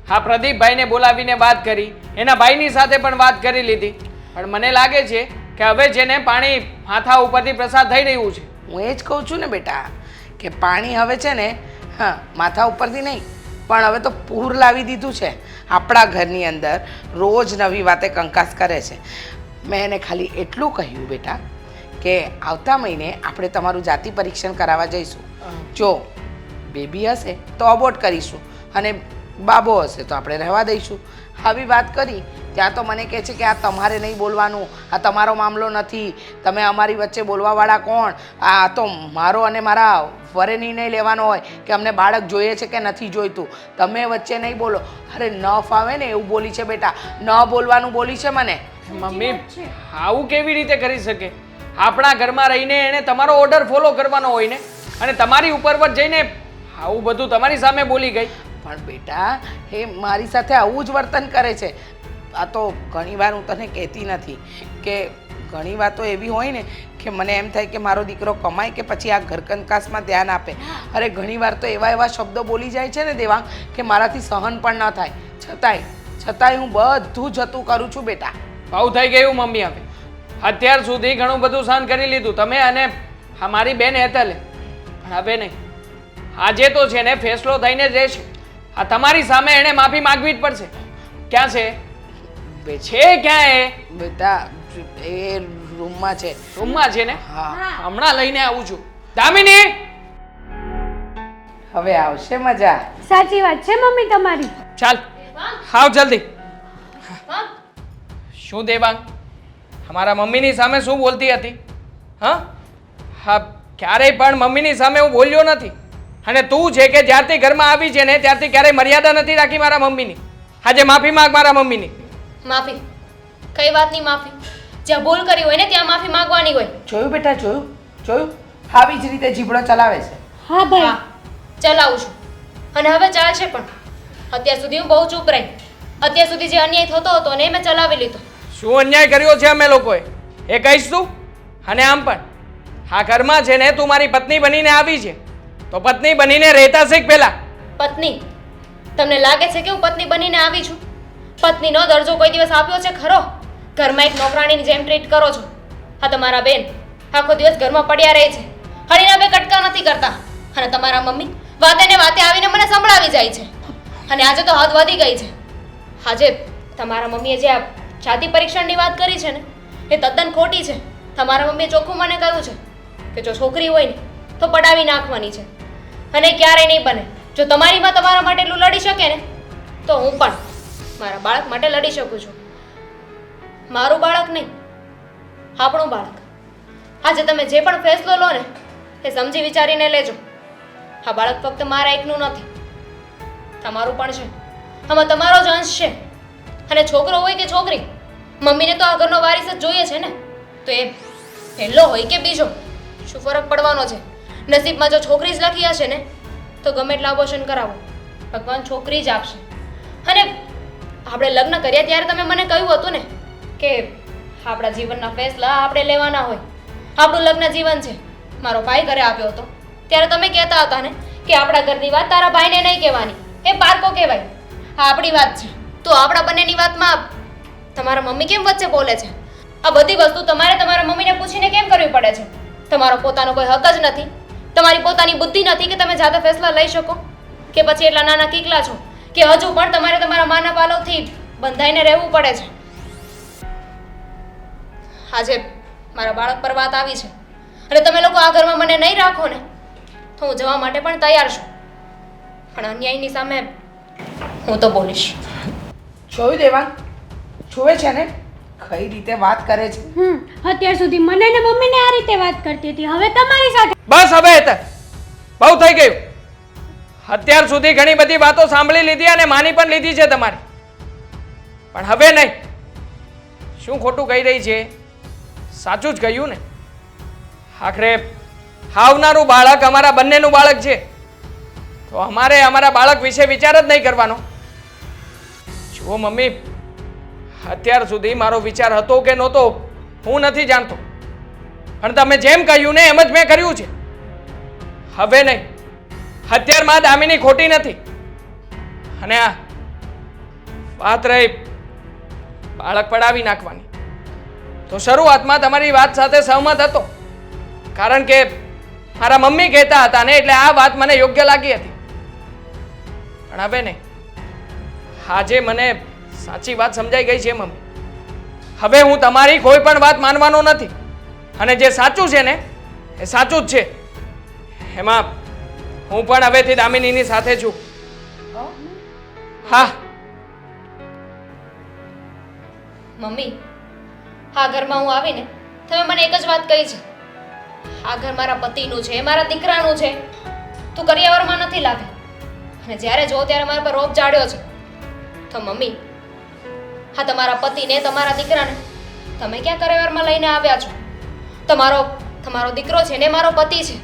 હા, પ્રદીપભાઈને બોલાવીને વાત કરી, એના ભાઈની સાથે પણ વાત કરી લીધી. પણ મને લાગે છે કે હવે જેને પાણી માથા ઉપરથી પ્રસાદ થઈ રહ્યું છે. હું એ જ કહું છું ને બેટા કે પાણી હવે છે ને, હા, માથા ઉપરથી નહીં પણ હવે તો પૂર લાવી દીધું છે આપણા ઘરની અંદર. રોજ નવી વાતે કંકાસ કરે છે. મેં એને ખાલી એટલું કહ્યું બેટા કે આવતા મહિને આપણે તમારું જાતિ પરીક્ષણ કરાવવા જઈશું. જો બેબી હશે તો અબોર્ટ કરીશું અને બાબો હશે તો આપણે રહેવા દઈશું. આવી વાત કરી ત્યાં તો મને કહે છે કે આ તમારે નહીં બોલવાનું, આ તમારો મામલો નથી, તમે અમારી વચ્ચે બોલવાવાળા કોણ? આ તો મારો અને મારા વરે નિર્ણય લેવાનો હોય કે અમને બાળક જોઈએ છે કે નથી જોઈતું. તમે વચ્ચે નહીં બોલો. અરે ન ફાવે ને એવું બોલી છે બેટા, ન બોલવાનું બોલી છે મને. મમ્મી, આવું કેવી રીતે કરી શકે? આપણા ઘરમાં રહીને એને તમારો ઓર્ડર ફોલો કરવાનો હોય ને, અને તમારી ઉપર પર જઈને આવું બધું તમારી સામે બોલી ગઈ. પણ બેટા એ મારી સાથે આવું જ વર્તન કરે છે. આ તો ઘણીવાર હું તને કહેતી નથી કે ઘણી વાતો એવી હોય ને કે મને એમ થાય કે મારો દીકરો કમાય કે પછી આ ઘરકંકાસમાં ધ્યાન આપે. અરે ઘણીવાર તો એવા શબ્દો બોલી જાય છે ને દેવાંગ કે મારાથી સહન પણ ન થાય. છતાંય હું બધું જતું કરું છું બેટા. બહુ થઈ ગયું મમ્મી. હવે અત્યાર સુધી ઘણું બધું સહન કરી લીધું તમે અને મારી બેન હેતલે, પણ હવે નહીં. આજે તો છે ને ફેસલો થઈને જ રહેશે. આ તમારી સામે એણે માફી માંગવી જ પડશે. ક્યાં છે? છે ક્યાં એ? બેટા એ રૂમમાં છે. રૂમમાં છે ને? હા, હમણાં લઈને આવું છું. દામિની, હવે આવશે મજા. સાચી વાત છે મમ્મી તમારી. ચાલ આવ જલ્દી. શું દેવાંગ, અમારા મમ્મીની સામે શું બોલતી હતી? હા, ક્યારેય પણ મમ્મીની સામે હું બોલ્યો નથી. અને તું છે કે જ્યારથી ઘરમાં આવી છે ને ત્યારથી ક્યારેય મર્યાદા નથી રાખી મારા મમ્મીની. આજે માફી માંગ મારા મમ્મીની. માફી? કઈ વાતની માફી? જ્યાં ભૂલ કરી હોય ને ત્યાં માફી માંગવાની હોય. જોયું બેટા, જોયું આવી જ રીતે જીભડો ચલાવે છે. હા ભાઈ. હા, ચલાવું છું અને હવે ચાલશે પણ. અત્યાર સુધી હું બહુ ચૂપ રહી. અત્યાર સુધી જે અન્યાય થતો હતો ને એ મેં ચલાવી લીધો. શું અન્યાય કર્યો છે અમે લોકોએ એ કહીશ તું? અને આમ પણ આ ઘરમાં છે ને તું મારી પત્ની બનીને આવી છે, તો પત્ની બનીને રહેતા શીખ પહેલા. પત્ની? તમને લાગે છે કે હું પત્ની બનીને આવી છું? પત્નીનો દરજ્જો કોઈ દિવસ આપ્યો છે ખરો? ઘરમાં એક નોકરાણીની જેમ ટ્રીટ કરો છો. હા, તમારા બેન આખો દિવસ ઘરમાં પડ્યા રહે છે, હળીના બે કટકા નથી કરતા. અને તમારા મમ્મી વાતે ને વાતે આવીને મને સંભળાવી જાય છે. અને આજે તો હદ વધી ગઈ છે. આજે તમારા મમ્મીએ જે આ જાતિ પરીક્ષણની વાત કરી છે ને એ તદ્દન ખોટી છે. તમારા મમ્મીએ ચોખ્ખું મને કહ્યું છે કે જો છોકરી હોય ને તો પડાવી નાખવાની છે, અને ક્યારેય નહીં બને. જો તમારી માં તમારા માટે એટલું લડી શકે ને તો હું પણ મારા બાળક માટે લડી શકું છું. મારું બાળક નહીં, આપણું બાળક. આજે તમે જે પણ ફેસલો લો ને એ સમજી વિચારીને લેજો. આ બાળક ફક્ત મારા એકનું નથી, તમારું પણ છે. આમાં તમારો જ અંશ છે. અને છોકરો હોય કે છોકરી, મમ્મીને તો આ ઘરનો વારીસ જ જોઈએ છે ને. તો એ પહેલો હોય કે બીજો, શું ફરક પડવાનો છે? નસીબમાં જો છોકરી જ લખી હશે ને તો ગમે એટલા અબોર્શન કરાવો, ભગવાન છોકરી જ આપશે. અને આપણે લગ્ન કર્યા ત્યારે તમે મને કહ્યું હતું ને કે આપણા જીવનના ફેસલા આપણે લેવાના હોય. આપણું લગ્ન જીવન છે. મારો ભાઈ ઘરે આવ્યો હતો ત્યારે તમે કહેતા હતા ને કે આપણા ઘરની વાત તારા ભાઈને નહીં કહેવાની, એ પારકો કહેવાય. આ આપણી વાત છે, તો આપણા બંનેની વાતમાં તમારા મમ્મી કેમ વચ્ચે બોલે છે? આ બધી વસ્તુ તમારે તમારા મમ્મીને પૂછીને કેમ કરવી પડે છે? તમારો પોતાનો કોઈ હક જ નથી? તમારી પોતાની બુદ્ધિ નથી કે તમે જાતે ફેસલા લઈ શકો? કે પછી એટલા નાના કીકલા છો કે હજુ પણ તમારે તમારા માના પાલવથી બંધાઈને રહેવું પડે છે? આજે મારા બાળક પર વાત આવી છે અને તમે લોકો આ ઘરમાં મને નહીં રાખો ને તો હું જવા માટે પણ તૈયાર છું. પણ અન્યાયની સામે હું તો બોલીશ. જોયું દેવાંગ, જોવે છે ને કઈ રીતે વાત કરે છે. અત્યાર સુધી મને ને મમ્મીને આ રીતે વાત કરતી હતી, હવે તમારી સાથે. બસ હવે હેતલ, બહુ થઈ ગયું. અત્યાર સુધી ઘણી બધી વાતો સાંભળી લીધી અને માની પણ લીધી છે તમારી, પણ હવે નહીં. શું ખોટું કહી રહી છે? સાચું જ કહ્યું ને. આખરે આવનારું બાળક અમારા બંનેનું બાળક છે, તો અમારે અમારા બાળક વિશે વિચાર જ નહીં કરવાનો. જુઓ મમ્મી, અત્યાર સુધી મારો વિચાર હતો કે નહોતો હું નથી જાણતો, પણ તમે જેમ કહ્યું ને એમ જ મેં કર્યું છે. હવે નહીં. અત્યારમાં દામિની ખોટી નથી. અને આ વાત રહી બાળક પડાવી નાખવાની, તો શરૂઆતમાં તમારી વાત સાથે સહમત હતો, કારણ કે મારા મમ્મી કહેતા હતા ને એટલે આ વાત મને યોગ્ય લાગી હતી. પણ હવે નહીં. આજે મને સાચી વાત સમજાઈ ગઈ છે મમ્મી. હવે હું તમારી કોઈ પણ વાત માનવાનો નથી, અને જે સાચું છે ને એ સાચું જ છે. એમાં હું પણ હવેથી દામિનીની સાથે છું. હા મમ્મી, આ ઘરમાં હું આવીને તમે મને એક જ વાત કહી છે, આ ઘર મારા પતિનું છે, મારા દીકરાનું છે, તું કરિયાવરમાં નથી લાવી. અને જ્યારે જો ત્યારે મારા પર રોપ ચાડ્યો છે. તો મમ્મી, હા, તમારા પતિને, તમારા દીકરાને તમે ક્યાં કરિયાવરમાં લઈને આવ્યા છો? તમારો દીકરો છે ને મારો પતિ છે.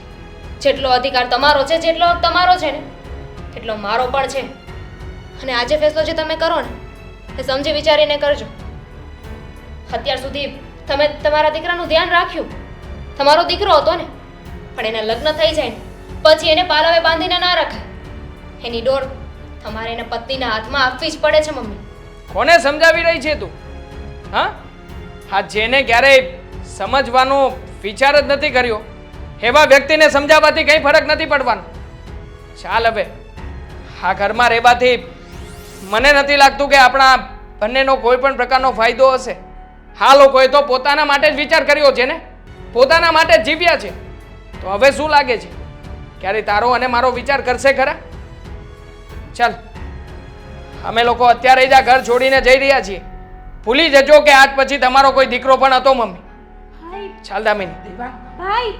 જેટલો અધિકાર તમારો છે, જેટલો હક તમારો છે ને એટલો મારો પણ છે. અને આજે ફેસલો જે તમે કરો ને એ સમજી વિચારીને કરજો. અત્યાર સુધી તમે તમારા દીકરાનું ધ્યાન રાખ્યું. તમારો દીકરો હતો ને, પણ એના લગ્ન થઈ જાય ને પછી એને પાલવે બાંધીને ના રખાય. એની ડોર તમારે એના પત્નીના હાથમાં આપવી જ પડે છે મમ્મી. કોને સમજાવી રહી છે તું? હા, જેને ક્યારેય સમજવાનો વિચાર જ નથી કર્યો એવા વ્યક્તિને સમજાવવાથી કંઈ ફરક નથી પડવાનો. ચાલ હવે, આ ઘરમાં રહેવાથી મને નથી લાગતું કે આપણા બંનેનો કોઈ પણ પ્રકારનો ફાયદો હશે. આ લોકોએ તો પોતાના માટે જ વિચાર કર્યો છે ને, પોતાના માટે જ જીવ્યા છે. તો હવે શું લાગે છે, ક્યારે તારો અને મારો વિચાર કરશે ખરા? ચાલ, અમે લોકો અત્યારે જ આ ઘર છોડીને જઈ રહ્યા છીએ. ભૂલી જજો કે આજ પછી તમારો કોઈ દીકરો પણ હતો મમ્મી. ભાઈ ચાલ દામિની. દેવાંગ, ભાઈ